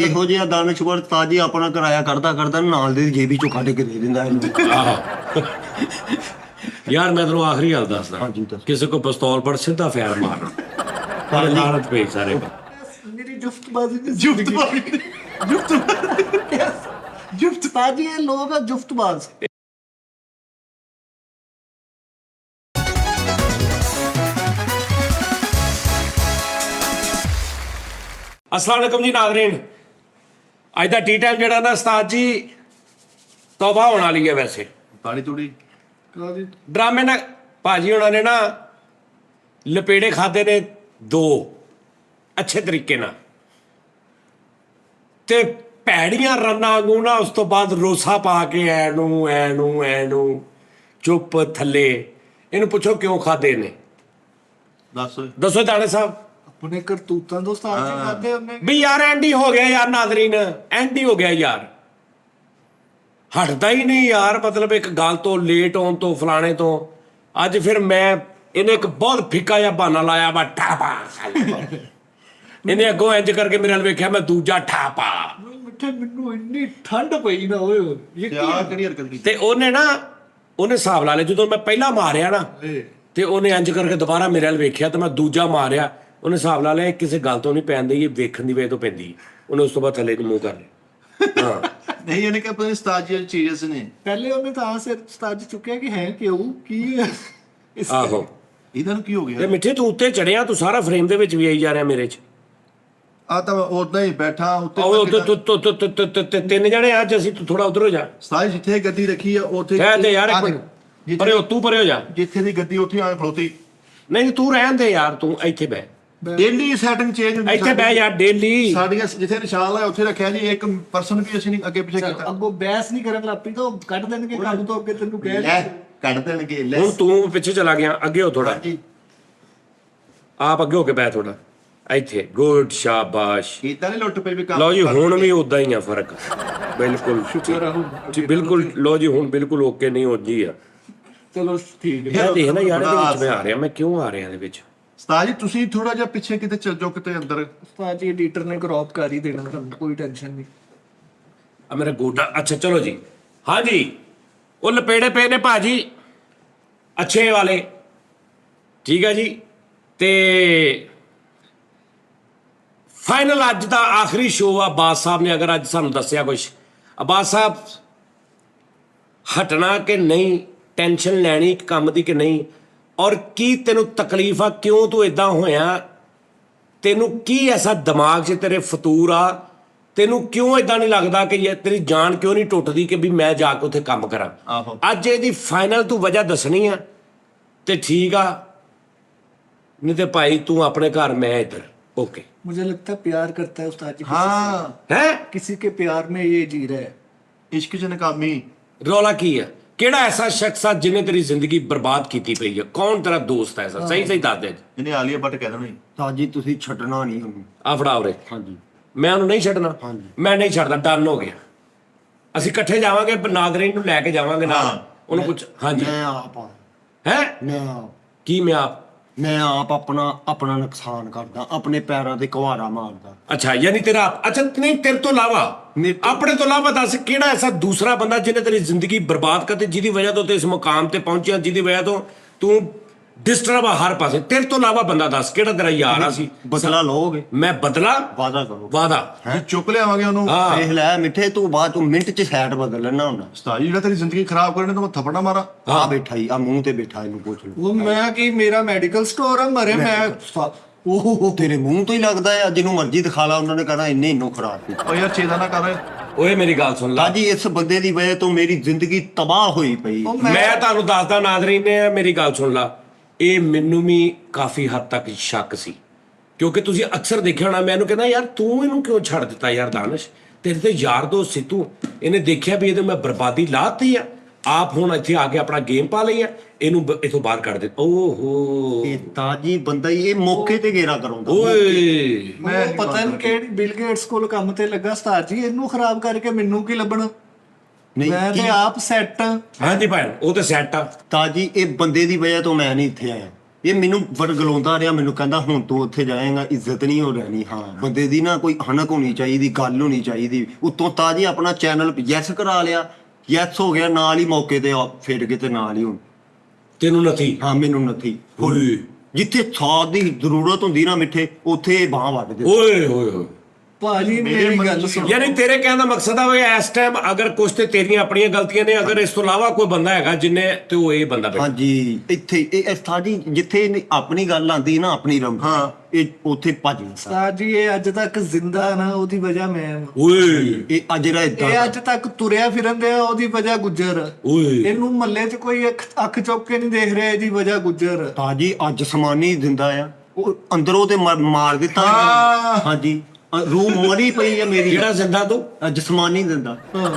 ਇਹੋ ਜਿਹਾ ਦਾਨਸ਼ਵਰ ਤਾਜੀ ਆਪਣਾ ਕਿਰਾਇਆ ਕਰਦਾ ਨਾਲ ਦੇ ਜੇਬੀ ਚੋਂ ਕੱਢ ਕੇ ਦੇ ਦਿੰਦਾ ਇਹਨੂੰ। ਆਹੋ ਯਾਰ ਮੈਂ ਤੈਨੂੰ ਆਖਰੀ ਗੱਲ ਦੱਸਦਾ, ਹਾਂਜੀ ਦੱਸ। ਕਿਸੇ ਕੋ ਪਿਸਤੌਲ ਪਰ ਸਿੱਧਾ ਫੈਰ ਮਾਰ ਪਰ ਲਾਲਚ ਪਈ ਸਾਰੇ मेरी जुफ्तबाजी ये लोग हैं जुफ्तबाज। अस्सलाम वालेकुम जी नाज़रीन, अज का टी टाइम ਜਿਹੜਾ ਨਾ ਉਸਤਾਦ ਜੀ तौबा होने वाली है। वैसे ਤਾੜੀ ਤੂੜੀ ड्रामे ना भाजी होना ने ना लपेड़े खाते ने दो अच्छे तरीके ना ते भैड़ियां रन्ना वांगू ना उस तो बाद रोसा पा के ऐनू चुप थले इन्हू पूछो क्यों खाते ने। ਦੱਸ दसो दाने साहब। अपने करतूतां तो उस्ताद जी खाते हमने। भी यार एंडी हो गया यार नाज़रीन, एंडी हो गया यार, हटता ही नहीं यार। मतलब एक गल तो लेट आने तो फलाने तो अज फिर मैं इन्हें एक बहुत फिक्का जिहा बहाना लाया वा ठापा इन्हें अगों इंज करके मेरे नाल वेख्या मैं दूजा ठापा मिठे मैनू इन्नी ठंड पई ना ओए ये ਤੇ ਆਹ ਕਿਹੜੀ ਹਰਕਤ ਕੀਤੀ? ते ਉਹਨੇ ना ਉਹਨੇ ਹਿਸਾਬ ਲਾ ਲਿਆ। ਜਦੋਂ ਮੈਂ ਪਹਿਲਾਂ ਮਾਰਿਆ ਨਾ ਤੇ ਉਹਨੇ ਇੰਜ ਕਰਕੇ ਦੁਬਾਰਾ ਮੇਰੇ ਵੱਲ ਵੇਖਿਆ ਤੇ ਮੈਂ ਦੂਜਾ ਮਾਰਿਆ। ਉਹਨੇ ਹਿਸਾਬ ਲਾ ਲਿਆ ਇਹ ਕਿਸੇ ਗੱਲ ਤੋਂ ਨਹੀਂ ਪੈਂਦੀ, ਇਹ ਵੇਖਣ ਦੀ ਵਜ੍ਹਾ ਤੋਂ ਪੈਂਦੀ। ਉਹਨੇ ਉਸ ਤੋਂ ਬਾਅਦ ਥੱਲੇ ਨੂੰ ਮੂੰਹ ਕਰ ਲਿਆ। ਹਾਂ ਨਹੀਂ ਇਹਨੇ ਕਿ ਆਪਣੇ ਉਸਤਾਦ ਜੀ ਚੀਜ਼ ਨੇ पहले उन्हें तो से उस्ताद जी चुके कि है क्यों की ਆਹੋ ਇਹਨਾਂ ਨੂੰ ਕੀ ਹੋ ਤੇ ਗਿਆ? ਮਿੱਠੇ ਤੂੰ ਉੱਤੇ ਚੜਿਆ, ਤੂੰ ਸਾਰਾ ਫਰੇਮ ਦੇ ਵਿੱਚ ਵੀ ਆਈ ਜਾ ਰਿਹਾ ਮੇਰੇ 'ਚ। ਆ ਤਾਂ ਉਦਾਂ ਹੀ ਬੈਠਾ ਉੱਤੇ ਉਹ ਤਿੰਨ ਜਣੇ ਅੱਜ ਅਸੀਂ, ਤੂੰ ਥੋੜਾ ਉਧਰ ਹੋ ਜਾ। ਉਸਤਾਦ ਜਿੱਥੇ ਗੱਦੀ ਰੱਖੀ ਆ ਉੱਥੇ ਕਹਿ ਤੇ ਯਾਰ ਇੱਕ ਮਿੰਟ ਪਰੇ ਹੋ, ਤੂੰ ਪਰੇ ਹੋ ਜਾ। ਜਿੱਥੇ ਦੀ ਗੱਦੀ ਉੱਥੇ ਆ ਖਲੋਤੀ। ਨਹੀਂ ਤੂੰ ਰਹਿਣ ਦੇ ਯਾਰ, ਤੂੰ ਇੱਥੇ ਬਹਿ, ਡੇਲੀ ਸੈਟਿੰਗ ਚੇਂਜ ਹੁੰਦੀ ਇੱਥੇ ਬਹਿ ਯਾਰ ਡੇਲੀ। ਸਾਡੀਆਂ ਜਿੱਥੇ ਨਿਸ਼ਾਨ ਹੈ ਉੱਥੇ ਰੱਖਿਆ ਜੀ, ਇੱਕ ਪਰਸਨ ਵੀ ਅਸੀਂ ਨਹੀਂ ਅੱਗੇ ਪਿੱਛੇ ਕੀਤਾ। अगो बहस नहीं करन लग पई तो कट देणगे काम तो अगे तेनू कह ਲੈ ਕੱਢ ਦੇਣਗੇ ਲੈ। ਹੁਣ ਤੂੰ ਪਿੱਛੇ ਚਲਾ ਗਿਆ, ਅੱਗੇ ਹੋ ਥੋੜਾ, ਹਾਂਜੀ ਆਪ ਅੱਗੇ ਹੋ ਕੇ ਬਹਿ ਥੋੜਾ ਇੱਥੇ। ਗੁੱਡ ਸ਼ਾਬਾਸ਼। ਕੀਤਾ ਨਹੀਂ ਲੁੱਟ ਪਈ ਵੀ ਕੰਮ। ਲਓ ਜੀ ਹੁਣ ਵੀ ਉਦਾਂ ਹੀ ਆ ਫਰਕ ਬਿਲਕੁਲ ਜੀ, ਬਿਲਕੁਲ। ਲਓ ਜੀ ਹੁਣ ਬਿਲਕੁਲ ਓਕੇ ਨਹੀਂ ਹੋ ਜੀ ਆ। चलो ठीक है। ਮੈਂ ਦੇਖ ਨਾ ਯਾਰ ਇਹਦੇ ਵਿੱਚ ਮੈਂ ਆ ਰਿਹਾ, ਮੈਂ ਕਿਉਂ ਆ ਰਿਹਾ ਇਹਦੇ ਵਿੱਚ? ਉਸਤਾਦ ਜੀ ਤੁਸੀਂ ਥੋੜਾ ਜਿਹਾ ਪਿੱਛੇ ਕਿਤੇ ਚੱਲ ਜਾਓ, ਕਿਤੇ ਅੰਦਰ। उस्ताद जी एडिटर ने क्रॉप कर ही देना, तुहानू कोई टेंशन नहीं। ਆ ਮੇਰਾ ਗੋਡਾ। ਅੱਛਾ ਚਲੋ ਜੀ, ਹਾਂਜੀ ਉਹ ਲਪੇੜੇ ਪਏ ਨੇ ਭਾਜੀ ਅੱਛੇ ਵਾਲੇ, ਠੀਕ ਹੈ ਜੀ। ਤੇ ਫਾਈਨਲ ਅੱਜ ਦਾ ਆਖਰੀ ਸ਼ੋਅ ਆ। ਬਾਸ ਸਾਹਿਬ ਨੇ ਅਗਰ ਅੱਜ ਸਾਨੂੰ ਦੱਸਿਆ ਕੁਛ, ਅਬਾਸ ਸਾਹਿਬ ਹਟਣਾ ਕਿ ਨਹੀਂ, ਟੈਨਸ਼ਨ ਲੈਣੀ ਕੰਮ ਦੀ ਕਿ ਨਹੀਂ, ਔਰ ਕੀ ਤੈਨੂੰ ਤਕਲੀਫ ਆ, ਕਿਉਂ ਤੂੰ ਇਦਾਂ ਹੋਇਆ, ਤੈਨੂੰ ਕੀ ਐਸਾ ਦਿਮਾਗ 'ਚ ਤੇਰੇ ਫਤੂਰ ਆ, ਤੈਨੂੰ ਕਿਉਂ ਇਦਾਂ ਨਹੀਂ ਲੱਗਦਾ ਕਿ ਇਹ ਤੇਰੀ ਜਾਨ ਕਿਉਂ ਨਹੀਂ ਟੁੱਟਦੀ ਕਿ ਵੀ ਮੈਂ ਜਾ ਕੇ ਉੱਥੇ ਕੰਮ ਕਰਾਂ? ਆਹੋ ਅੱਜ ਇਹਦੀ ਫਾਈਨਲ ਤੂੰ ਵਜ੍ਹਾ ਦੱਸਣੀ ਆ ਤੇ ਠੀਕ ਆ, ਨਹੀਂ ਤੇ ਭਾਈ ਤੂੰ ਆਪਣੇ ਘਰ, ਮੈਂ ਇੱਧਰ। ਓਕੇ मुझे लगता है प्यार करता है उस्ताद जी किसी ਹਾਂ से। ਹੈ किसी के प्यार में ये जी रहा है। ਇਸ਼ਕ ਚ ਨਕਾਮੀ। ਰੌਲਾ ਕੀ ਆ? ਕਿਹੜਾ ਐਸਾ ਸ਼ਖਸ ਆ ਜਿਹਨੇ ਤੇਰੀ ਜ਼ਿੰਦਗੀ ਬਰਬਾਦ ਕੀਤੀ ਪਈ ਆ? ਕੌਣ ਤੇਰਾ ਦੋਸਤ ਹੈ ਐਸਾ? ਸਹੀ ਸਹੀ ਦੱਸ ਦੇ। ਇਹਨੇ ਆਲੀਆ ਭੱਟ ਕਹਿ ਦੇਣਾ ਜੀ। ਤਾਜੀ ਤੁਸੀਂ ਛੱਡਣਾ ਨਹੀਂ ਉਹਨੂੰ। ਆ ਫੜਾ ਉਰੇ। ਹਾਂਜੀ ਮੈਂ ਉਹਨੂੰ ਨਹੀਂ ਛੱਡਣਾ, ਹਾਂਜੀ। ਮੈਂ ਨਹੀਂ ਛੱਡਦਾ, ਡਨ ਹੋ ਗਿਆ। ਅਸੀਂ ਇਕੱਠੇ ਜਾਵਾਂਗੇ, ਨਾਜ਼ਰੀਨ ਨੂੰ ਲੈ ਕੇ ਜਾਵਾਂਗੇ ਨਾਲ। ਉਹਨੂੰ ਪੁੱਛ। ਹਾਂਜੀ ਮੈਂ ਆਪ ਆ ਹੈ ਮੈਂ ਆਪ ਕੀ? ਮੈਂ ਆਪ ਆਪਣਾ ਨੁਕਸਾਨ ਕਰਦਾ, ਆਪਣੇ ਪੈਰਾਂ ਤੇ ਕੁਹਾੜਾ ਮਾਰਦਾ। ਅੱਛਾ ਯਾਨੀ ਤੇਰਾ ਅੱਛਾ ਨਹੀਂ, ਤੇਰੇ ਤੋਂ ਇਲਾਵਾ ਆਪਣੇ ਤੋਂ ਇਲਾਵਾ ਦੱਸ ਕਿਹੜਾ ਐਸਾ ਦੂਸਰਾ ਬੰਦਾ ਜਿਹਨੇ ਤੇਰੀ ਜ਼ਿੰਦਗੀ ਬਰਬਾਦ ਕਰਤੀ, ਜਿਹਦੀ ਵਜ੍ਹਾ ਤੋਂ ਤੇ ਇਸ ਮੁਕਾਮ ਤੇ ਪਹੁੰਚਿਆ, ਜਿਹਦੀ ਵਜ੍ਹਾ ਤੋਂ ਤੂੰ ਡਿਸਟਰਬ ਆ ਹਰ ਪਾਸੇ? ਤੇਰੇ ਤੋਂ ਇਲਾਵਾ ਬੰਦਾ ਦੱਸ ਕਿਹੜਾ ਤੇਰਾ ਯਾਰ ਆ ਸੀ? ਬਦਲਾ ਲਓਗੇ? ਮੈਂ ਬਦਲਾ? ਵਾਦਾ ਕਰੋ। ਵਾਦਾ ਜੀ ਚੁੱਕ ਲਿਆਵਾਂਗੇ ਉਹਨੂੰ। ਹਾਂ ਦੇਖ ਲੈ ਮਿੱਠੇ, ਤੂੰ ਬਾਅਦ ਤੂੰ ਮਿੰਟ 'ਚ ਸਾਈਡ ਬਦਲ ਲੈਣਾ ਹੁੰਦਾ। ਉਸਤਾਦ ਜੀ ਜਿਹੜਾ ਤੇਰੀ ਜ਼ਿੰਦਗੀ ਖਰਾਬ ਕਰਨੇ ਤਾਂ ਮੈਂ ਥੱਪੜ ਨਾ ਮਾਰਾਂ। ਆ ਬੈਠਾ ਹੀ ਆ ਮੂੰਹ ਤੇ ਬੈਠਾ, ਇਹਨੂੰ ਪੁੱਛ ਲਓ। वो मैं कि मेरा मेडिकल स्टोर है, मरे मैं ਉਹ ਤੇਰੇ ਮੂੰਹ ਤੋਂ ਹੀ ਲੱਗਦਾ ਆ, ਜਿਹਨੂੰ ਮਰਜ਼ੀ ਦਿਖਾ ਲਾ ਉਹਨਾਂ ਨੇ ਕਹਿਣਾ ਇੰਨੇ ਇਹਨੂੰ ਖਰਾਬ ਕੀਤਾ। ਓ ਯਾਰ ਚੇਦਾ ਨਾ ਕਰ। ਓਏ ਮੇਰੀ ਗੱਲ ਸੁਣ ਲੈ। ਤਾਜੀ ਇਸ ਬੰਦੇ ਦੀ ਵਜ੍ਹਾ ਤੋਂ ਮੇਰੀ ਜ਼ਿੰਦਗੀ ਤਬਾਹ ਹੋਈ ਪਈ। ਮੈਂ ਤੁਹਾਨੂੰ ਦੱਸਦਾ ਨਾਜ਼ਰੀਨ ਨੇ, ਮੇਰੀ ਗੱਲ ਸੁਣ ਲਾ, ਇਹ ਮੈਨੂੰ ਵੀ ਕਾਫੀ ਹੱਦ ਤੱਕ ਸ਼ੱਕ ਸੀ, ਕਿਉਂਕਿ ਤੁਸੀਂ ਅਕਸਰ ਦੇਖਿਆ ਹੋਣਾ ਮੈਨੂੰ ਕਹਿੰਦਾ ਯਾਰ ਤੂੰ ਇਹਨੂੰ ਕਿਉਂ ਛੱਡ ਦਿੱਤਾ ਯਾਰ ਦਾਨਿਸ਼, ਤੇਰੇ ਤੇ ਯਾਰ ਦੋਸਤ ਸੀ ਤੂੰ। ਇਹਨੇ ਦੇਖਿਆ ਵੀ ਇਹਦੇ ਮੈਂ ਬਰਬਾਦੀ ਲਾਤੀ ਆ, ਆਪ ਹੁਣ ਇੱਥੇ ਆ ਕੇ ਆਪਣਾ ਗੇਮ ਪਾ ਲਈ ਆ, ਇਹਨੂੰ ਇੱਥੋਂ ਬਾਹਰ ਕੱਢ ਦਿੱਤਾ। ਓਹੋ ਇਹ ਤਾਜੀ ਬੰਦਾ ਹੀ ਇਹ ਮੌਕੇ ਤੇ ਗੇਰਾ ਕਰਾਉਂਦਾ। ਓਏ मैं पता नहीं केड़ी बिल गेट्स कोल काम ते लगा उस्ताद जी, इनू खराब करके मैनू की लभना। ਨਹੀਂ मैं ते आप सेट। ਹਾਂਜੀ ਭੈਣ ਉਹ ਤੇ ਸੈੱਟ ਆ। ਤਾਜੀ ਇਹ ਬੰਦੇ ਦੀ ਵਜ੍ਹਾ ਤੋਂ ਮੈਂ ਨਹੀਂ ਇੱਥੇ ਆਇਆ। ਇਹ ਮੈਨੂੰ ਵਰਗਲਾਉਂਦਾ ਰਿਹਾ, ਮੈਨੂੰ ਕਹਿੰਦਾ ਹੁਣ ਤੂੰ ਉੱਥੇ ਜਾਏਗਾ ਇੱਜ਼ਤ ਨਹੀਂ ਹੋ ਰਹਿਣੀ। ਹਾਂ, ਬੰਦੇ ਦੀ ਨਾ ਕੋਈ ਹਨਕ ਹੋਣੀ ਚਾਹੀਦੀ, ਗੱਲ ਹੋਣੀ ਚਾਹੀਦੀ। ਉੱਤੋਂ ਤਾਜੀ ਆਪਣਾ ਚੈਨਲ ਯੈਸ ਕਰਾ ਲਿਆ, ਯੈਸ ਹੋ ਗਿਆ, ਨਾਲ ਹੀ ਮੌਕੇ ਤੇ ਫੇਰ ਕੇ ਤੇ ਨਾਲ ਹੀ ਹੁਣ ਤੈਨੂੰ ਨਥੀ? ਹਾਂ, ਮੈਨੂੰ ਨਥੀ। ਓਏ ਜਿੱਥੇ ਸਾਥ ਦੀ ਜ਼ਰੂਰਤ ਹੁੰਦੀ ਨਾ ਮਿੱਠੇ, ਉੱਥੇ ਬਾਂਹ ਵੱਢ ਦੇ। ਓਏ ਹੋਏ ਹੋਏ। ਭਾਜੀ ਮੇਰੀ ਗੱਲ ਸੁਣੋ, ਯਾਨੀ ਤੇਰੇ ਕਹਿਣ ਦਾ ਮਕਸਦ ਆ ਵੀ ਇਸ ਟਾਈਮ ਅਗਰ ਕੁਛ ਤੇ ਤੇਰੀਆਂ ਆਪਣੀਆਂ ਗਲਤੀਆਂ ਨੇ, ਅਗਰ ਇਸ ਤੋਂ ਇਲਾਵਾ ਕੋਈ ਬੰਦਾ ਹੈਗਾ ਜਿੰਨੇ ਤੇ ਉਹ ਇਹ ਬੰਦਾ ਬੈਠਾ। ਹਾਂਜੀ, ਇੱਥੇ ਇਹ ਸਾਡੀ ਜਿੱਥੇ ਆਪਣੀ ਗੱਲ ਆਂਦੀ ਨਾ, ਆਪਣੀ ਰਮ, ਹਾਂ, ਇਹ ਉੱਥੇ ਭੱਜ ਜਾਂਦਾ। ਉਸਤਾਦ ਜੀ ਇਹ ਅੱਜ ਤੱਕ ਜ਼ਿੰਦਾ ਨਾ, ਉਹਦੀ ਵਜ੍ਹਾ ਮੈਂ ਵਾਂ। ਓਏ ਇਹ ਅੱਜ ਜਿਹੜਾ ਇਹ ਅੱਜ ਤੱਕ ਤੁਰਿਆ ਫਿਰਨ ਦੇ ਉਹਦੀ ਵਜ੍ਹਾ ਗੁੱਜਰ। ਓਏ ਇਹਨੂੰ ਮੱਲੇ 'ਚ ਕੋਈ ਅੱਖ ਚੁੱਕ ਕੇ ਨਹੀਂ ਦੇਖ ਰਿਹਾ, ਇਹਦੀ ਵਜ੍ਹਾ ਗੁੱਜਰ। ਤਾਜੀ ਅੱਜ ਸਮਾਨੀ ਦਿੰਦਾ ਆ, ਉਹ ਅੰਦਰੋਂ ਤੇ ਮਾਰ ਦਿੱਤਾ। ਹਾਂਜੀ, ਰੂਹ ਮਰੀ ਪਈ ਆ ਮੇਰੀ। ਜਿਹੜਾ ਜ਼ਿੰਦਾ ਤੂੰ? ਜਸਮਾਨੀ ਦਿੰਦਾ।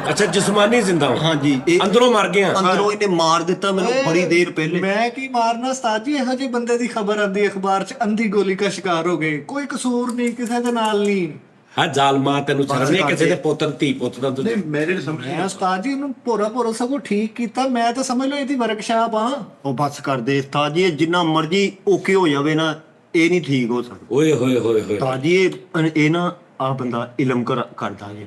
ਅੱਛਾ, ਜਿਸਮਾਨੀ ਜ਼ਿੰਦਾ ਹਾਂ। ਹਾਂਜੀ, ਇਹ ਅੰਦਰੋਂ ਮਰ ਗਿਆ। ਅੰਦਰੋਂ ਇਹਨੇ ਮਾਰ ਦਿੱਤਾ ਮੈਨੂੰ ਬੜੀ ਦੇਰ ਪਹਿਲੇ। ਮੈਂ ਕੀ ਮਾਰਨਾ ਉਸਤਾਦ ਜੀ, ਇਹੋ ਜਿਹੇ ਬੰਦੇ ਦੀ ਖਬਰ ਆਂਦੀ ਅਖਬਾਰ 'ਚ, ਅੰਧੀ ਗੋਲੀ ਦਾ ਸ਼ਿਕਾਰ ਹੋ ਗਏ, ਕੋਈ ਕਸੂਰ ਨਹੀਂ, ਕਿਸੇ ਦੇ ਨਾਲ ਨਹੀਂ। ਹਾਂ, ਜ਼ਾਲਮਾ ਤੈਨੂੰ ਸ਼ਰਮ ਨਹੀਂ ਕਿਸੇ ਦੇ ਪੁੱਤਰ ਧੀ ਪੁੱਤ ਦਾ ਤੂੰ? ਮੇਰੇ ਮੈਂ ਉਸਤਾਦ ਜੀ ਉਹਨੂੰ ਭੋਰਾ ਸਗੋਂ ਠੀਕ ਕੀਤਾ। ਮੈਂ ਤਾਂ ਸਮਝ ਲਓ ਇਹਦੀ ਵਰਕਸ਼ਾਪ ਆ। ਉਹ ਬਸ ਕਰਦੇ ਉਸਤਾਦ ਜੀ, ਇਹ ਜਿੰਨਾ ਮਰਜ਼ੀ ਓਕੇ ਹੋ ਜਾਵੇ ਨਾ, ਇਹ ਨਹੀਂ ਠੀਕ ਹੋ ਸਕਦਾ। ਓਏ ਹੋਏ ਹੋਏ ਹੋਏ। ਉਸਤਾਦ ਜੀ ਇਹ ਨਾ ਆ ਬੰਦਾ ਇਲਮ ਕਰਦਾ ਜੀ।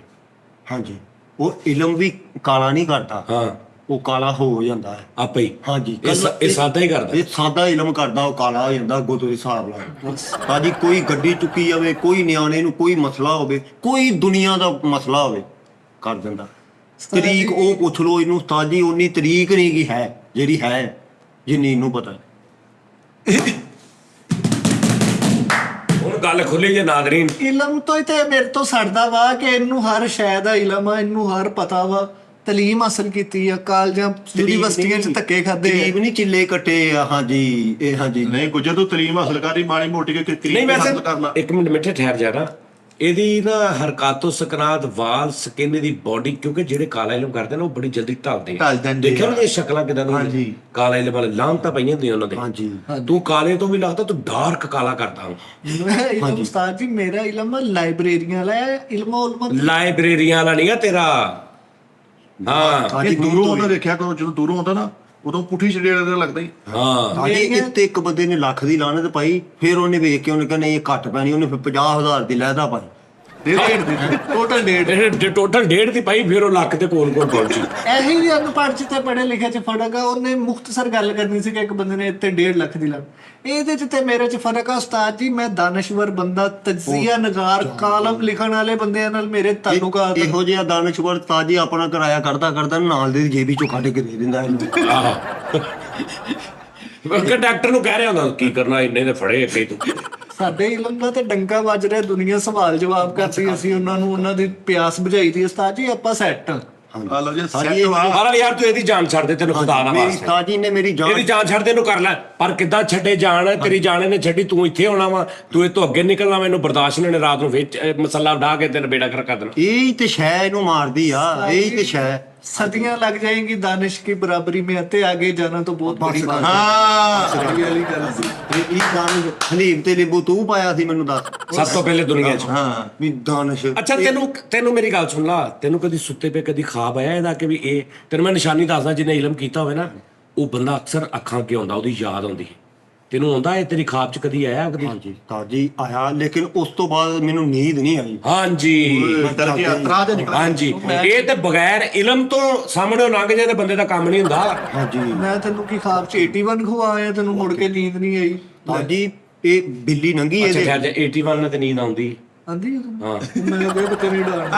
ਹਾਂਜੀ, ਉਹ ਇਲਮ ਵੀ ਕਾਲਾ ਨਹੀਂ ਕਰਦਾ। ਹਾਂ, ਉਹ ਕਾਲਾ ਹੋ ਜਾਂਦਾ ਹੈ ਆਪੇ ਹੀ। ਹਾਂਜੀ, ਇਹ ਸਾਦਾ ਹੀ ਕਰਦਾ। ਇਹ ਸਾਦਾ ਇਲਮ ਕਰਦਾ, ਉਹ ਕਾਲਾ ਹੋ ਜਾਂਦਾ ਅੱਗੋਂ ਤੋਂ ਹਿਸਾਬ ਲਾ। ਹਾਂਜੀ, ਕੋਈ ਗੱਡੀ ਚੁੱਕੀ ਜਾਵੇ, ਕੋਈ ਨਿਆਣੇ ਨੂੰ ਕੋਈ ਮਸਲਾ ਹੋਵੇ, ਕੋਈ ਦੁਨੀਆ ਦਾ ਮਸਲਾ ਹੋਵੇ, ਕਰ ਦਿੰਦਾ। ਤਰੀਕ ਉਹ ਪੁੱਛ ਲੋ ਇਹਨੂੰ, ਉਸਤਾਦ ਜੀ ਉਨੀ ਤਰੀਕ ਨਹੀਂ ਕੀ ਹੈ ਜਿਹੜੀ ਹੈ, ਜਿੰਨੀ ਇਹਨੂੰ ਪਤਾ। ਹੁਣ ਗੱਲ ਖੁੱਲੀ ਜੇ ਨਾਜ਼ਰੀਨ। ਇਲਮ ਤੋਂ ਹੀ ਤੇ ਮੇਰੇ ਤੋਂ ਸੜਦਾ ਵਾ ਕਿ ਇਹਨੂੰ ਹਰ ਸ਼ੈ ਦਾ ਇਲਮ ਆ, ਇਹਨੂੰ ਹਰ ਪਤਾ ਵਾ। ਤਾਲੀਮ ਹਾਸਲ ਕੀਤੀ ਆ, ਕਾਲਜਾਂ ਯੂਨੀਵਰਸਿਟੀਆਂ 'ਚ ਧੱਕੇ ਖਾਦੇ। ਤਰੀਬ ਨਹੀਂ ਚਿੱਲੇ ਕੱਟੇ ਆ। ਹਾਂਜੀ, ਇਹ ਹਾਂਜੀ ਨਹੀਂ ਗੁੱਜਰ ਤੂੰ ਤਲੀਮ ਹਾਸਲ ਕਰੀ, ਮਾੜੀ ਮੋਟੀ ਕੇ ਨਹੀਂ, ਵੈਸੇ ਇੱਕ ਮਿੰਟ ਮਿੱਠੇ ਠਹਿਰ ਜਾ ਨਾ। ਇਹਦੀ ਨਾ ਹਰਕਾਤੋ ਸਕਨਾਤ, ਵਾਲ, ਸਕਿਨ ਦੀ ਬਾਡੀ, ਕਿਉਂਕਿ ਜਿਹੜੇ ਕਾਲਾ ਇਲਮ ਕਰਦੇ ਨੇ ਉਹ ਬੜੀ ਜਲਦੀ ਢਲਦੇ ਆ। ਦੇਖਿਆ ਉਹਨਾਂ ਦੀਆਂ ਸ਼ਕਲਾਂ ਕਿਦਾਂ ਦੀਆਂ? ਹਾਂਜੀ, ਕਾਲਾ ਇਲਮ ਵਾਲੇ ਲਾਂਘਤਾਂ ਪਈਆਂ ਹੁੰਦੀਆਂ ਉਹਨਾਂ ਦੇ। ਹਾਂਜੀ, ਤੂੰ ਕਾਲੇ ਤੋਂ ਵੀ ਲੱਗਦਾ ਤੂੰ ਡਾਰਕ ਕਾਲਾ ਕਰਦਾ। ਇਲਮ ਉਸਤਾਦ ਜੀ ਮੇਰਾ ਇਲਮ ਲਾਇਬ੍ਰੇਰੀਆਂ ਵਾਲਾ ਹੈ, ਇਲਮ ਲਾਇਬ੍ਰੇਰੀਆਂ ਵਾਲਾ ਨਹੀਂ ਆ ਤੇਰਾ। ਹਾਂ, ਇਹ ਦੂਰੋਂ ਉਹਨਾਂ ਦੇਖਿਆ ਕਰੋ, ਜਦੋਂ ਦੂਰੋਂ ਆਉਂਦਾ ਨਾ ਉਦੋਂ ਪੁੱਠੀ ਛੜੇੜਾ ਦਾ ਲੱਗਦਾ ਹੀ। ਹਾਂ, ਹਾਂਜੀ, ਇੱਥੇ ਇੱਕ ਬੰਦੇ ਨੇ ਲੱਖ ਦੀ ਲਾਹਨਤ ਪਾਈ, ਫਿਰ ਉਹਨੇ ਵੇਖ ਕੇ ਉਹਨੇ ਕਹਿੰਦਾ ਇਹ ਘੱਟ ਪੈਣੀ, ਉਹਨੇ ਫਿਰ 50,000 ਦੀ ਲਹਿਦਾ ਪਾਈ। ਟੋਟਲ ਡੇਟ ਟੋਟਲ 1.5 ਦੀ ਪਾਈ, ਫਿਰ ਉਹ ਲੱਖ ਦੇ ਕੋਲ ਪਹੁੰਚੀ। ਇਹੀ ਵੀ ਅਨਪੜ੍ਹ ਚ ਤੇ ਪੜ੍ਹੇ ਲਿਖੇ ਚ ਫਰਕ ਆ। ਉਹਨੇ ਮੁਖਤਸਰ ਗੱਲ ਕਰਨੀ ਸੀ ਕਿ ਇੱਕ ਬੰਦੇ ਨੇ ਇੱਥੇ 1.5 ਲੱਖ ਦੀ ਲਾ, ਇਹਦੇ ਚ ਤੇ ਮੇਰੇ ਚ ਫਰਕ ਆ ਉਸਤਾਦ ਜੀ। ਮੈਂ ਦਾਨਸ਼ਵਰ ਬੰਦਾ, ਤਜਜ਼ੀਆ ਨਗਾਰ, ਕਾਲਮ ਲਿਖਣ ਵਾਲੇ ਬੰਦਿਆਂ ਨਾਲ ਮੇਰੇ ਤਾਲੁਕਾਤ। ਇਹੋ ਜਿਹਾ ਦਾਨਸ਼ਵਰ ਤਾਜੀ ਆਪਣਾ ਕਿਰਾਇਆ ਕਰਦਾ ਨਾਲ ਦੇ ਜੇਬੀ ਚੋਂ ਕੱਢ ਕੇ ਦੇ ਦਿੰਦਾ ਇਹਨੂੰ। ਆਹੋ, ਕਿ ਡਾਕਟਰ ਨੂੰ ਕਹਿ ਰਿਹਾ ਹੁੰਦਾ ਕੀ ਕਰਨਾ, ਇੰਨੇ ਦੇ ਫੜੇ ਕਈ ਤੂੰ। ਸਾਡੇ ਇਲਮ ਦਾ ਤੇ ਡੰਕਾ ਵੱਜ ਰਿਹਾ, ਦੁਨੀਆ ਸਵਾਲ ਜਵਾਬ ਕਰਦੀ, ਅਸੀਂ ਉਹਨਾਂ ਨੂੰ ਉਹਨਾਂ ਦੀ ਪਿਆਸ ਬੁਝਾਈ ਦੀ। ਉਸਤਾਦ ਜੀ ਆਪਾਂ ਸੈੱਟ ਆ ਲਓ ਜੀ ਹਾਲ ਯਾਰ ਤੂੰ ਇਹਦੀ ਜਾਨ ਛੱਡ ਦੇ, ਤੈਨੂੰ ਖੁਦਾ ਦਾ ਮੇਰੀ ਵਾਸਤਾ। ਤਾਜੀ ਨੇ ਮੇਰੀ ਇਹਦੀ ਜਾਨ ਛੱਡ ਦੇ, ਇਹਨੂੰ ਕਰ ਲੈ। ਪਰ ਕਿੱਦਾਂ ਛੱਡੇ ਜਾਨ? ਤੇਰੀ ਜਾਨ ਨੇ ਛੱਡੀ, ਤੂੰ ਇੱਥੇ ਆਉਣਾ ਵਾ, ਤੂੰ ਇਹ ਤੋਂ ਅੱਗੇ ਨਿਕਲਣਾ, ਮੈਨੂੰ ਬਰਦਾਸ਼ਤ ਨਹੀਂ, ਰਾਤ ਨੂੰ ਵਿੱਚ ਮਸਲਾ ਢਾ ਕੇ ਤੈਨੂੰ ਬੇੜਾ ਕਰ ਦੇਣਾ। ਇਹ ਤੇ ਸ਼ੈ ਇਹਨੂੰ ਮਾਰਦੀ ਆ, ਇਹ ਤੇ ਸ਼ੈ। सदियां लग जाएंगी दानिश की बराबरी में, आते आगे जाना तो बहुत बड़ी बात है। ਹਲੀਮ ਤੇ ਨਿੰਬੂ ਤੂੰ ਪਾਇਆ ਸੀ ਮੈਨੂੰ ਦੱਸ। ਸਭ ਤੋਂ ਪਹਿਲੇ ਦੁਨੀਆ 'ਚ। ਹਾਂ, ਵੀ ਦਾਨਸ਼। ਅੱਛਾ, ਤੈਨੂੰ ਮੇਰੀ ਗੱਲ ਸੁਣ ਲਾ। ਤੈਨੂੰ ਕਦੀ ਸੁੱਤੇ ਪਏ ਕਦੀ ਖਾਬ ਆਇਆ ਇਹਦਾ ਕਿ ਵੀ ਇਹ ਤੈਨੂੰ ਮੈਂ ਨਿਸ਼ਾਨੀ ਦੱਸਦਾ, ਜਿਹਨੇ ਇਲਮ ਕੀਤਾ ਹੋਵੇ ਨਾ, ਉਹ ਬੰਦਾ ਅਕਸਰ ਅੱਖਾਂ ਅੱਗੇ ਆਉਂਦਾ, ਉਹਦੀ ਯਾਦ ਆਉਂਦੀ ਹੈ। ਤੈਨੂੰ ਆਉਂਦਾ ਇਹ ਤੇਰੀ ਖਾਬ 'ਚ ਕਦੀ ਆਇਆ ਕਦੀ? ਹਾਂਜੀ ਤਾਜੀ ਆਇਆ, ਲੇਕਿਨ ਉਸ ਤੋਂ ਬਾਅਦ ਮੈਨੂੰ ਨੀਂਦ ਨਹੀਂ ਆਈ। ਹਾਂਜੀ ਹਾਂਜੀ, ਇਹ ਤੇ ਬਗੈਰ ਇਲਮ ਤੋਂ ਸਾਹਮਣੇ ਲੰਘ ਜਾਏ ਤੇ ਬੰਦੇ ਦਾ ਕੰਮ ਨਹੀਂ ਹੁੰਦਾ। ਹਾਂਜੀ, ਮੈਂ ਤੈਨੂੰ ਕੀ ਖਾਬ 'ਚ 81 ਖਵਾਇਆ, ਤੈਨੂੰ ਮੁੜ ਕੇ ਨੀਂਦ ਨਹੀਂ ਆਈ? ਤਾਜੀ ਇਹ ਬਿੱਲੀ ਨੰਗੀ ਇਹਦੇ। ਅੱਛਾ, 81 ਨਾਲ ਤੇ ਨੀਂਦ ਆਉਂਦੀ। ਆਂਦੀ ਹਾਂ, ਮੈਨੂੰ ਲੱਗਾ ਬੱਤੇ ਨਹੀਂ ਡਾਣ।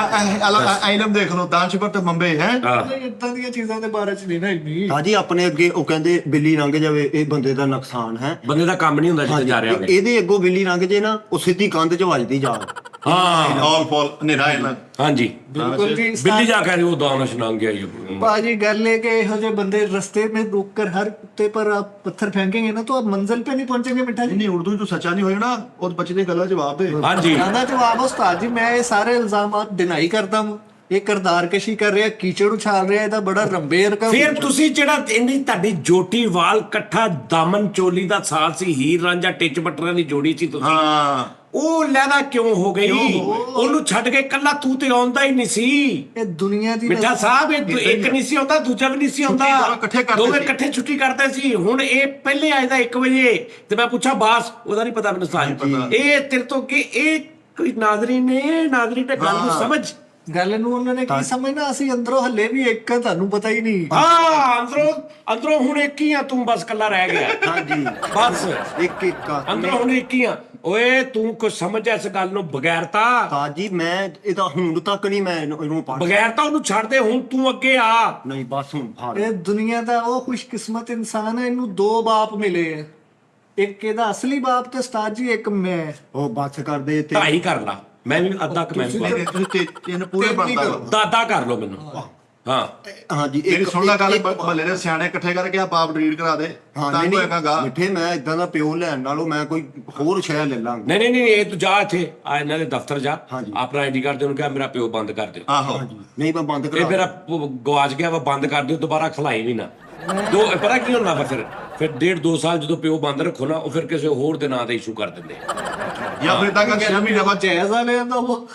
ਆਇਲਮ ਦੇਖ ਲਓ, ਦਾਨਸ਼ਵਰ ਤੇ ਮੰਬੇ ਹੈ। ਇਦਾਂ ਦੀਆਂ ਚੀਜ਼ਾਂ ਦੇ ਬਾਰੇ 'ਚ ਨਹੀਂ ਨਾ ਇੰਨੀ। ਤਾਜੀ ਆਪਣੇ ਅੱਗੇ ਉਹ ਕਹਿੰਦੇ ਬਿੱਲੀ ਲੰਘ ਜਾਵੇ ਇਹ ਬੰਦੇ ਦਾ ਨੁਕਸਾਨ ਹੈ, ਬੰਦੇ ਦਾ ਕੰਮ ਨਹੀਂ ਹੁੰਦਾ ਜਿੱਥੇ ਜਾ ਰਿਹਾ ਹੋਵੇ। ਇਹਦੇ ਅੱਗੋਂ ਬਿੱਲੀ ਲੰਘ ਜੇ ਨਾ, ਉਹ ਸਿੱਧੀ ਕੰਧ 'ਚ ਵੱਜਦੀ ਜਾ। ਹਾਂ, ਆਲ ਫਾਲ ਨਿਰਾਇਲ। ਹਾਂਜੀ, ਬਿਲਕੁਲ ਜੀ। ਬਿੱਲੀ ਜਾ ਕੇ ਉਹ ਦਾਨਸ਼ ਲੰਘ ਗਿਆ। बाजी गल है कि ਇਹੋ ਜਿਹੇ ਬੰਦੇ रस्ते में रुक कर हर कुत्ते पर आप पत्थर फेंकेंगे ना तो आप मंजिल पे नहीं पहुंचेंगे मिठा जी। नहीं उर्दू जो सच्चा नहीं होएगा ना, और बच्चे ने गलत जवाब दे। ਹਾਂਜੀ, ज्यादा जवाब उस्ताद जी, मैं ये सारे इल्जामात डिनाई करता हूं। ਇਹ ਕਿਰਦਾਰਕਸ਼ੀ ਕਰ ਰਿਹਾ, ਕੀਚੜ ਉਛਾਲ ਰਿਹਾ, ਇਹਦਾ ਬੜਾ ਰੰਬੇਰ ਕਾ। ਫਿਰ ਤੁਸੀਂ ਜਿਹੜਾ ਇੰਨੀ ਤੁਹਾਡੀ ਜੋਟੀ ਵਾਲ ਇਕੱਠਾ ਦਾਮਨ ਚੋਲੀ ਦਾ ਸਾਲ ਸੀ, ਹੀਰ ਰਾਂਝਾ ਟਿੱਚ ਬਟਰਾਂ ਦੀ ਜੋੜੀ ਸੀ ਤੁਸੀਂ। ਹਾਂ, ਉਹ ਲੈਣਾ ਕਿਉਂ ਹੋ ਗਈ? ਉਹਨੂੰ ਛੱਡ ਕੇ ਕੱਲਾ ਤੂੰ ਤੇ ਆਉਂਦਾ ਹੀ ਨਹੀਂ ਸੀ। ਇਹ ਦੁਨੀਆ ਦੀ ਮਿੱਠਾ ਸਾਹਿਬ ਇੱਕ ਨਹੀਂ ਸੀ ਆਉਂਦਾ, ਦੂਜਾ ਵੀ ਨਹੀਂ ਸੀ ਆਉਂਦਾ, ਇਕੱਠੇ ਕਰਦੇ ਦੋਵੇਂ ਸੀ। ਇਕੱਠੇ ਛੁੱਟੀ ਕਰਦੇ ਸੀ। ਹੁਣ ਇਹ ਪਹਿਲੇ ਆਏ ਦਾ 1 ਵਜੇ ਤੇ ਮੈਂ ਪੁੱਛਾਂ ਬਾਸ, ਉਹਦਾ ਨਹੀਂ ਪਤਾ ਮੈਨੂੰ ਸਾਜ। ਇਹ ਤੇਰੇ ਤੋਂ ਕਿ ਇਹ ਕੋਈ ਨਾਜ਼ਰੀਨ ਨੇ ਗੱਲ ਨੂੰ ਸਮਝ। ਗੱਲ ਨੂੰ ਉਹਨਾਂ ਨੇ ਕੀ ਸਮਝਣਾ, ਅਸੀਂ ਅੰਦਰੋਂ ਹੱਲੇ ਵੀ ਇੱਕ ਆ, ਤੁਹਾਨੂੰ ਪਤਾ ਹੀ ਨਹੀਂ। ਹਾਂ, ਅੰਦਰੋਂ ਹੁਣ ਇੱਕ ਹੀ ਆ ਤੂੰ, ਬਸ ਕੱਲਾ ਰਹਿ ਗਿਆ। ਹਾਂਜੀ ਬਸ ਇੱਕ ਅੰਦਰੋਂ ਹੁਣ ਇੱਕ ਹੀ ਆ। ਓਏ ਤੂੰ ਕੁਝ ਸਮਝ ਇਸ ਗੱਲ ਨੂੰ? ਬਗੈਰਤਾ ਤਾਜੀ ਮੈਂ ਇਹਦਾ ਹੁਣ ਤੱਕ ਨਹੀਂ ਮੈਂ ਇਹਨੂੰ ਪੜ੍ਹ ਬਗੈਰਤਾ ਉਹਨੂੰ ਛੱਡ ਦੇ, ਹੁਣ ਤੂੰ ਅੱਗੇ ਆ। ਨਹੀਂ ਬਸ ਹੁਣ ਫਾੜ ਇਹ ਦੁਨੀਆ ਦਾ ਉਹ ਖੁਸ਼ਕਿਸਮਤ ਇਨਸਾਨ ਹੈ, ਇਹਨੂੰ 2 ਬਾਪ ਮਿਲੇ ਆ। ਇੱਕ ਇਹਦਾ ਅਸਲੀ ਬਾਪ ਤੇ ਉਸਤਾਦ ਜੀ, ਇੱਕ ਮੈਂ। ਉਹ ਬਸ ਕਰਦੇ ਤੇ 2.5 ਕਰ ਲਾ, ਮੈਂ ਵੀ ਅੱਧਾ ਕਮੈਂਟ ਤੁਸੀਂ ਤਿੰਨ ਪੂਰੇ ਬਣਦਾ ਵਾ। ਦਾਦਾ ਕਰ ਲੋ ਮੈਨੂੰ। ਹਾਂ ਹਾਂਜੀ ਮੇਰੀ ਸੁਣ ਲੈ ਗੱਲ, ਮਹੱਲੇ ਦੇ ਸਿਆਣੇ ਇਕੱਠੇ ਕਰਕੇ ਆ ਬਾਪ ਡਿਲੀਟ ਕਰਾ ਦੇ ਹਾਂ ਤਾਂ ਨਹੀਂ ਕੋਈ ਕਹਾਂਗਾ ਮਿੱਠੇ ਮੈਂ ਇਦਾਂ ਦਾ ਪਿਓ ਲੈਣ ਨਾਲੋਂ ਮੈਂ ਕੋਈ ਹੋਰ ਸ਼ੈ ਲੈ ਲਾਂਗਾ। ਨਹੀਂ ਇਹ ਤੂੰ ਜਾ ਇੱਥੇ ਆ ਇਹਨਾਂ ਦੇ ਦਫ਼ਤਰ ਜਾ, ਹਾਂਜੀ। ਆਪਣਾ ਆਈਡੀ ਕਾਰਡ ਦੇ ਉਹਨੂੰ ਕਿਹਾ ਮੇਰਾ ਪਿਓ ਬੰਦ ਕਰ ਦਿਓ। ਆਹੋ ਨਹੀਂ ਮੈਂ ਬੰਦ ਇਹ ਕਰਾ ਮੇਰਾ ਗਵਾਚ ਗਿਆ ਵਾ, ਬੰਦ ਕਰ ਦਿਓ, ਦੁਬਾਰਾ ਖਲਾਈ ਵੀ ਨਾ। ਪਤਾ ਕੀ ਹੁੰਦਾ ਵਾ ਫਿਰ 1.5-2 ਸਾਲ ਜਦੋਂ ਪਿਓ ਬੰਦ ਰੱਖੋ ਨਾ, ਉਹ ਫਿਰ ਕਿਸੇ ਹੋਰ ਦੇ ਨਾਂ ਤੇ ਇਸ਼ੂ ਕਰ ਦਿੰਦੇ। ਜਾਂ ਫਿਰ ਤੱਕ 6 ਮਹੀਨੇ ਬਾਅਦ ਜਾਇਜ਼ਾ ਲੈਂਦਾ ਉਹ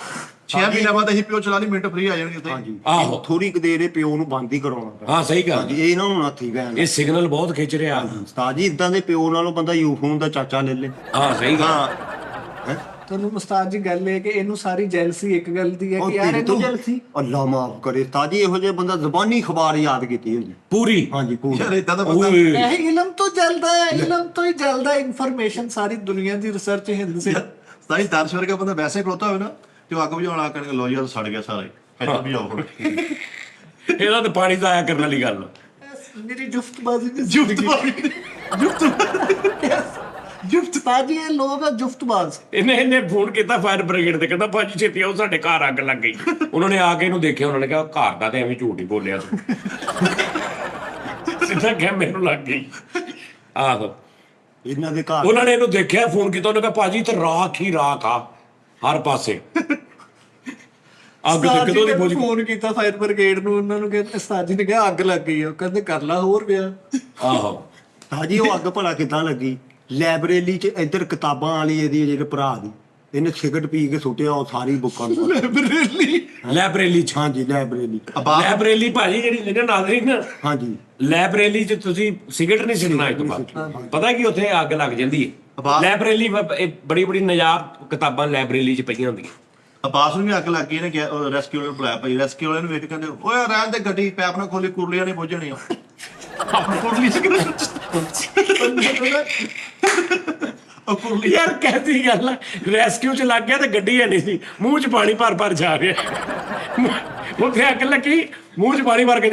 6 ਮਹੀਨੇ ਬਾਅਦ ਅਸੀਂ ਪਿਓ ਚਲਾ ਲਈ, ਮਿੰਟ ਫ੍ਰੀ ਆ ਜਾਣਗੇ ਉੱਥੇ। ਹਾਂਜੀ ਆਹੋ। ਥੋੜੀ ਕੁ ਦੇਰ ਇਹ ਪਿਓ ਨੂੰ ਬੰਦ ਹੀ ਕਰਾਉਣਾ ਪੈਣਾ। ਹਾਂ ਸਹੀ ਗੱਲ। ਹਾਂਜੀ ਇਹ ਇਹਨਾਂ ਨੂੰ ਨਾਥੀ ਗਏ ਇਹ ਸਿਗਨਲ ਬਹੁਤ ਖਿੱਚ ਰਿਹਾ। ਉਸਤਾਦ ਜੀ ਇਦਾਂ ਦੇ ਪਿਓ ਨਾਲੋਂ ਬੰਦਾ ਯੂਫੋਨ ਦਾ ਚਾਚਾ ਲੈ ਲੇ। ਹਾਂ ਸਹੀ ਗੱਲ। ਹੈਂ? ਤੁਹਾਨੂੰ ਉਸਤਾਦ ਜੀ ਗੱਲ ਇਹ ਕਿ ਇਹਨੂੰ ਸਾਰੀ ਜੈਲਸੀ ਇੱਕ ਗੱਲ ਦੀ ਹੈ ਉਹ ਕਿ ਯਾਰ ਤੇਰੇ ਤੋਂ ਇਹਨੂੰ ਜਲਸੀ ਅੱਲਾ ਮਾਫ ਕਰੇ ਉਸਤਾਦ ਜੀ, ਇਹੋ ਜਿਹਾ ਬੰਦਾ ਜ਼ਬਾਨੀ ਖਬਰ ਯਾਦ ਕੀਤੀ ਹੁੰਦੀ। ਪੂਰੀ ਹਾਂਜੀ ਪੂਰੀ ਯਾਰ ਇਦਾਂ ਦਾ ਬੰਦਾ ਓਏ ਇਹ ਇਲਮ ਤੋਂ ਜਲਦਾ ਹੈ, ਇਲਮ ਤੋਂ ਹੀ ਜਲਦਾ। ਇਨਫੋਰਮੇਸ਼ਨ ਸਾਰੀ ਦੁਨੀਆ ਦੀ ਰਿਸਰਚ ਹਿੰਦ ਸੇ। ਸਾਈ ਦਰਸ਼ ਵਰਗਾ ਬੰਦਾ ਵੈਸੇ ਹੀ ਖਲੋਤਾ ਹੋਵੇ ਨਾ ਤੇ ਉਹ ਅੱਗ ਬੁਝਾਉਣਾ ਕਰਕੇ ਲੋ ਯਾਰ ਸੜ ਗਿਆ ਸਾਰਾ ਹੀ, ਇੱਧਰ ਵੀ ਆਓ ਹੁਣ। ਇਹਦਾ ਤੇ ਪਾਣੀ ਜ਼ਾਇਆ ਕਰਨ ਵਾਲੀ ਗੱਲ। ਮੇਰੀ ਜੁਫਤਬਾਜ਼ੀ ਦੀ ਜੁਫਤਬਾਜ਼ੀ ਜੁਫਤਬਾਜ਼ੀ ਇਹ ਲੋਕ ਆ ਜੁਫਤਬਾਜ਼। ਇਹਨੇ ਫੋਨ ਕੀਤਾ ਫਾਇਰ ਬ੍ਰਿਗੇਡ ਤੇ, ਕਹਿੰਦਾ ਭਾਜੀ ਛੇਤੀ ਆਓ ਸਾਡੇ ਘਰ ਅੱਗ ਲੱਗ ਗਈ। ਉਹਨਾਂ ਨੇ ਆ ਕੇ ਇਹਨੂੰ ਦੇਖਿਆ, ਉਹਨਾਂ ਨੇ ਕਿਹਾ ਘਰ ਦਾ ਤੇ ਐਵੇਂ ਝੂਠ ਹੀ ਬੋਲਿਆ ਤੂੰ। ਸਿੱਧਾ ਕਿਹਾ ਮੈਨੂੰ ਲੱਗ ਗਈ। ਆਹੋ ਇਹਨਾਂ ਦੇ ਘਰ ਉਹਨਾਂ ਨੇ ਇਹਨੂੰ ਦੇਖਿਆ, ਫੋਨ ਕੀਤਾ, ਉਹਨੇ ਕਿਹਾ ਭਾਜੀ ਤੇ ਰਾਖ ਹੀ ਰਾਖ ਆ ਹਰ ਪਾਸੇ। ਅੱਗ ਤੇ ਕਿਦੋਂ ਦੀ ਬੁਝ ਗਈ। ਫੋਨ ਕੀਤਾ ਫਾਇਰ ਬ੍ਰਿਗੇਡ ਨੂੰ, ਉਹਨਾਂ ਨੂੰ ਕਹਿੰਦੇ ਉਸਤਾਦ ਜੀ ਨੇ ਕਿਹਾ ਅੱਗ ਲੱਗ ਗਈ ਆ। ਕਹਿੰਦੇ ਕਰ ਲਾ ਹੋਰ ਪਿਆ। ਆਹੋ ਤਾਜੀ ਉਹ ਅੱਗ ਭਲਾ ਕਿੱਦਾਂ ਲੱਗੀ? ਲਾਇਬ੍ਰੇਰੀ 'ਚ ਇੱਧਰ ਕਿਤਾਬਾਂ ਵਾਲੀ ਇਹਦੀ ਜਿਹੜੇ ਭਰਾ ਦੀ, ਇਹਨੇ ਸਿਗਰਟ ਪੀ ਕੇ ਸੁੱਟਿਆ ਉਹ ਸਾਰੀ ਬੁੱਕਾਂ ਨੂੰ। ਲਾਇਬ੍ਰੇਲੀ ਚ। ਹਾਂਜੀ ਲਾਇਬ੍ਰੇਰੀ ਲਾਇਬ੍ਰੇਲੀ ਭਾਜੀ ਜਿਹੜੀ ਜਿਹੜੇ ਨਾਜ਼ਰੀਨ, ਹਾਂਜੀ ਲਾਇਬ੍ਰੇਲੀ ਚ ਤੁਸੀਂ ਸਿਗਰਟ ਨਹੀਂ ਸਿੱਟਣਾ ਇਸ ਤੋਂ ਬਾਅਦ। ਪਤਾ ਕੀ ਉੱਥੇ ਅੱਗ ਲੱਗ ਜਾਂਦੀ ਹੈ। ਲਾਇਬ੍ਰੇਲੀ ਬੜੀ ਬੜੀ ਨਜ਼ਾਬ ਕਿਤਾਬਾਂ ਲਾਇਬ੍ਰੇਲੀ ਚ ਪਈਆਂ ਹੁੰਦੀਆਂ। ਅਬਾਸ ਨੂੰ ਵੀ ਅੱਗ ਲੱਗ ਗਈ, ਇਹਨੇ ਕਿਹਾ ਰੈਸਕਿਊ ਵਾਲੇ ਨੂੰ ਬੁਲਾਇਆ ਭਾਈ। ਰੈਸਕਿਊ ਵਾਲੇ ਨੂੰ ਵੇਖ ਕੇ ਕਹਿੰਦੇ ਓਏ ਰਹਿਣ ਦੇ ਗੱਡੀ, ਪੈਪ ਨਾ ਖੋਲੀ, ਕੁਰਲੀਆਂ ਨਹੀਂ ਬੁੱਝਣੀ ਆ। ਆਪਣੀ ਕੁਰਲੀ ਉਹ ਕੁਰਲੀ ਯਾਰ ਕੈਸੀ ਗੱਲ ਹੈ, ਰੈਸਕਿਊ ਚ ਲੱਗ ਗਿਆ ਤੇ ਗੱਡੀ ਹੈ ਨਹੀਂ ਸੀ, ਮੂੰਹ ਚ ਪਾਣੀ ਭਰ ਜਾ ਰਿਹਾ। ਉੱਥੇ ਅੱਗ ਲੱਗੀ, ਮੂੰਹ ਚ ਪਾਣੀ ਭਰ ਕੇ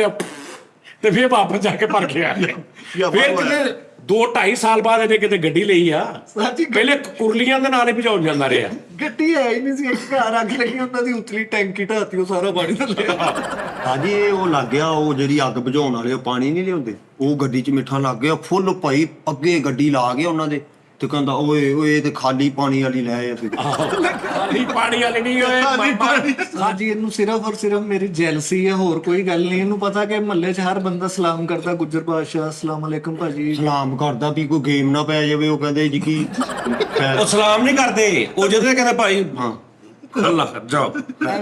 ਤੇ ਫਿਰ ਵਾਪਸ ਜਾ ਕੇ ਭਰ ਕੇ ਆ ਗਿਆ। ਫਿਰ ਕਿਤੇ 2-2.5 ਸਾਲ ਬਾਅਦ ਇਹਨੇ ਕਿਤੇ ਗੱਡੀ ਲਈ ਆ। ਸਾਡੀ ਪਹਿਲੇ ਕੁਰਲੀਆਂ ਦੇ ਨਾਲ ਹੀ ਭਜਾਉਣ ਜਾਂਦਾ ਰਿਹਾ। ਗੱਡੀ ਹੈ ਹੀ ਨਹੀਂ ਸੀ, ਇੱਕ ਘਰ ਅੱਗ ਲੱਗੀ, ਉਹਨਾਂ ਦੀ ਉਤਲੀ ਟੈਂਕੀ ਢਾਤੀ, ਉਹ ਸਾਰਾ ਪਾਣੀ ਥੱਲੇ ਆ। ਤਾਜੀ ਇਹ ਉਹ ਲੱਗ ਗਿਆ, ਉਹ ਜਿਹੜੀ ਅੱਗ ਬੁਝਾਉਣ ਵਾਲੇ ਉਹ ਪਾਣੀ ਨਹੀਂ ਲਿਆਉਂਦੇ, ਉਹ ਗੱਡੀ 'ਚ ਮਿੱਠਾ ਲੱਗ ਗਿਆ ਫੁੱਲ ਭਾਈ, ਅੱਗੇ ਗੱਡੀ ਲਾ ਗਿਆ ਉਹਨਾਂ ਦੇ ਤੇ ਕਹਿੰਦਾ ਓਏ ਓਏ ਇਹ ਤੇ ਖਾਲੀ ਪਾਣੀ ਵਾਲੀ ਲੈ ਆ ਫਿਰ। ਖਾਲੀ ਪਾਣੀ ਵਾਲੀ ਨਹੀਂ ਓਏ ਸਾਜੀ ਇਹਨੂੰ ਸਿਰਫ ਔਰ ਸਿਰਫ ਮੇਰੀ ਜੈਲਸੀ ਹੈ, ਹੋਰ ਕੋਈ ਗੱਲ ਨਹੀਂ। ਇਹਨੂੰ ਪਤਾ ਕਿ ਮਹੱਲੇ 'ਚ ਹਰ ਬੰਦਾ ਸਲਾਮ ਕਰਦਾ, ਗੁੱਜਰ ਬਾਦਸ਼ਾਹ ਅਸਲਾਮ ਅਲੈਕਮ ਭਾਜੀ ਸਲਾਮ ਕਰਦਾ ਵੀ ਕੋਈ ਗੇਮ ਨਾ ਪੈ ਜਾਵੇ। ਉਹ ਕਹਿੰਦੇ ਜੀ ਕੀ ਉਹ ਸਲਾਮ ਨਹੀਂ ਕਰਦੇ, ਉਹ ਜਦੋਂ ਕਹਿੰਦਾ ਭਾਈ ਹਾਂ ਅੱਲਾ ਜਾਓ,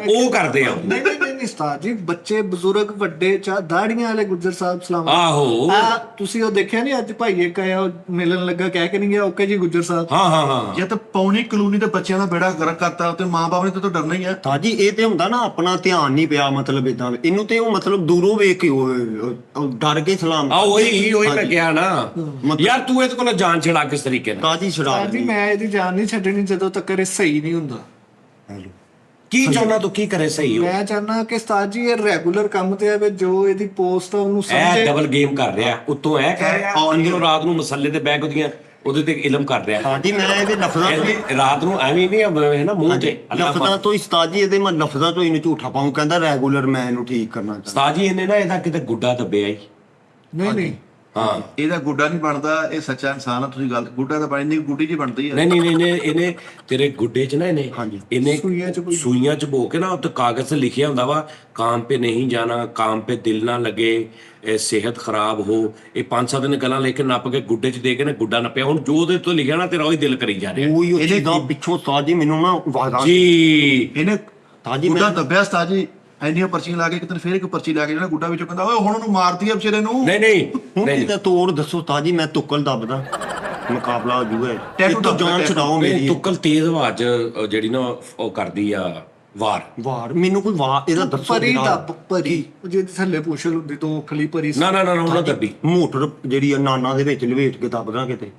ਉਹ ਕਰਦੇ ਆ। ਨਹੀਂ ਉਸਤਾਦ ਜੀ, ਬੱਚੇ ਬਜ਼ੁਰਗ ਵੱਡੇ ਦਾੜੀਆਂ ਵਾਲੇ ਗੁੱਜਰ ਸਾਹਿਬ ਸਲਾਮ। ਆਹੋ ਤੁਸੀਂ ਉਹ ਦੇਖਿਆ ਨਹੀਂ ਅੱਜ ਭਾਈ ਇੱਕ ਆਇਆ, ਉਹ ਮਿਲਣ ਲੱਗਾ, ਕਹਿ ਕੇ ਨਹੀਂ ਗਿਆ ਓਕੇ ਜੀ ਗੁੱਜਰ ਸਾਹਿਬ। ਹਾਂ ਜੇ ਤਾਂ ਪੌਣੀ ਕਲੋਨੀ ਦੇ ਬੱਚਿਆਂ ਦਾ ਬੇੜਾ ਗਰਕ ਕਰਤਾ ਤੇ ਮਾਂ-ਬਾਪ ਨੇ ਤਾਂ ਡਰਨਾ ਹੀ ਹੈ। ਤਾਜੀ ਇਹ ਤੇ ਹੁੰਦਾ ਨਾ ਆਪਣਾ ਧਿਆਨ ਨਹੀਂ ਪਿਆ, ਮਤਲਬ ਇਦਾਂ ਇਹਨੂੰ ਤੇ ਉਹ ਮਤਲਬ ਦੂਰੋਂ ਵੇਖ ਕੇ ਉਹ ਡਰ ਕੇ ਸਲਾਮ। ਆ ਉਹੀ ਮੈਂ ਕਿਹਾ ਨਾ ਯਾਰ, ਤੂੰ ਇਹਦੇ ਕੋਲ ਜਾਨ ਛੜਾ ਕਿਸ ਤਰੀਕੇ ਨਾਲ? ਤਾਜੀ ਛੜਾ ਜੀ ਮੈਂ ਇਹਦੀ ਜਾਨ ਨਹੀਂ ਛੱਡਣੀ ਜਦੋਂ ਤੱਕ ਇਹ ਸਹੀ ਨਹੀਂ ਹੁੰਦਾ। ਕੀ ਚਾਹੁੰਦਾ ਤੂੰ ਕੀ ਕਰੇ ਸਹੀ ਹੋ? ਮੈਂ ਚਾਹਨਾ ਕਿ ਉਸਤਾਦ ਜੀ ਇਹ ਰੈਗੂਲਰ ਕੰਮ ਤੇ ਆਵੇ, ਜੋ ਇਹਦੀ ਪੋਸਟ ਆ ਉਹਨੂੰ ਇਹ ਸਮਝੇ। ਡਬਲ ਗੇਮ ਕਰ ਰਿਹਾ, ਉੱਤੋਂ ਇਹ ਕਹਿ ਰਿਹਾ, ਅੰਦਰੋਂ ਰਾਤ ਨੂੰ ਮਸੱਲੇ ਤੇ ਬੈਗ ਉਹਦੇ ਤੇ ਇਲਮ ਕਰ ਰਿਹਾ। ਤਾਜੀ ਮੈਂ ਇਹਦੇ ਲਫ਼ਜ਼ਾਂ ਤੋਂ ਰਾਤ ਨੂੰ ਐਵੇਂ ਨਹੀਂ ਹੈ ਨਾ ਮੂੰਹ ਤੇ ਲਫ਼ਜ਼ਾਂ ਤੋਂ ਉਸਤਾਦ ਜੀ ਇਹਦੇ ਮੈਂ ਲਫ਼ਜ਼ਾਂ ਤੋਂ ਇਹਨੂੰ ਝੂਠਾ ਪਾਉਂ, ਕਹਿੰਦਾ ਰੈਗੂਲਰ ਮੈਂ ਇਹਨੂੰ ਠੀਕ ਕਰਨਾ ਚਾਹੁੰਦਾ। ਉਸਤਾਦ ਜੀ ਇਹਨੇ ਨਾ ਇਹਦਾ ਕਿਤੇ ਗੁੱਡਾ ਦੱਬਿਆ ਹੀ। ਨਹੀਂ ਹਾਂ ਇਹਦਾ ਗੁੱਡਾ ਨਹੀਂ ਬਣਦਾ, ਇਹ ਸੱਚਾ ਇਨਸਾਨ ਆ। ਤੁਸੀਂ ਗੱਲ ਗੁੱਡਾ ਤਾਂ ਬਣੀ ਗੁੱਡੀ ਜੀ ਬਣਦੀ ਹੈ। ਨਹੀਂ ਇਹਨੇ ਤੇਰੇ ਗੁੱਡੇ 'ਚ ਨਾ ਇਹਨੇ ਸੂਈਆਂ 'ਚ ਬੋ ਕੇ ਨਾ ਉੱਤੇ ਕਾਗਜ਼ ਤੇ ਲਿਖਿਆ ਹੁੰਦਾ ਵਾ, काम पे नहीं जाना, काम पे दिल ना लगे, सेहत खराब हो। ਇਹ 5-7 ਦਿਨ ਗੱਲਾਂ ਲੈ ਕੇ ਨੱਪ ਕੇ ਗੁੱਡੇ 'ਚ ਦੇ ਕੇ ਨਾ ਗੁੱਡਾ ਨੱਪਿਆ। ਹੁਣ ਜੋ ਉਹਦੇ ਤੋਂ ਲਿਖਿਆ ਨਾ ਤੇਰਾ ਉਹੀ ਦਿਲ ਕਰੀ ਜਾ ਰਿਹਾ। ਉਹੀ ਉਹ ਚੀਜ਼ਾਂ ਪਿੱਛੋਂ ਉਸਤਾਦ ਜੀ ਮੈਨੂੰ ਨਾ ਵਾਦਾ ਜੀ ਇਹਨੇ ਤਾਜੀ ਗੁੱਡਾ ਦੱਬਿਆ ਉਸਤਾਦ ਜੀ, ਇੰਨੀਆਂ ਪਰਚੀਆਂ ਲਾ ਕੇ ਕਿਤੇ ਫਿਰ ਇੱਕ ਪਰਚੀ ਲਾ ਕੇ ਜਿਹੜਾ ਗੁੱਡਾ ਵਿੱਚੋਂ ਕਹਿੰਦਾ ਓਏ ਹੁਣ ਉਹਨੂੰ ਮਾਰਦੀ ਆ ਵਿਚਾਰੇ ਨੂੰ। ਹੁਣ ਕਿਤੇ ਤੋੜ ਦੱਸੋ ਤਾਜੀ, ਮੈਂ ਤੁੱਕਲ ਦੱਬਦਾ ਮੁਕਾਬਲਾ ਹੋ ਜੂਗਾ। ਟੈਟੂ ਤਾਂ ਜਾਨ ਛਡਾਓ ਮੇਰੀ। ਤੁੱਕਲ ਤੇਜ਼ ਆਵਾਜ਼ ਜਿਹੜੀ ਨਾ ਉਹ ਕਰਦੀ ਆ ਵਾਰ ਮੈਨੂੰ ਕੋਈ ਵਾਰ ਇਹਦਾ ਦੱਸੋ। ਪਰੀ ਦੱਬ ਪਰੀ ਜਿਹਦੇ ਥੱਲੇ ਪੁੱਛਲ ਹੁੰਦੀ ਤੋਂ ਖਲੀ ਪਰੀ ਨਾ ਉਹਨਾਂ ਦੱਬੀ ਮੋਟਰ ਜਿਹੜੀ ਆ ਨਾਨਾ ਦੇ ਵਿੱਚ ਲਵੇਟ ਕੇ ਦੱਬਦਾ ਕਿਤੇ।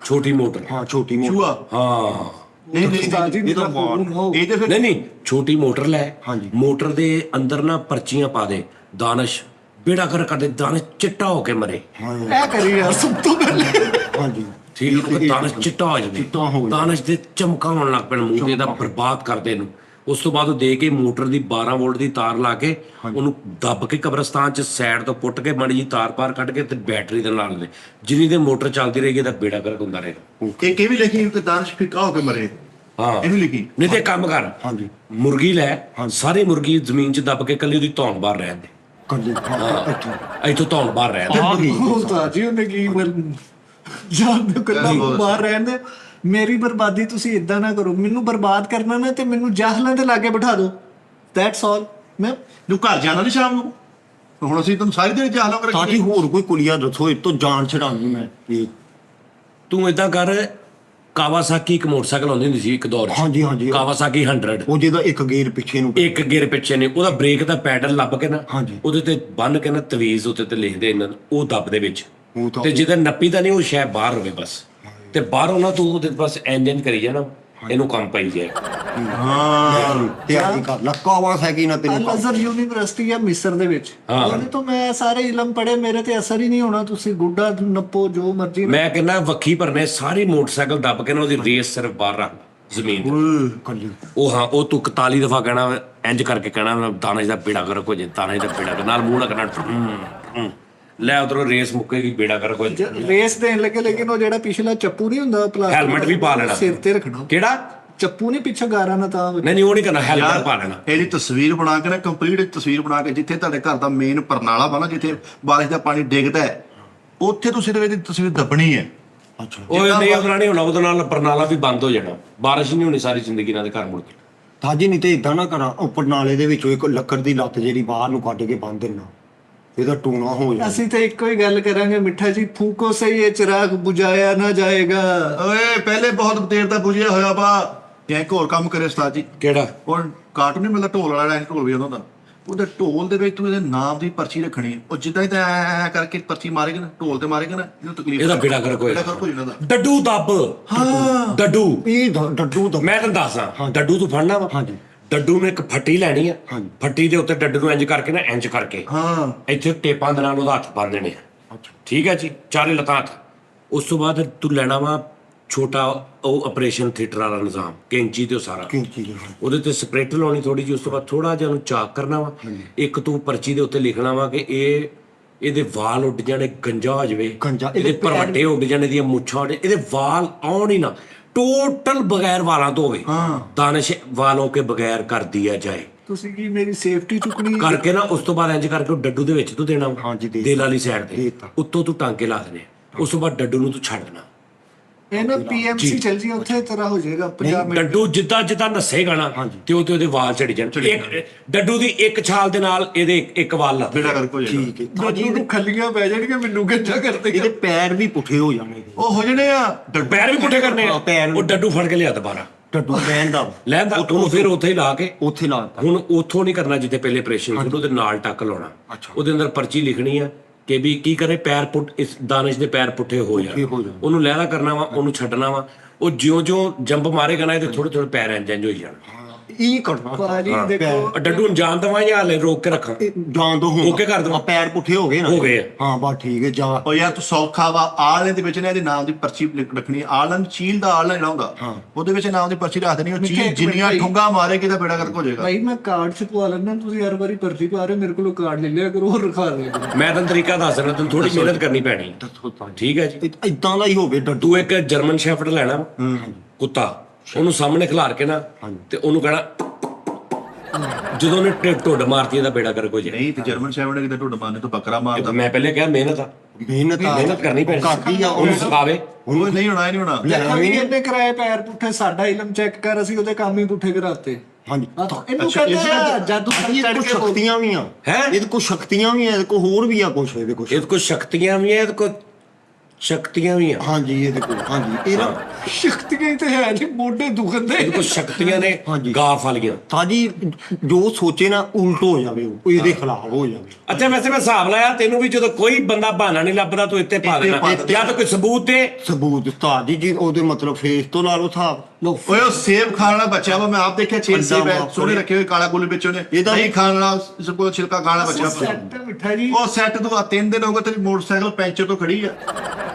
ਛੋਟੀ ਮੋਟਰ। ਹਾਂ ਛੋਟੀ ਮੋਟਰ। ਚੂਹਾ। ਹਾਂ ਨਹੀਂ ਇਹ ਤਾਂ ਵਾਰ ਇਹ ਤੇ ਫਿਰ ਨਹੀਂ ਛੋਟੀ ਮੋਟਰ ਲੈ। ਹਾਂਜੀ। ਮੋਟਰ ਦੇ ਅੰਦਰ ਨਾ ਪਰਚੀਆਂ ਪਾ ਦੇ। ਦਾਨਸ਼ ਬੇੜਾ ਕਰ ਕਰਦੇ, ਦਾਨਸ਼ ਚਿੱਟਾ ਹੋ ਕੇ ਮਰੇ। ਇਹ ਕਰੀ ਯਾਰ ਸਭ ਤੋਂ ਪਹਿਲੇ। ਹਾਂਜੀ ਠੀਕ ਹੈ, ਦਾਨਸ਼ ਚਿੱਟਾ ਹੋ ਜਾਵੇ। ਦਾਨਸ਼ ਦੇ ਚਮਕਾਉਣ ਲੱਗ ਪੈਣ ਮੂੰਹ ਤੇ, ਦਾ ਬਰਬਾਦ ਕਰਦੇ ਇਹਨੂੰ। ਉਸ ਤੋਂ ਬਾਅਦ ਉਹ ਦੇ ਕੇ ਮੋਟਰ ਦੀ 12 ਵੋਲਟ ਦੀ ਤਾਰ ਲਾ ਕੇ ਉਹਨੂੰ ਦੱਬ ਕੇ ਕਬਰਸਤਾਨ 'ਚ ਸਾਈਡ ਤੋਂ ਪੁੱਟ ਕੇ ਮਾੜੀ ਜੀ ਤਾਰ ਪਾਰ ਕੱਢ ਕੇ ਤੇ ਬੈਟਰੀ ਦੇ ਨਾਲ ਦੇ ਜਿੰਨੀ ਦੇ ਮੋਟਰ ਚੱਲਦੀ ਰਹੇਗੀ ਇਹਦਾ ਬੇੜਾ ਗਰਕ ਹੁੰਦਾ ਰਹੇਗਾ। ਇਹ ਵੀ ਲਿਖੀ ਕਿ ਦਾਨਸ਼ ਫਿੱਕਾ ਹੋ ਕੇ ਮਰੇ। ਹਾਂ ਇਹ ਵੀ ਲਿਖੀ। ਨਹੀਂ ਤੇ ਕੰਮ ਕਰ। ਹਾਂਜੀ ਮੁਰਗੀ ਲੈ, ਸਾਰੀ ਮੁਰਗੀ ਜ਼ਮੀਨ 'ਚ ਦੱਬ ਕੇ ਕੱਲੀ ਉਹਦੀ ਧੌਣ ਬਾਹਰ ਰਹਿਣ ਦੇ। ਕੱਲੀ ਇੱਥੋਂ ਧੌਣ ਬਾਹਰ ਰਹਿਣ ਦੇ। ਉਸਤਾਦ ਜੀ ਉਹਨੇ ਕੀ ਜਾਨ ਦੇ ਕੱਲਾ ਬਾਹਰ ਰਹਿਣ ਦੇ। ਮੇਰੀ ਬਰਬਾਦੀ ਤੁਸੀਂ ਇਦਾਂ ਨਾ ਕਰੋ। ਮੈਨੂੰ ਬਰਬਾਦ ਕਰਨਾ ਨਾ ਤੇ ਮੈਨੂੰ ਜਾਹਲਾਂ ਦੇ ਲਾਗੇ ਬਿਠਾ ਦਿਓ। That's all. ਮੈਂ ਤੂੰ ਘਰ ਜਾਣਾ ਨਹੀਂ ਸ਼ਾਮ ਨੂੰ? ਹੁਣ ਅਸੀਂ ਤੁਹਾਨੂੰ ਸਾਰੀ ਦਿਨ ਜਾਹਲਾਂ ਕਰ ਤਾਜੀ ਹੋਰ ਕੋਈ ਕੁਲੀਆ ਦੱਸੋ ਇਹ ਤੋਂ ਜਾਨ ਛਡਾਉਣੀ ਮੈਂ। ਇਹ ਤੂੰ ਏਦਾਂ ਕਰ, ਕਾਵਾਸਾਕੀ ਇੱਕ ਮੋਟਰਸਾਈਕਲ ਆਉਂਦੀ ਹੁੰਦੀ ਸੀ ਇੱਕ ਦੌਰ 'ਚ। ਹਾਂਜੀ ਕਾਵਾਸਾਕੀ 100। ਉਹ ਜਿਹਦਾ ਇੱਕ ਗੇਅਰ ਪਿੱਛੇ ਨੂੰ ਇੱਕ ਗੇਅਰ ਪਿੱਛੇ ਨੇ, ਉਹਦਾ ਬ੍ਰੇਕ ਦਾ ਪੈਡਲ ਲੱਭ ਕੇ ਨਾ ਹਾਂਜੀ। ਉਹਦੇ ਤੇ ਬੰਨ ਕੇ ਨਾ ਤਵੀਜ਼ ਉੱਤੇ ਤੇ ਲਿਖਦੇ ਇਹਨਾਂ ਨੂੰ, ਉਹ ਦੱਬ ਦੇ ਵਿੱਚ। ਉਹ ਤਾਂ ਤੇ ਜਿਹਦਾ ਨੱਪੀ ਤਾਂ ਨਹੀਂ ਉਹ ਸ਼ਾਇਦ ਬਾਹਰ ਹੋਵੇ ਬਸ। ਤੇ ਬਾਹਰੋਂ ਨਾ ਤੂੰ ਉਹਦੇ ਬਸ ਇੰਜਨ ਕਰੀ ਜਾਣਾ, ਇਹਨੂੰ ਕੰਮ ਪਾਈ ਜਾਏ। ਤਿਆਰੀ ਕਰ ਲਾ। ਕਾਵਾਸਾਕੀ ਨਾ ਤੈਨੂੰ ਅਲ-ਅਜ਼ਹਰ ਯੂਨੀਵਰਸਿਟੀ ਆ ਮਿਸਰ ਦੇ ਵਿੱਚ। ਉਹਦੇ ਤੋਂ ਮੈਂ ਸਾਰੇ ਇਲਮ ਪੜ੍ਹੇ, ਮੇਰੇ ਤੇ ਅਸਰ ਹੀ ਨਹੀਂ ਹੋਣਾ। ਤੁਸੀਂ ਗੁੱਡਾ ਨੱਪੋ ਜੋ ਮਰਜ਼ੀ। ਮੈਂ ਕਹਿੰਦਾ ਵੱਖੀ ਭਰਨੇ ਸਾਰੀ ਮੋਟਰਸਾਈਕਲ ਦੱਬ ਕੇ ਨਾ ਉਹਦੀ ਰੇਸ ਸਿਰਫ ਬਾਹਰ ਰੱਖ ਜ਼ਮੀਨ ਤੇ। ਕੱਲੀ ਉਹ ਤੂੰ 41 ਦਫਾ ਕਹਿਣਾ ਇੰਜ ਕਰਕੇ ਕਹਿਣਾ ਦਾਨਸ਼ ਦਾ ਬੇੜਾ ਗਰਕ ਹੋ ਜੇ, ਦਾਨਸ਼ ਦਾ ਬੇੜਾ ਗਰਕ, ਨਾਲ ਮੂੰਹ ਨਾ ਕਰਨਾ। ਲੈ ਉਧਰੋਂ ਰੇਸ ਮੁੱਕੇਗੀ, ਬੇੜਾ ਗਰਕ ਹੋ ਜੇ। ਰੇਸ ਦੇਣ ਲੱਗੇ ਲੇਕਿਨ ਉਹ ਜਿਹੜਾ ਪਿਛਲਾ ਚੱਪੂ ਨਹੀਂ ਹੁੰਦਾ ਪਲਾਸਟਿਕ, ਹੈਲਮਟ ਵੀ ਪਾ ਲੈਣਾ ਸਿਰ ਤੇ ਰੱਖਣਾ। ਕਿਹੜਾ ਚੱਪੂ ਨਹੀਂ ਪਿੱਛੇ ਗਾਰਾ ਨਾ ਤਾਂ ਨਹੀਂ ਉਹ ਨਹੀਂ ਕਰਨਾ, ਹੈਲਮਟ ਪਾ ਲੈਣਾ। ਇਹਦੀ ਤਸਵੀਰ ਬਣਾ ਕੇ ਨਾ, ਕੰਪਲੀਟ ਤਸਵੀਰ ਬਣਾ ਕੇ, ਜਿੱਥੇ ਤੁਹਾਡੇ ਘਰ ਦਾ ਮੇਨ ਪਰਨਾਲਾ ਵਾ ਨਾ, ਜਿੱਥੇ ਬਾਰਿਸ਼ ਦਾ ਪਾਣੀ ਡਿੱਗਦਾ ਹੈ, ਉੱਥੇ ਤੁਸੀਂ ਇਹਦੀ ਤਸਵੀਰ ਦੱਬਣੀ ਹੈ। ਅੱਛਾ ਉਹ ਨਹੀਂ ਉਹਦਾ ਨਹੀਂ ਹੋਣਾ, ਉਹਦੇ ਨਾਲ ਪਰਨਾਲਾ ਵੀ ਬੰਦ ਹੋ ਜਾਣਾ, ਬਾਰਿਸ਼ ਨਹੀਂ ਹੋਣੀ ਸਾਰੀ ਜ਼ਿੰਦਗੀ ਇਹਨਾਂ ਦੇ ਘਰ ਮੁੜ ਕੇ। ਤਾਜੀ ਨਹੀਂ ਤੇ ਇਦਾਂ ਨਾ ਕਰਾਂ, ਉੱਪਰ ਨਾਲੇ ਦੇ ਵਿੱਚੋਂ ਇੱਕ ਲੱਕੜ ਦੀ ਲੱਤ ਜਿਹੜੀ ਬਾਹਰ ਨੂੰ ਕੱਢ ਕੇ ਬੰਨ ਦੇਣਾ, ਇਹਦਾ ਟੂਣਾ ਹੋ ਜਾਣਾ। ਅਸੀਂ ਤਾਂ ਇੱਕੋ ਹੀ ਗੱਲ ਕਰਾਂਗੇ ਮਿੱਠਾ ਜੀ, ਫੂਕੋ ਸਹੀ ਇਹ ਚਿਰਾਗ ਬੁਝਾਇਆ ਨਾ ਜਾਏਗਾ। ਓਏ ਪਹਿਲੇ ਬਹੁਤ ਦੇਰ ਦਾ ਬੁਝਿਆ ਹੋਇਆ ਵਾ। ਜਾਂ ਇੱਕ ਹੋਰ ਕੰਮ ਕਰੇ ਉਸਤਾਦ ਜੀ। ਕਿਹੜਾ? ਉਹ ਕਾਰਟੂਨ ਨਹੀਂ ਮਿਲਦਾ ਢੋਲ ਵਾਲਾ, ਢੋਲ ਵੀ ਉਹਨਾਂ ਦਾ। ਉਹਦੇ ਢੋਲ ਦੇ ਵਿੱਚ ਤੂੰ ਇਹਦੇ ਨਾਮ ਦੀ ਪਰਚੀ ਰੱਖਣੀ। ਉਹ ਜਿੱਦਾਂ ਹੀ ਤਾਂ ਐ ਕਰਕੇ ਪਰਚੀ ਮਾਰੇਗਾ ਨਾ, ਢੋਲ ਤੇ ਮਾਰੇਗਾ ਨਾ, ਇਹਨੂੰ ਤਕਲੀਫ। ਇਹਦਾ ਬੇੜਾ ਗਰਕ ਹੋਇਆ। ਬੇੜਾ ਗਰਕ ਹੋ ਜਾਂਦਾ। ਡੱਡੂ ਦੱਬ। ਹਾਂ ਡੱਡੂ ਇਹ ਡੱਡੂ ਦਾ ਮੈਂ ਤੈਨੂੰ ਦੱਸਦਾ, ਡੱਡੂ ਤੂੰ ਫੜਨਾ ਵਾ। ਹਾਂਜੀ ਡੱਡੂ ਨੂੰ ਇੱਕ ਫੱਟੀ ਲੈਣੀ ਆ। ਹਾਂਜੀ। ਫੱਟੀ ਦੇ ਉੱਤੇ ਡੱਡੂ ਨੂੰ ਇੰਜ ਕਰਕੇ ਨਾ, ਇੰਜ ਕਰਕੇ ਹਾਂ ਇੱਥੇ ਟੇਪਾਂ ਦੇ ਨਾਲ ਉਹਦਾ ਹੱਥ ਬੰਨ ਦੇਣੇ ਆ। ਠੀਕ ਹੈ ਜੀ, ਚਾਰੇ ਲੱਤਾਂ ਹੱਥ। ਉਸ ਤੋਂ ਬਾਅਦ ਤੂੰ ਲੈਣਾ ਵਾ ਛੋਟਾ ਉਹ ਆਪਰੇਸ਼ਨ ਥੀਏਟਰ ਵਾਲਾ ਨਿਜ਼ਾਮ, ਕੈਂਚੀ ਤੇ ਉਹ ਸਾਰਾ। ਕਿੰਚੀ ਉਹਦੇ ਤੇ ਸਪਰੇਟ ਲਾਉਣੀ ਥੋੜੀ ਜਿਹੀ। ਉਸ ਤੋਂ ਬਾਅਦ ਥੋੜਾ ਜਿਹਾ ਉਹਨੂੰ ਚਾਕ ਕਰਨਾ ਵਾ। ਇੱਕ ਤੂੰ ਪਰਚੀ ਦੇ ਉੱਤੇ ਲਿਖਣਾ ਵਾ ਕਿ ਇਹਦੇ ਵਾਲ ਉੱਡ ਜਾਣੇ, ਗੰਜਾ ਹੋ ਜਾਵੇ, ਇਹਦੇ ਭਰਵੱਟੇ ਉੱਡ ਜਾਣੇ, ਇਹਦੀਆਂ ਮੁੱਛਾਂ ਉੱਡ, ਇਹਦੇ ਵਾਲ ਆਉਣ ਹੀ ਨਾ, ਟੋਟਲ ਬਗੈਰ ਵਾਲਾਂ ਤੋਂ ਹੋਵੇ। ਦਾਨਿਸ਼ ਵਾਲੋਂ ਕੇ ਬਗੈਰ ਕਰ ਦਿਆ ਜਾਏ। ਤੁਸੀਂ ਕੀ ਮੇਰੀ ਸੇਫਟੀ ਚੁੱਕਣੀ ਕਰਕੇ ਨਾ ਉਸ ਤੋਂ ਬਾਅਦ ਇੰਜ ਕਰਕੇ ਉਹ ਡੱਡੂ ਦੇ ਵਿੱਚ ਤੂੰ ਦੇਣਾ ਵਾ। ਹਾਂਜੀ, ਦੇ ਦਿਲ ਵਾਲੀ ਸਾਈਡ ਤੇ ਦੇਤਾ। ਉੱਤੋਂ ਤੂੰ ਟਾਂਕੇ ਲਾ ਦੇਣੇ। ਉਸ ਤੋਂ ਬਾਅਦ ਡੱਡੂ ਨੂੰ ਤੂੰ ਛੱਡ ਦੇਣਾ। ਇਹ ਨਾ ਪੀਐਮਸੀ ਚੱਲ ਜੀ, ਉੱਥੇ ਤੇਰਾ ਹੋ ਜਾਏਗਾ 50 ਮਿੰਟ। ਡੱਡੂ ਜਿੱਦਾਂ ਨੱਸੇਗਾ ਨਾ ਤੇ ਉਹਦੇ ਵਾਲ ਝੜੀ ਜਾਣ। ਇੱਕ ਡੱਡੂ ਦੀ ਇੱਕ ਛਾਲ ਦੇ ਨਾਲ ਇਹਦੇ ਇੱਕ ਵਾਲ ਲੱਗ ਬੇੜਾ ਗਰਕ ਹੋ ਜਾਂਦਾ। ਠੀਕ ਹੈ ਤਾਜੀ ਨੂੰ ਖੱਲੀਆਂ ਪੈ ਜਾਣਗੀਆਂ, ਮੈਨੂੰ ਗੱਜਾ ਕਰਦੇ। ਇਹਦੇ ਪੈਰ ਵੀ ਪੁੱਠੇ ਹੋ ਜਾਣਗੇ। ਉਹ ਹੋ ਜਣੇ ਆ। ਪੈਰ ਵੀ ਪੁੱਠੇ ਕਰਨੇ ਆ। ਪੈਰ ਉਹ ਡੱਡੂ ਫੜ ਕੇ ਲਿਆ ਦੁਬਾਰਾ, ਡੱਡੂ ਲੈਣ ਦਾ ਲੈਂਦਾ ਉਹਨੂੰ ਫਿਰ ਉੱਥੇ ਹੀ ਲਾ ਕੇ। ਉੱਥੇ ਲਾਤਾ। ਹੁਣ ਉੱਥੋਂ ਨਹੀਂ ਕਰਨਾ ਜਿੱਥੇ ਪਹਿਲੇ ਆਪਰੇਸ਼ਨ ਸੀ, ਉਹਦੇ ਨਾਲ ਟੱਕ ਲਾਉਣਾ। ਉਹਦੇ ਅੰਦਰ ਪਰਚੀ ਲਿਖਣੀ ਆ ਕਿ ਵੀ ਕੀ ਕਰੇ, ਪੈਰ ਇਸ ਦਾਨਿਸ਼ ਦੇ ਪੈਰ ਪੁੱਠੇ ਹੋ ਜਾਣ। ਉਹਨੂੰ ਲਹਿਰਾ ਕਰਨਾ ਵਾ, ਉਹਨੂੰ ਛੱਡਣਾ ਵਾ। ਉਹ ਜਿਉਂ-ਜਿਉਂ ਜੰਪ ਮਾਰੇਗਾ ਨਾ, ਇਹਦੇ ਥੋੜੇ ਥੋੜੇ ਪੈਰ ਇੰਜ ਹੋਈ ਜਾਣ। ਇਹ ਕਰਨਾ ਭਾਜੀ ਦੇਖੋ ਡੱਡੂ ਨੂੰ ਜਾਨ ਦਵਾਂ ਜਾਂ ਹਲੇ ਰੋਕ ਕੇ ਰੱਖਾਂ? ਜਾਣ ਦੋ ਹੁਣ ਓਕੇ ਕਰ ਦਵਾਂ? ਪੈਰ ਪੁੱਠੇ ਹੋ ਗਏ ਨਾ ਹੋ ਗਏ ਆ। ਹਾਂ ਬਸ ਠੀਕ ਹੈ ਜਾ ਉਹ ਯਾਰ ਤੂੰ ਸੌਖਾ ਵਾ ਆਲੇ ਦੇ ਵਿੱਚ ਨੇ ਇਹਦੇ ਨਾਮ ਦੀ ਪਰਚੀ ਰੱਖਣੀ ਆਲਨ ਚੀਲ ਦਾ ਆਲਨ ਜਿਹੜਾ ਹੁੰਦਾ ਉਹਦੇ ਵਿੱਚ ਨਾਮ ਦੀ ਪਰਚੀ ਰੱਖ ਦੇਣੀ ਉਹ ਮਿੱਠੇ ਚੀਲ ਇੱਕ ਜਿੰਨੀਆਂ ਮਿੰਟ ਠੁੰਗਾ ਮਾਰੇਗੀ ਤਾਂ ਬੇੜਾ ਗਰਕ ਹੋ ਜਾਏਗਾ। ਭਾਈ ਮੈਂ ਕਾਰਡ ਛਪਵਾ ਲੈਣਾ, ਤੁਸੀਂ ਹਰ ਵਾਰੀ ਪਰਚੀ ਪਾ ਰਹੇ ਹੋ, ਮੇਰੇ ਕੋਲੋਂ ਕਾਰਡ ਲੈ ਲਿਆ ਕਰੋ ਹੋਰ ਰਖਾ ਲਿਆ ਕਰੋ। ਮੈਂ ਤੈਨੂੰ ਤਰੀਕਾ ਦੱਸ ਰਿਹਾ, ਤੈਨੂੰ ਥੋੜੀ ਮਿਹਨਤ ਕਰਨੀ ਪੈਣੀ। ਠੀਕ ਹੈ ਜੀ। ਇਦਾਂ ਦਾ ਹੀ ਹੋਵੇ ਡੱਡੂ ਤੂੰ ਇੱਕ ਜਰਮਨ ਸ਼ੈਫਰਡ ਲੈਣਾ ਕੁੱਤਾ, ਉਹਨੂੰ ਸਾਹਮਣੇ ਖਿਲਾਰ ਕੇ ਨਾ ਤੇ ਉਹਨੂੰ ਕਹਿਣਾ ਜਦੋਂ ਉਹਨੇ ਢੁੱਡ ਮਾਰਤੀ ਇਹਦਾ ਬੇੜਾ ਗਰਕ ਹੋ ਜਾਏ। ਨਹੀਂ ਤੇ ਜਰਮਨ ਸ਼ੈਫਰਡ ਕਿਤੇ ਢੁੱਡ ਮਾਰਨੇ ਤੋਂ ਬੱਕਰਾ ਮਾਰਦਾ। ਮੈਂ ਪਹਿਲੇ ਕਿਹਾ ਮਿਹਨਤ ਆ, ਮਿਹਨਤ ਕਰਨੀ ਪੈਣੀ। ਕਰਦੀ ਆ ਉਹਨੂੰ ਸਿਖਾਵੇ। ਉਹ ਨਹੀਂ ਹੋਣਾ, ਇਹ ਨਹੀਂ ਹੋਣਾ। ਦੇਖੋ ਵੀ ਇਹਨੇ ਕਰਾਏ ਪੈਰ ਪੁੱਠੇ, ਸਾਡਾ ਇਲਮ ਚੈੱਕ ਕਰ, ਅਸੀਂ ਉਹਦੇ ਕੰਮ ਹੀ ਪੁੱਠੇ ਕਰਾਤੇ। ਹਾਂਜੀ ਇਹਨੂੰ ਕਹਿੰਦੇ ਆ ਜਾਦੂ ਚੜ ਕੇ ਸ਼ਕਤੀਆਂ ਵੀ ਆ ਇਹਦੇ ਕੋਲ ਸ਼ਕਤੀਆਂ ਵੀ ਆ ਇਹਦੇ ਕੋਲ ਹੋਰ ਵੀ ਆ ਕੁਛ ਇਹਦੇ ਕੋਲ ਇਹਦੇ ਕੋਲ ਸ਼ਕਤੀਆਂ ਵੀ ਆ, ਇਹਦੇ ਕੋਲ ਸ਼ਕਤੀਆਂ ਵੀ ਆ। ਹਾਂਜੀ ਇਹਦੇ ਕੋਲ ਹਾਂਜੀ ਇਹ ਨਾ ਸ਼ਕਤੀਆਂ ਹੀ ਤੇ ਹੈ ਜੀ, ਮੋਢੇ ਦੁਖਦੇ। ਇਹਦੇ ਕੋਲ ਸ਼ਕਤੀਆਂ ਨੇ ਗਾਫ ਵਾਲੀਆਂ। ਸਾਜੀ ਜੋ ਸੋਚੇ ਨਾ ਉਲਟ ਹੋ ਜਾਵੇ ਉਹ ਇਹਦੇ ਖਿਲਾਫ ਹੋ ਜਾਵੇ। ਅੱਛਾ ਵੈਸੇ ਮੈਂ ਹਿਸਾਬ ਲਾਇਆ ਤੈਨੂੰ ਵੀ ਜਦੋਂ ਕੋਈ ਬੰਦਾ ਬਹਾਨਾ ਨਹੀਂ ਲੱਭਦਾ ਤੂੰ ਇੱਥੇ ਪਾ ਦੇਣਾ ਜਾਂ ਤਾਂ ਕੋਈ ਸਬੂਤ ਦੇ। ਸਬੂਤ ਉਸਤਾਦ ਜੀ ਉਹਦੇ ਮਤਲਬ ਫੇਸ ਤੋਂ ਲਾ ਲਓ ਹਿਸਾਬ। ਓਏ ਉਹ ਸੇਬ ਖਾਣ ਵਾਲਾ ਬੱਚਾ ਵਾ, ਮੈਂ ਆਪ ਦੇਖਿਆ 6 ਸੇਬ ਹੈ ਸੋਹਣੇ ਰੱਖੇ ਹੋਏ ਕਾਲਾ ਗੁੱਲ ਵਿੱਚ ਉਹਨੇ ਨਹੀਂ ਖਾਣ ਵਾਲਾ ਸਭ ਛਿਲਕਾ ਖਾਣ ਵਾਲਾ ਬੱਚਾ। ਸੈੱਟ ਮਿੱਠਾ ਜੀ। ਉਹ ਸੈੱਟ ਤੋਂ 3 ਦਿਨ ਹੋ ਗਏ ਤੇਰੀ ਮੋਟਰਸਾਈਕਲ ਪੈਂਚਰ ਤੋਂ ਖੜੀ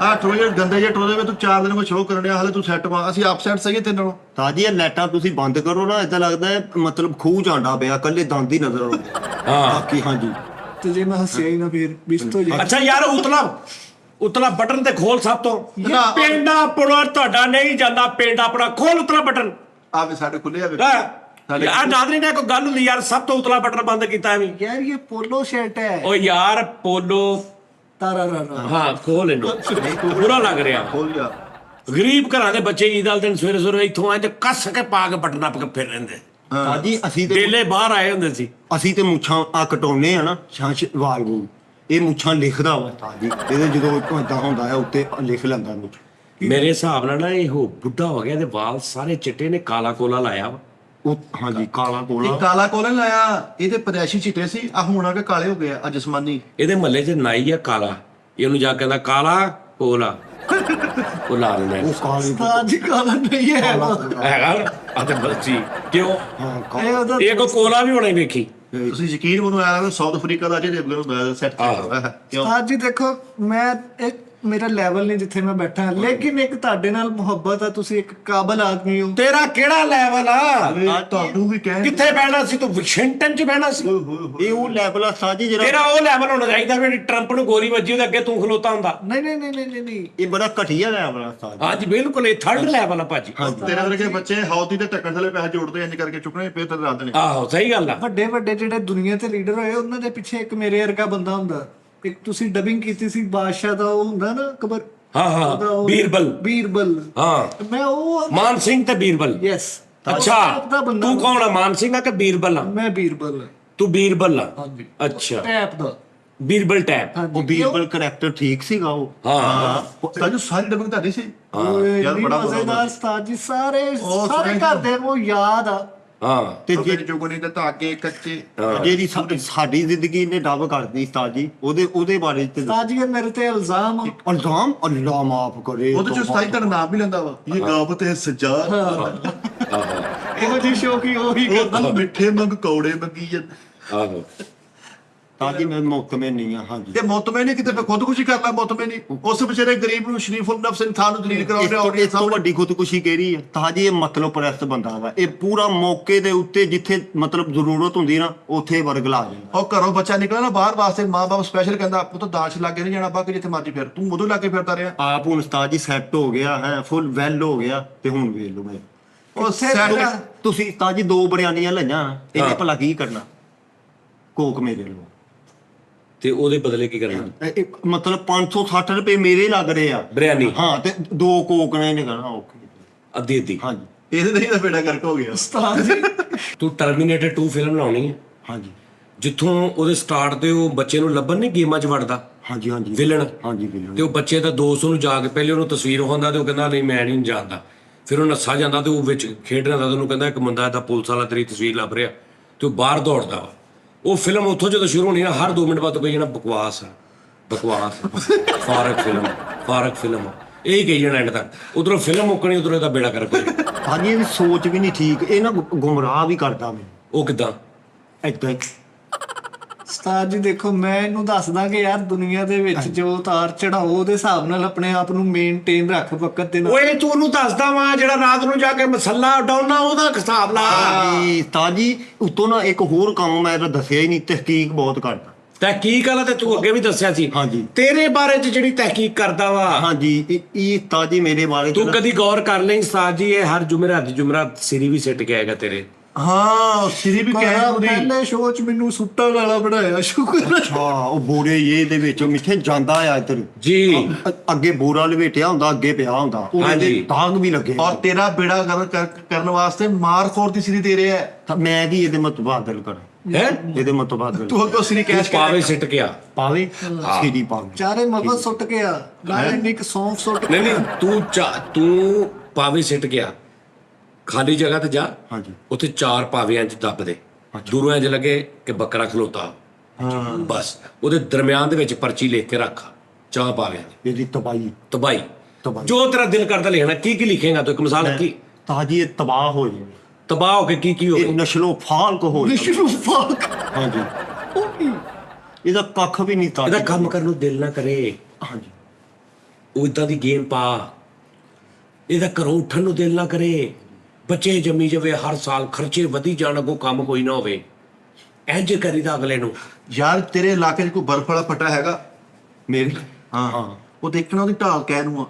ਆ ਟੋਏ ਗੰਦੇ ਜਿਹੇ ਟੋਏ ਵਿੱਚ ਤੂੰ 4 ਦਿਨ ਕੋ ਸ਼ੋਅ ਕਰਨ ਡਿਆ ਹਾਲੇ ਤੂੰ ਸੈੱਟ ਪਾ। ਅਸੀਂ ਅਪਸੈਟ ਸਹੀ ਤੇ ਨਾਲੋਂ ਤਾਜੀ ਇਹ ਲਾਈਟਾਂ ਤੁਸੀਂ ਬੰਦ ਕਰੋ ਨਾ ਏਦਾਂ ਲੱਗਦਾ ਹੈ ਮਤਲਬ ਖੂਹ ਚਾਂਡਾ ਪਿਆ ਕੱਲੇ ਦੰਦ ਹੀ ਨਜ਼ਰ ਆਉਂਦੇ ਬਾਕੀ ਹਾਂਜੀ ਤੇ ਜੇ ਮੈਂ ਹੱਸਿਆ ਹੀ ਨਾ ਫਿਰ ਬਿਸਤੋ ਜੀ। ਅੱਛਾ ਯਾਰ ਉਤਲਾ ਬਟਨ ਤੇ ਖੋਲ ਸਭ ਤੋਂ। ਪਿੰਡ ਆਪਣਾ ਤੁਹਾਡਾ ਨਹੀਂ ਜਾਂਦਾ, ਪਿੰਡ ਆਪਣਾ ਖੋਲ ਉਤਲਾ ਬਟਨ। ਆਵੇ ਸਾਡੇ ਖੁੱਲੇ ਆਵੇ ਯਾਰ ਨਾਦਰੀ ਨੇ ਕੋਈ ਗੱਲ ਹੁੰਦੀ ਯਾਰ, ਸਭ ਤੋਂ ਉਤਲਾ ਬਟਨ ਬੰਦ ਕੀਤਾ ਐਵੇਂ। ਯਾਰ ਇਹ ਪੋਲੋ ਸ਼ਰਟ ਹੈ। ਓ ਯਾਰ ਪੋਲੋ ਤਾਰਾ ਹਾਂ ਖੋਲ ਇਹਨੂੰ, ਬੁਰਾ ਲੱਗ ਰਿਹਾ। ਖੋਲ ਜਾ। ਗਰੀਬ ਘਰਾਂ ਦੇ ਬੱਚੇ ਈਦ ਵਾਲੇ ਦਿਨ ਸਵੇਰੇ ਸਵੇਰੇ ਇੱਥੋਂ ਆਏ ਤੇ ਕੱਸ ਕੇ ਪਾ ਕੇ ਬਟਨ ਨੱਪ ਕੇ ਫਿਰ ਰਹਿੰਦੇ। ਤਾਜੀ ਅਸੀਂ ਤੇ ਡੇਲੇ ਬਾਹਰ ਆਏ ਹੁੰਦੇ ਸੀ। ਅਸੀਂ ਤੇ ਮੁੱਛਾਂ ਆ ਕਟਾਉਨੇ ਆ ਨਾ ਵਾਲ ਵੂਲ ਇਹ ਮੁੱਛਾਂ ਲਿਖਦਾ ਵਾ ਤਾਜੀ ਇਹਦੇ ਜਦੋਂ ਇਦਾਂ ਹੁੰਦਾ ਹੈ ਉੱਤੇ ਲਿਖ ਲੈਂਦਾ ਮੁੱਛ। ਮੇਰੇ ਹਿਸਾਬ ਨਾਲ ਨਾ ਇਹ ਬੁੱਢਾ ਹੋ ਗਿਆ, ਇਹਦੇ ਵਾਲ ਸਾਰੇ ਚਿੱਟੇ ਨੇ, ਕਾਲਾ ਕੋਲਾ ਲਾਇਆ ਵਾ। ਉਹ ਹਾਂਜੀ ਕਾਲਾ ਇਹ ਕੋਲਾ ਕਾਲਾ ਕੋਲਨ ਲਾਇਆ, ਇਹਦੇ ਪਰੈਸ਼ੀ ਚਿੱਟੇ ਸੀ ਆ ਹੁਣ ਆ ਕੇ ਕਾਲੇ ਹੋ ਗਏ ਆ ਜਸਮਾਨੀ। ਇਹਦੇ ਮਹੱਲੇ 'ਚ ਨਾਈ ਆ ਕਾਲਾ, ਇਹਨੂੰ ਜਾ ਕੇ ਕਹਿੰਦਾ ਕਾਲਾ ਕੋਲਾ, ਉਹ ਲਾ ਦਿੰਦਾ ਉਹ ਕਾਲੀ ਅੱਜ ਕਾਲਾ ਨਹੀਂ ਹੈ ਹੈਗਾ ਅਤੇ ਬੱਚੀ ਕਿਉਂ ਹਾਂ ਇਹ ਉਹਦਾ ਇਹ ਕੋ ਕੋਲਾ ਵੀ ਹੋਣਾ ਹੀ ਵੇਖੀ। ਤੁਸੀਂ ਯਕੀਨ ਮੈਨੂੰ ਆਇਆ ਸਾਊਥ ਅਫਰੀਕਾ ਦਾ ਜਿਹੜੇ ਹੁੰਦਾ ਸੈੱਟ ਕਿਉਂ ਅੱਜ ਦੇਖੋ ਮੈਂ ਇੱਕ ਮੇਰਾ ਲੈਵਲ ਨਹੀਂ ਜਿੱਥੇ ਮੈਂ ਬੈਠਾ, ਲੇਕਿਨ ਇੱਕ ਤੁਹਾਡੇ ਨਾਲ ਮੁਹੱਬਤ ਆ, ਤੁਸੀਂ ਇੱਕ ਕਾਬਲ ਆਦਮੀ ਹੋ। ਤੇਰਾ ਕਿਹੜਾ ਲੈਵਲ ਆ? ਤੁਹਾਨੂੰ ਵੀ ਕਹਿ ਕਿੱਥੇ ਬਹਿਣਾ ਸੀ ਤੂੰ? ਵਾਸ਼ਿੰਗਟਨ 'ਚ ਬਹਿਣਾ ਸੀ? ਇਹ ਉਹ ਲੈਵਲ ਆ ਸਾਜੀ ਜਿਹੜਾ ਤੇਰਾ ਉਹ ਲੈਵਲ ਹੋਣਾ ਚਾਹੀਦਾ ਵੀ ਟਰੰਪ ਨੂੰ ਗੋਲੀ ਵੱਜੀ ਉਹਦੇ ਅੱਗੇ ਤੂੰ ਖਲੋਤਾ ਹੁੰਦਾ। ਨਹੀਂ ਨਹੀਂ ਨਹੀਂ ਨਹੀਂ ਨਹੀਂ ਇਹ ਬੜਾ ਘਟੀਆ ਲੈਵਲ ਆ ਸਾਜੀ। ਅੱਜ ਬਿਲਕੁਲ ਇਹ ਥਰਡ ਲੈਵਲ ਆ ਭਾਜੀ। ਤੇਰੇ ਵਰਗੇ ਬੱਚੇ ਹੌਦੀ ਦੇ ਟੱਕਣ ਥਲੇ ਪੈਸੇ ਜੋੜਦੇ ਇੰਜ ਕਰਕੇ ਚੁੱਕਣੇ ਪਏ ਤੇ ਰੱਦ ਨੇ। ਆਹੋ ਸਹੀ ਗੱਲ ਆ। ਵੱਡੇ ਵੱਡੇ ਜਿਹੜੇ ਦੁਨੀਆ ਤੇ ਲੀਡਰ ਹੋਏ ਉਹਨਾਂ ਦੇ ਪਿੱਛੇ ਇੱਕ ਮੇਰੇ ਵਰਗਾ ਬੰਦਾ ਹੁੰਦਾ। ਇੱਕ ਤੁਸੀਂ ਡਬਿੰਗ ਕੀਤੀ ਸੀ ਬਾਦਸ਼ਾਹ ਦਾ, ਉਹ ਹੁੰਦਾ ਨਾ ਕਬਰ। ਹਾਂ ਬੀਰਬਲ ਹਾਂ ਮੈਂ ਉਹ ਮਾਨ ਸਿੰਘ ਤੇ ਬੀਰਬਲ। ਯੈਸ ਅੱਛਾ ਤੂੰ ਕੌਣ ਆ? ਮਾਨ ਸਿੰਘ ਆ ਕਿ ਬੀਰਬਲ ਆ? ਮੈਂ ਬੀਰਬਲ। ਤੂੰ ਬੀਰਬਲ ਆ? ਹਾਂਜੀ ਅੱਛਾ ਟੈਪ ਦਾ ਬੀਰਬਲ ਟੈਪ। ਉਹ ਬੀਰਬਲ ਕਰੈਕਟਰ ਠੀਕ ਸੀਗਾ ਉਹ। ਹਾਂ ਤੁਹਾਨੂੰ ਸਾਰੀ ਡਬਿੰਗ ਤੁਹਾਡੀ ਸੀ ਓਏ ਯਾਰ ਇੰਨੀ ਬੜਾ ਮਜ਼ੇਦਾਰ ਉਸਤਾਦ ਜੀ, ਸਾਰੇ ਸਾਰੇ ਘਰਦਿਆਂ ਨੂੰ ਯਾਦ ਆ। ਹਾਂ ਤੇ ਤੇ ਜੋਗਣੀ ਤੇ ਧਾਗੇ ਕੱਚੇ ਜਿਹੜੀ ਸਾਡੀ ਜ਼ਿੰਦਗੀ ਨੇ ਡੱਬ ਕਰਦੀ ਉਸਤਾਦ ਜੀ ਉਹਦੇ ਬਾਰੇ ਤੇ ਉਸਤਾਦ ਜੀ ਮੇਰੇ ਤੇ ਇਲਜ਼ਾਮ ਆ। ਇਲਜ਼ਾਮ ਅੱਲਾ ਮਾਫ ਕਰੇ ਉਹਦੇ ਚ ਸਤਾਈ ਤੁਹਾਡਾ ਨਾਮ ਵੀ ਲੈਂਦਾ ਵਾ ਇਹ ਗਾਵਤ ਹੈ ਸੱਜਾ ਇਹੋ ਜਿਹੀ ਸ਼ੌਕੀ ਉਹੀ ਕਰਦਾ। ਮਿੱਠੇ ਮੰਗ ਕੌੜੇ ਮੰਗੀ ਜਾਂਦਾ। ਆਹੋ ਤਾਜੀ ਮੈਂ ਮੁਕਮੇ ਨਹੀਂ ਆ ਹਾਂਜੀ ਤੇ ਮੌਤਮੇ ਨਹੀਂ ਕਿਤੇ ਖੁਦਕੁਸ਼ੀ ਕਰਦਾ ਮੌਤਮੇ ਨਹੀਂ ਉਸ ਵਿਚਾਰੇ ਗਰੀਬ ਨੂੰ ਸ਼ਰੀਫੁਲ ਨਫਸ ਇਨਸਾਨ ਨੂੰ ਦਲੀਲ ਕਰਾਉਂਦੇ ਆਉਂਦੇ ਇਸ ਤੋਂ ਵੱਡੀ ਖੁਦਕੁਸ਼ੀ ਕਿਹੜੀ ਹੈ ਤਾਜੀ ਇਹ ਮਤਲਬ ਪ੍ਰਸਤ ਬੰਦਾ ਵਾ ਇਹ ਪੂਰਾ ਮੌਕੇ ਦੇ ਉੱਤੇ ਜਿੱਥੇ ਮਤਲਬ ਜ਼ਰੂਰਤ ਹੁੰਦੀ ਨਾ ਉੱਥੇ ਵਰਗ ਲਾ ਜਾਂਦਾ ਉਹ ਘਰੋਂ ਬੱਚਾ ਨਿਕਲਿਆ ਨਾ ਬਾਹਰ ਵਾਸਤੇ ਮਾਂ-ਬਾਪ ਸਪੈਸ਼ਲ ਕਹਿੰਦਾ ਪੁੱਤ ਦਾਸ਼ ਲੱਗੇ ਨਹੀਂ ਜਾਣਾ ਬਾਕੀ ਜਿੱਥੇ ਮਰਜੀ ਫਿਰ ਤੂੰ ਉਦੋਂ ਲੱਗੇ ਫਿਰਦਾ ਰਿਹਾ ਆਪ ਹੁਣ ਉਸਤਾਦ ਜੀ ਸੈੱਟ ਹੋ ਗਿਆ ਹੈ ਫੁੱਲ ਵੈਲ ਹੋ ਗਿਆ ਤੇ ਹੁਣ ਵੇਖ ਲਓ ਮੈਂ ਉਹ ਸੈਟ ਤੁਸੀਂ ਉਸਤਾਦ ਜੀ 2 ਬਿਰਿਆਨੀਆਂ ਲਈਆਂ ਇਹਨੇ ਭਲਾ ਕੀ ਕਰਨਾ ਕੋਕ ਮੇਰੇ ਲੋ ਤੇ ਉਹਦੇ ਬਦਲੇ ਕੀ ਕਰਨਾ? ਮਤਲਬ 560 ਰੁਪਏ ਮੇਰੇ ਲੱਗ ਰਹੇ ਆ ਬਿਰਿਆਨੀ ਹਾਂ ਤੇ 2 ਕੋਕ ਨੇ ਇਹਨੇ ਕਰਨਾ ਓਕੇ ਅੱਧੀ ਅੱਧੀ। ਹਾਂਜੀ ਇਹਦੇ ਨਹੀਂ ਤਾਂ ਬੇੜਾ ਕਰਕੇ ਹੋ ਗਿਆ ਉਸਤਾਦ ਜੀ ਤੂੰ ਟਰਮੀਨੇਟਰ 2 ਫਿਲਮ ਲਾਉਣੀ ਹੈ ਹਾਂਜੀ ਜਿੱਥੋਂ ਉਹਦੇ ਸਟਾਰਟ ਤੇ ਉਹ ਬੱਚੇ ਨੂੰ ਲੱਭਣ ਨਹੀਂ ਗੇਮਾਂ 'ਚ ਵੜਦਾ ਹਾਂਜੀ ਹਾਂਜੀ ਵਿਲਨ ਹਾਂਜੀ ਵਿਲਨ ਤੇ ਉਹ ਬੱਚੇ ਦਾ ਦੋਸਤ ਉਹਨੂੰ ਜਾ ਕੇ ਪਹਿਲੇ ਉਹਨੂੰ ਤਸਵੀਰ ਵਿਖਾਉਂਦਾ ਤੇ ਉਹ ਕਹਿੰਦਾ ਨਹੀਂ ਮੈਂ ਨਹੀਂ ਜਾਣਦਾ। ਫਿਰ ਉਹ ਨੱਸਾ ਜਾਂਦਾ ਤੇ ਉਹ ਵਿੱਚ ਖੇਡ ਰਿਹਾ ਹੁੰਦਾ ਤੇ ਉਹਨੂੰ ਕਹਿੰਦਾ ਇੱਕ ਬੰਦਾ ਇਹਦਾ ਪੁਲਿਸ ਵਾਲਾ ਤੇਰੀ ਤਸਵੀਰ ਲੱਭ ਰਿਹਾ ਤੇ ਉਹ ਬਾਹਰ ਦੌੜਦਾ ਵਾ। ਉਹ ਫਿਲਮ ਉੱਥੋਂ ਜਦੋਂ ਸ਼ੁਰੂ ਹੋਣੀ ਨਾ ਹਰ 2 ਮਿੰਟ ਬਾਅਦ ਕੋਈ ਜਣਾ ਬਕਵਾਸ ਫਾਰਕ ਫਿਲਮ ਇਹੀ ਕਹੀ ਜਾਣਾ ਐਂਡ ਤੱਕ। ਉਧਰੋਂ ਫਿਲਮ ਮੁੱਕਣੀ ਉਧਰੋਂ ਇਹਦਾ ਬੇੜਾ ਕਰ ਕੋਈ ਸਾਜੀ ਇਹਦੀ ਸੋਚ ਵੀ ਨਹੀਂ ਠੀਕ, ਇਹ ਨਾ ਗੁੰਮਰਾਹ ਵੀ ਕਰਦਾ ਮੈਨੂੰ ਉਹ ਕਿਦਾਂ? ਏਦਾਂ ਹੀ। ਉਸਤਾਦ ਜੀ ਦੇਖੋ, ਮੈਂ ਇਹਨੂੰ ਦੱਸਦਾ ਕਿ ਯਾਰ ਦੁਨੀਆ ਦੇ ਵਿੱਚ ਜੋ ਉਤਾਰ ਚੜਾਓ ਉਹਦੇ ਹਿਸਾਬ ਨਾਲ ਆਪਣੇ ਆਪ ਨੂੰ ਮੇਨਟੇਨ ਰੱਖ ਵਕਤ ਦੇ ਨਾਲ। ਓਏ ਤੂੰ ਉਹਨੂੰ ਦੱਸਦਾ ਵਾ ਜਿਹੜਾ ਰਾਤ ਨੂੰ ਜਾ ਕੇ ਮਸੱਲਾ ਡਾਉਣਾ, ਉਹਦਾ ਹਿਸਾਬ ਲਾ। ਤਾਜੀ ਉਤੋਂ ਨਾ ਇੱਕ ਹੋਰ ਕੰਮ ਮੈਂ ਤਾਂ ਦੱਸਿਆ ਹੀ ਨਹੀਂ, ਤਹਿਕੀਕ ਬਹੁਤ ਕਰਦਾ। ਤਹਿਕੀਕ ਵਾਲਾ ਤੇ ਤੂੰ ਅੱਗੇ ਵੀ ਦੱਸਿਆ ਸੀ। ਹਾਂਜੀ। ਤੇਰੇ ਬਾਰੇ ਚ ਜਿਹੜੀ ਤਹਿਕੀਕ ਕਰਦਾ ਵਾ, ਹਾਂਜੀ ਇਹ ਤਾਜੀ ਮੇਰੇ ਬਾਰੇ ਤੂੰ ਕਦੀ ਗੌਰ ਕਰ ਲਈ ਉਸਤਾਦ ਜੀ, ਇਹ ਹਰ ਜੁਮੇਰਾਤ ਸਿਰੀ ਵੀ ਸਿੱਟ ਕੇ ਆਏਗਾ ਤੇਰੇ। ਹਾਂ ਸਿਰੀ ਵੀ ਕਹਿ ਉਹਦੀ। ਪਹਿਲੇ ਸ਼ੋਅ 'ਚ ਮੈਨੂੰ ਸੁੱਟਣ ਵਾਲਾ ਬਣਾਇਆ, ਸ਼ੁਕਰ ਹੈ। ਹਾਂ ਉਹ ਬੋਰੇ ਇਹ ਦੇ ਵਿੱਚ ਮਿੱਠੇ ਜਾਂਦਾ ਆ ਇੱਧਰ ਜੀ। ਅੱਗੇ ਬੋਰਾ ਲਵੇਟਿਆ ਹੁੰਦਾ, ਅੱਗੇ ਪਿਆ ਹੁੰਦਾ, ਉਹਦੇ ਦਾਗ ਵੀ ਲੱਗੇ। ਔਰ ਤੇਰਾ ਬੇੜਾ ਕਰਨ ਵਾਸਤੇ ਮਾਰਖੋਰ ਦੀ ਸਿਰੀ ਦੇ ਰਿਹਾ ਹੈ। ਤਾਂ ਮੈਂ ਕੀ ਇਹਦੇ ਮਤਬਾਦਲ ਕਰਾਂ? ਹੈ ਇਹਦੇ ਮਤਬਾਦਲ ਤੂੰ ਅੱਗੋਂ ਸਿਰੀ ਕੈਸ਼ ਪਾਵੇ ਸਿੱਟ ਕੇ ਆ। ਪਾਵੇ ਸਿੱਧੀ ਪਾਵੇ। ਚਾਰੇ ਮਗਜ਼ ਸੁੱਟ ਗਿਆ, ਨਾਲ ਇੱਕ ਸੌਂਫ ਸੁੱਟ ਨਹੀਂ ਤੂੰ ਪਾਵੇ ਸਿੱਟ ਗਿਆ, ਖਾਲੀ ਜਗ੍ਹਾ ਤੇ ਜਾ। ਹਾਂਜੀ। ਉੱਥੇ 4 ਪਾਵਿਆਂ 'ਚ ਦੱਬ ਦੇ, ਦੂਰੋਂ ਇੰਜ ਲੱਗੇ ਕਿ ਬੱਕਰਾ ਖਲੋਤਾ। ਹਾਂ ਬਸ ਉਹਦੇ ਦਰਮਿਆਨ ਦੇ ਵਿੱਚ ਪਰਚੀ ਲਿਖ ਕੇ ਰੱਖ, 4 ਪਾਵਿਆਂ ਦੀ ਇਹਦੀ ਤਬਾਈ ਤਬਾਈ। ਜੋ ਤੇਰਾ ਦਿਲ ਕਰਦਾ ਲਿਖਣਾ, ਕੀ ਲਿਖੇਗਾ ਤੂੰ? ਇੱਕ ਮਿਸਾਲ ਕੀ? ਤਾਜੀ ਇਹ ਤਬਾਹ ਹੋ ਜਾਵੇ, ਤਬਾਹ ਹੋ ਕੇ ਕੀ ਹੋਵੇ? ਇਹ ਨਸ਼ਲੋ ਫਾਲਕ ਹੋ ਜਾਵੇ। ਸ਼ੁਰੂ ਫਾਕ ਹਾਂਜੀ ਇਹਦਾ ਕੱਖ ਵੀ ਨਹੀਂ ਤਾਜੀ। ਇਹਦਾ ਕੰਮ ਕਰਨ ਨੂੰ ਦਿਲ ਨਾ ਕਰੇ, ਹਾਂਜੀ ਉਹ ਇਦਾਂ ਦੀ ਗੇਮ ਪਾ। ਇਹਦਾ ਘਰੋਂ ਉੱਠਣ ਨੂੰ ਦਿਲ ਨਾ ਕਰੇ, ਬੱਚੇ ਜੰਮੀ ਜਾਵੇ, ਹਰ ਸਾਲ ਖਰਚੇ ਵਧੀ ਜਾਣ, ਅੱਗੋਂ ਕੰਮ ਕੋਈ ਨਾ ਹੋਵੇ। ਇੰਜ ਕਰੀਦਾ ਅਗਲੇ ਨੂੰ। ਯਾਰ ਤੇਰੇ ਇਲਾਕੇ 'ਚ ਕੋਈ ਬਰਫ਼ ਵਾਲਾ ਫੱਟਾ ਹੈਗਾ? ਮੇਰੇ ਹਾਂ ਉਹ ਦੇਖਣਾ, ਉਹਦੀ ਢਾਲ ਕਹਿ ਨੂੰ ਆ,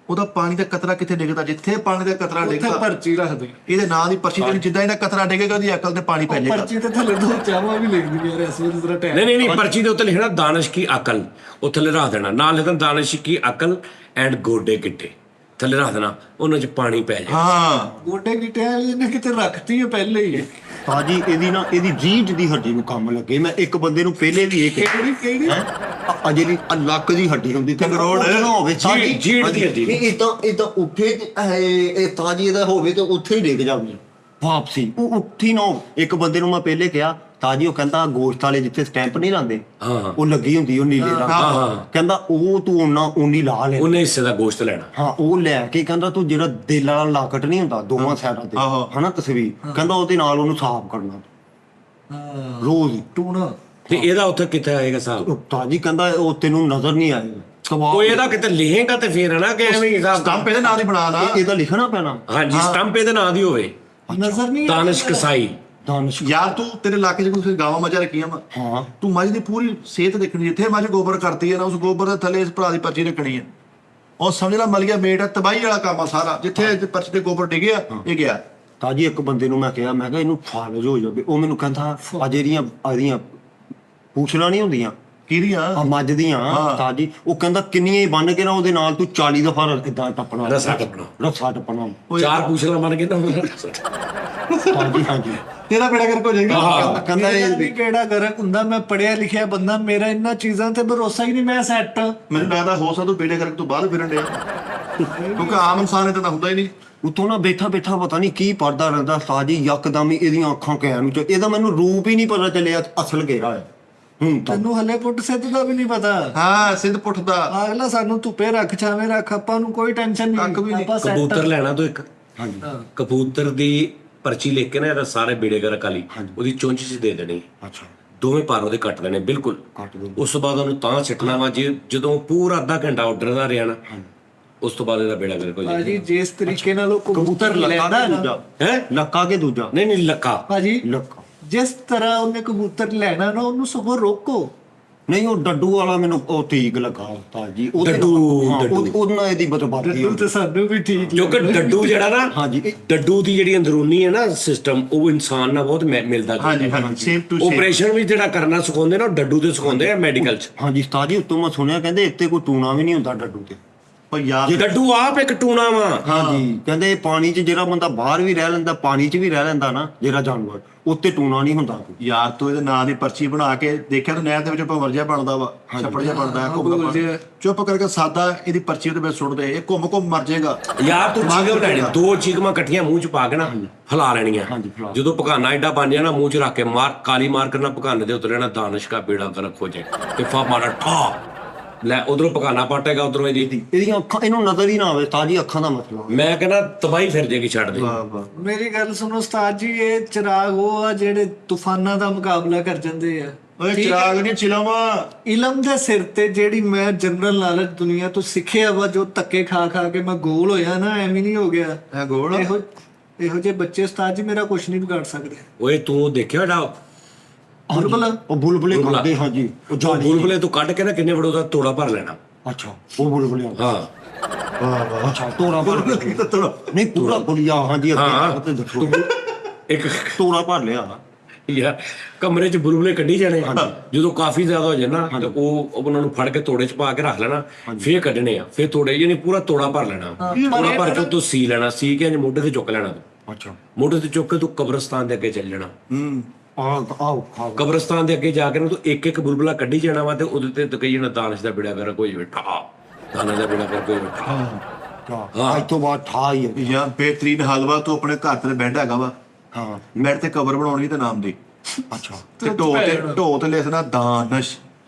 ਉਹਦਾ ਪਾਣੀ ਦਾ ਕਤਰਾ ਕਿੱਥੇ ਡਿੱਗਦਾ, ਜਿੱਥੇ ਪਾਣੀ ਦਾ ਕਤਰਾ ਉੱਥੇ ਡਿੱਗਦਾ ਪਰਚੀ ਰੱਖ ਦੇ। ਇਹਦੇ ਨਾਂ ਦੀ ਪਰਚੀ ਤੇ ਜਿੱਦਾਂ ਇਹਦਾ ਕਤਰਾ ਡਿੱਗੇਗਾ ਉਹਦੀ ਅਕਲ ਤੇ ਪਾਣੀ ਪੈ ਜਾਏਗਾ। ਪਰਚੀ ਤੇ ਥੱਲੇ ਦੋ ਚਾਹਾਂ ਵੀ ਲਿਖ ਦਿੰਦੀ ਯਾਰ, ਇਸ ਵੇਲੇ ਜ਼ਰਾ ਟਾਈਮ। ਨਹੀਂ ਪਰਚੀ ਦੇ ਉੱਤੇ ਲਿਖਣਾ ਦਾਨਿਸ਼ ਕੀ ਅਕਲ, ਉਹ ਥੱਲੇ ਰੱਖ ਦੇਣਾ। ਨਾਲ ਲਿਖਣਾ ਦਾਨਿਸ਼ ਕੀ ਅਕਲ ਐਂਡ ਗੋਡੇ ਗਿੱਟੇ, ਥੱਲੇ ਰੱਖ ਦੇਣਾ, ਉਹਨਾਂ 'ਚ ਪਾਣੀ ਪੈ ਜਾਏ। ਹਾਂ ਗੋਡੇ ਗਿੱਟਿਆਂ ਵਾਲੀ ਇਹਨੇ ਕਿਤੇ ਰੱਖਤੀ ਹੈ ਪਹਿਲੇ ਹੀ। ਤਾਜੀ ਇਹਦੀ ਰੀੜ ਦੀ ਹੱਡੀ ਨੂੰ ਕੰਮ ਲੱਗੇ। ਮੈਂ ਇੱਕ ਬੰਦੇ ਨੂੰ ਪਹਿਲੇ ਵੀ ਇਹ ਕਿਹੜੀ ਅਜੇ ਦੀ ਲੱਕ ਦੀ ਹੱਡੀ ਹੁੰਦੀ ਤੇ ਕਰੋੜ ਹੋਵੇ ਤਾਜੀ ਜੀੜ ਦੀ ਹੱਡੀ। ਇਹ ਤਾਂ ਉੱਥੇ ਇਹ ਤਾਜੀ ਇਹਦਾ ਹੋਵੇ ਤੇ ਉੱਥੇ ਹੀ ਡਿੱਗ ਜਾਵੇ ਵਾਪਸੀ। ਉਹ ਉੱਠੀ ਨਾ। ਇੱਕ ਬੰਦੇ ਨੂੰ ਮੈਂ ਪਹਿਲੇ ਕਿਹਾ ਤਾਜੀ, ਉਹ ਕਹਿੰਦਾ ਗੋਸ਼ਤ ਵਾਲੇ ਜਿੱਥੇ ਸਟੈਂਪ ਨਹੀਂ ਲਾਉਂਦੇ, ਹਾਂ। ਉਹ ਲੱਗੀ ਹੁੰਦੀ ਉਹ ਨੀਲੇ ਰੰਗ। ਕਹਿੰਦਾ ਉਹ ਤੂੰ ਉਨੀ ਲਾ ਲੈ। ਉਹਨੇ ਹਿੱਸੇ ਦਾ ਗੋਸ਼ਤ ਲੈਣਾ। ਹਾਂ ਉਹ ਲੈ ਕੇ ਕਹਿੰਦਾ ਤੂੰ ਜਿਹੜਾ ਦਿਲ ਵਾਲਾ ਲਾਕਟ ਨਹੀਂ ਹੁੰਦਾ ਦੋਵਾਂ ਸਾਈਡਾਂ ਤੇ, ਹਨਾ ਤਸਵੀਰ, ਕਹਿੰਦਾ ਉਹਦੇ ਨਾਲ ਉਹਨੂੰ ਸਾਫ਼ ਕਰਨਾ ਰੋਜ਼। ਟੂਣਾ ਤੇ ਇਹਦਾ ਉੱਥੇ ਕਿੱਥੇ ਆਏਗਾ ਸਾਹਿਬ? ਤਾਜੀ ਕਹਿੰਦਾ ਉਹ ਤੈਨੂੰ ਨਜ਼ਰ ਨਹੀਂ ਆਏਗਾ। ਉਹ ਇਹਦਾ ਕਿਤੇ ਲਿਖੇਗਾ ਤੇ ਫੇਰ ਨਾ ਕਿ ਐਵੇਂ ਹਿਸਾਬ। ਸਟੰਪ ਇਹਦੇ ਨਾਂ ਦੀ ਬਣਾ ਨਾ। ਇਹਦਾ ਲਿਖਣਾ ਪੈਣਾ। ਹਾਂਜੀ, ਸਟੰਪ ਇਹਦੇ ਨਾਂ ਦੀ ਹੋਵੇ, ਨਜ਼ਰ ਨਹੀਂ ਦਾਨਿਸ਼ ਕਸਾਈ। ਦਾਨਿਸ਼। ਯਾਰ ਤੂੰ ਤੇਰੇ ਇਲਾਕੇ 'ਚ ਕੋਈ ਗਾਵਾਂ ਮੱਝਾਂ ਰੱਖੀਆਂ ਵਾ? ਹਾਂ ਤੂੰ ਮੱਝ ਦੀ ਪੂਰੀ ਸਿਹਤ ਦੇਖਣੀ, ਜਿੱਥੇ ਮੱਝ ਗੋਬਰ ਕਰਦੀ ਹੈ ਨਾ, ਉਸ ਗੋਬਰ ਦੇ ਥੱਲੇ ਇਸ ਭਰਾ ਦੀ ਪਰਚੀ ਰੱਖਣੀ ਹੈ। ਉਹ ਸਮਝ ਲੈ ਮਲੀਆ ਮੇਟ ਤਬਾਹੀ ਵਾਲਾ ਕੰਮ ਆ ਸਾਰਾ, ਜਿੱਥੇ ਪਰਚੀ ਤੇ ਗੋਬਰ ਡਿੱਗਿਆ ਇਹ ਗਿਆ। ਤਾਜੀ ਇੱਕ ਬੰਦੇ ਨੂੰ ਮੈਂ ਕਿਹਾ, ਮੈਂ ਕਿਹਾ ਇਹਨੂੰ ਫਾਲਜ ਹੋ ਜਾਵੇ। ਉਹ ਮੈਨੂੰ ਕਹਿੰਦਾ ਆ ਜਿਹੜੀਆਂ ਪੂਛਲਾਂ ਨਹੀਂ ਹੁੰਦੀਆਂ ਕਿਹਦੀਆਂ? ਮੱਝ ਦੀਆਂ ਤਾਜੀ, ਉਹ ਕਹਿੰਦਾ ਕਿੰਨੀਆਂ ਹੀ ਬੰਨ ਕੇ ਨਾ ਉਹਦੇ ਨਾਲ ਤੂੰ 40 ਦਫਾ ਇਦਾਂ ਟੱਪਣਾ, ਰੱਸਾ ਟੱਪਣਾ। 4 ਪੁੱਛਲਾਂ ਬਣ ਕੇ ਨਾ ਤਾਜੀ। ਹਾਂਜੀ ਤੇਰਾ ਬੇੜਾ ਕਰਕੇ ਹੋ ਜਾਏਗਾ। ਕਹਿੰਦਾ ਇਹ ਕਿਹੜਾ ਗਰਕ ਹੁੰਦਾ। ਮੈਂ ਪੜਿਆ ਲਿਖਿਆ ਬੰਦਾ, ਮੇਰਾ ਇਹਨਾਂ ਚੀਜ਼ਾਂ ਤੇ ਭਰੋਸਾ ਹੀ ਨਹੀਂ। ਮੈਂ ਸੈੱਟ ਮੈਨੂੰ ਲੱਗਦਾ ਹੋ ਸਕਦਾ ਤੂੰ ਬੇੜੇ ਕਰਕੇ ਤੂੰ ਬਾਹਰ ਫਿਰਨ ਡਿਆ, ਕਿਉਂਕਿ ਆਮ ਇਨਸਾਨ ਇਹ ਤਾਂ ਹੁੰਦਾ ਹੀ ਨਹੀਂ। ਉਤੋਂ ਨਾ ਬੈਠਾ ਪਤਾ ਨਹੀਂ ਕੀ ਪੜਦਾ ਰਹਿੰਦਾ ਤਾਜੀ। ਯਕਦਮ ਹੀ ਇਹਦੀਆਂ ਅੱਖਾਂ ਕਹਿਣ ਨੂੰ ਇਹਦਾ ਮੈਨੂੰ ਰੂਪ ਹੀ ਨਹੀਂ ਪਤਾ ਚੱਲਿਆ ਅਸਲ ਕਿਹੜਾ ਹੈ। ਤੈਨੂੰ ਹਲੇ ਪੁੱਟ ਸਿੱਧ ਦਾ ਵੀ ਨਹੀਂ ਪਤਾ। ਹਾਂ ਸਿੱਧ ਪੁੱਠਦਾ। ਅਗਲਾ ਸਾਨੂੰ ਧੁੱਪੇ ਰੱਖ, ਛਾਵੇਂ ਰੱਖ, ਆਪਾਂ ਨੂੰ ਕੋਈ ਟੈਨਸ਼ਨ ਨਹੀਂ। ਆਪਾਂ set ਕਬੂਤਰ ਲੈਣਾ ਤੂੰ ਇੱਕ। ਹਾਂਜੀ ਕਬੂਤਰ ਦੀ ਪਰਚੀ ਲਿਖ ਕੇ ਨਾ ਇਹਦਾ ਸਾਰੇ ਬੇੜੇ ਗਰਕ ਵਾਲੀ ਉਹਦੀ ਚੁੰਝ 'ਚ ਦੇ ਦੇਣੀ। ਅੱਛਾ ਦੋਵੇਂ ਪਰ ਉਹਦੇ ਕੱਟ ਦੇਣੇ ਬਿਲਕੁਲ। ਕੱਟ ਦੋ। ਉਸ ਤੋਂ ਬਾਅਦ ਉਹਨੂੰ ਤਾਂ ਛੱਡਣਾ ਵਾ ਜਦੋਂ ਪੂਰਾ ਅੱਧਾ ਘੰਟਾ ਆਰਡਰ ਦਾ ਰਿਹਾ ਨਾ, ਉਸ ਤੋਂ ਬਾਅਦ ਇਹਦਾ ਬੇੜਾ ਗਰਕ ਹੋ ਭਾਜੀ ਜਾਏਗਾ। ਜਿਸ ਤਰੀਕੇ ਨਾਲ ਉਹ ਕਬੂਤਰ ਲੱਕਾ ਲੈਂਦਾ ਕੇ ਨਾ, ਦੂਜਾ ਹੈ ਲੱਕਾ ਕੇ ਦੂਜਾ ਨਹੀਂ ਲੱਕਾ। ਭਾਜੀ ਲੱਕਾ ਜਿਸ ਤਰ੍ਹਾਂ ਉਹਨੇ ਕਬੂਤਰ ਲੈਣਾ ਨਾ, ਉਹਨੂੰ ਸਗੋਂ ਰੋਕੋ। ਨਹੀਂ ਉਹ ਡੱਡੂ ਵਾਲਾ ਮੈਨੂੰ ਉਹ ਠੀਕ ਲੱਗਾ ਤਾਜੀ। ਡੱਡੂ। ਉਹਨਾਂ ਇਹਦੀ ਬਰਬਾਦੀ ਡੱਡੂ ਤੇ ਸਾਨੂੰ ਵੀ ਠੀਕ ਕਿਉਂਕਿ ਡੱਡੂ ਜਿਹੜਾ ਨਾ, ਹਾਂਜੀ ਡੱਡੂ ਦੀ ਜਿਹੜੀ ਅੰਦਰੂਨੀ ਹੈ ਨਾ ਸਿਸਟਮ, ਉਹ ਇਨਸਾਨ ਨਾਲ ਬਹੁਤ ਮਿਲਦਾ ਹਾਂਜੀ ਹਾਂਜੀ ਸੇਮ ਟੂ ਸੇਮ। ਆਪਰੇਸ਼ਨ ਵੀ ਜਿਹੜਾ ਕਰਨਾ ਸਿਖਾਉਂਦੇ ਨਾ, ਉਹ ਡੱਡੂ ਤੇ ਸਿਖਾਉਂਦੇ ਆ ਮੈਡੀਕਲ 'ਚ। ਹਾਂਜੀ ਤਾਜੀ। ਉੱਤੋਂ ਮੈਂ ਸੁਣਿਆ ਕਹਿੰਦੇ ਇੱਥੇ ਕੋਈ ਟੂਣਾ ਵੀ ਨਹੀਂ ਹੁੰਦਾ ਡੱਡੂ ਤੇ। ਉਹ ਯਾਰ ਡੱਡੂ ਆਪ ਇੱਕ ਟੂਣਾ ਵਾ। ਹਾਂਜੀ ਕਹਿੰਦੇ ਪਾਣੀ 'ਚ ਜਿਹੜਾ ਬੰਦਾ ਬਾਹਰ ਵੀ ਰਹਿ ਲੈਂਦਾ, ਪਾਣੀ 'ਚ ਵੀ ਰਹਿ ਲੈਂਦਾ ਨਾ ਜਿਹੜਾ ਜਾਨਵਰ, ਉੱਤੇ ਟੂਣਾ ਨਹੀਂ ਹੁੰਦਾ ਕੋਈ। ਯਾਰ ਤੂੰ ਇਹਦੇ ਨਾਂ ਦੀ ਪਰਚੀ ਬਣਾ ਕੇ ਦੇਖਿਆ ਤਾਂ ਨਹਿਰ ਦੇ ਵਿੱਚ ਭੰਵਰ ਜਿਹਾ ਬਣਦਾ ਵਾ, ਛੱਪੜ ਜਿਹਾ ਬਣਦਾ ਹੈ, ਘੁੰਮਦਾ ਪਾਣੀ। ਚੁੱਪ ਕਰਕੇ ਸਾਦਾ ਇਹਦੀ ਪਰਚੀ ਉਹਦੇ ਵਿੱਚ ਸੁੱਟ ਦੇ, ਇਹ ਘੁੰਮ ਮਰ ਜਾਏਗਾ। ਯਾਰ ਤੂੰ ਚੀਗਮ ਲੈਣੀ, 2 ਚੀਗਮਾਂ ਇਕੱਠੀਆਂ ਮੂੰਹ 'ਚ ਪਾ ਕੇ ਨਾ ਹਿਲਾ ਲੈਣੀਆਂ। ਜਦੋਂ ਪਕਾਨਾ ਐਡਾ ਬਣ ਜਾਣਾ, ਮੂੰਹ 'ਚ ਰੱਖ ਕੇ ਕਾਲੀ ਮਾਰ ਕਰਨਾ, ਪਕਾਨੇ ਦੇ ਉੱਤੇ ਰਹਿਣਾ ਦਾਨਿਸ਼ ਕਾ ਬੇੜਾ ਗਰਕ ਹੋ ਜਾਏ ਤੇ ਫਾ ਮਾਰਾ ਠਾ। ਲੈ ਉਧਰੋਂ ਪਕਾਨਾ ਪਾਟੇਗਾ, ਉਧਰੋਂ ਇਹਦੀ ਇਹਦੀਆਂ ਅੱਖਾਂ, ਇਹਨੂੰ ਨਜ਼ਰ ਹੀ ਨਾ ਆਵੇ ਉਸਤਾਦ ਜੀ, ਅੱਖਾਂ ਦਾ ਮਸਲਾ। ਮੈਂ ਕਹਿੰਦਾ ਤਬਾਹੀ ਫਿਰ ਜੇਗੀ, ਛੱਡ ਦੇ। ਮੇਰੀ ਗੱਲ ਸੁਣੋ ਉਸਤਾਦ ਜੀ, ਇਹ ਚਿਰਾਗ ਉਹ ਆ ਜਿਹੜੇ ਤੂਫਾਨਾਂ ਦਾ ਮੁਕਾਬਲਾ ਕਰ ਜਾਂਦੇ ਆ। ਓਏ ਚਿਰਾਗ ਨਹੀਂ ਚਿਲਵਾ, ਇਲਮ ਦੇ ਸਿਰ ਤੇ ਜਿਹੜੀ ਮੈਂ ਜਨਰਲ ਨੌਲੇਜ ਦੁਨੀਆ ਤੋਂ ਸਿੱਖਿਆ ਵਾ, ਜੋ ਧੱਕੇ ਖਾ ਖਾ ਕੇ ਮੈਂ ਗੋਲ ਹੋਇਆ ਨਾ, ਐਵੇਂ ਨਹੀਂ ਹੋ ਗਿਆ। ਇਹ ਗੋਲ ਇਹੋ ਜਿਹੇ ਬੱਚੇ ਉਸਤਾਦ ਜੀ ਮੇਰਾ ਕੁਝ ਨਹੀਂ ਵਿਗਾੜ ਸਕਦੇ। ਓਏ ਤੂੰ ਦੇਖਿਆ ਡਾ ਬੁਲਬੁਲ ਉਹ ਬੁਲਬੁਲੇ ਕਰਦੇ, ਹਾਂਜੀ ਉਹ ਜਾਲੀ। ਬੁਲਬੁਲੇ ਤੂੰ ਕੱਢ ਕੇ ਨਾ ਕਿੰਨੇ ਵੜੋ ਦਾ ਤੋੜਾ ਭਰ ਲੈਣਾ। ਅੱਛਾ ਉਹ ਬੁਲਬੁਲੇ, ਹਾਂ ਅੱਛਾ ਤੋੜਾ ਭਰ ਨਹੀਂ ਪੂਰਾ ਬੁਲਿਆ, ਹਾਂਜੀ ਹਾਂ। ਅੱਗੇ ਦੱਸੋ। ਇੱਕ ਤੋੜਾ ਭਰ ਲਿਆ ਯਾਰ ਕਮਰੇ 'ਚ ਬੁਲਬੁਲੇ ਕੱਢੀ ਜਾਣੇ, ਜਦੋਂ ਕਾਫੀ ਜ਼ਿਆਦਾ ਹੋ ਜਾਏ ਨਾ ਤੇ ਉਹ ਉਹਨਾਂ ਨੂੰ ਫੜ ਕੇ ਤੋੜੇ 'ਚ ਪਾ ਕੇ ਰੱਖ ਲੈਣਾ, ਫੇਰ ਕੱਢਣੇ ਆ, ਫੇਰ ਤੋੜੇ ਯਾਨੀ ਪੂਰਾ ਤੋੜਾ ਭਰ ਲੈਣਾ। ਤੋੜਾ ਭਰ ਕੇ ਤੂੰ ਸੀ ਲੈਣਾ, ਸੀ ਕੇ ਮੋਢੇ ਤੇ ਚੁੱਕ ਲੈਣਾ ਤੂੰ, ਅੱਛਾ ਮੋਢੇ ਤੇ ਚੁੱਕ ਕੇ ਤੂੰ ਕਬਰਸਤਾਨ ਦੇ ਅੱਗੇ ਚੱਲ ਜਾਣਾ। ਆਓ ਕਬਰਸਤਾਨ ਦੇ ਅੱਗੇ ਜਾ ਕੇ ਨਾ ਤੂੰ ਇੱਕ ਇੱਕ ਬੁਲਬੁਲਾ ਕੱਢੀ ਜਾਣਾ ਵਾ, ਤੇ ਉਹਦੇ ਤੇ ਕਹੀ ਜਾਣਾ ਦਾਨਿਸ਼ ਦਾ ਬੇੜਾ ਕਰ ਕੋਈ ਬੈਠਾ, ਦਾਨਿਸ਼ ਦਾ ਬੇੜਾ ਕਰ ਕੋਈ ਬੈਠਾ। ਹਾਂ ਅੱਜ ਤੋਂ ਬਾਅਦ ਠਾ ਹੀ ਹੈ। ਜਾਂ ਬੇਹਤਰੀਨ ਹਲਵਾ ਤੂੰ ਆਪਣੇ ਘਰ ਤੇ ਬੈਠ ਹੈਗਾ ਵਾ, ਹਾਂ ਮੇਰੇ ਤੇ ਕਬਰ ਬਣਾਉਣੀ ਤੇ ਨਾਮ ਦੀ, ਅੱਛਾ ਤੇ ਢੋ ਤੇ ਲਿਖਣਾ ਦਾਨਸ਼।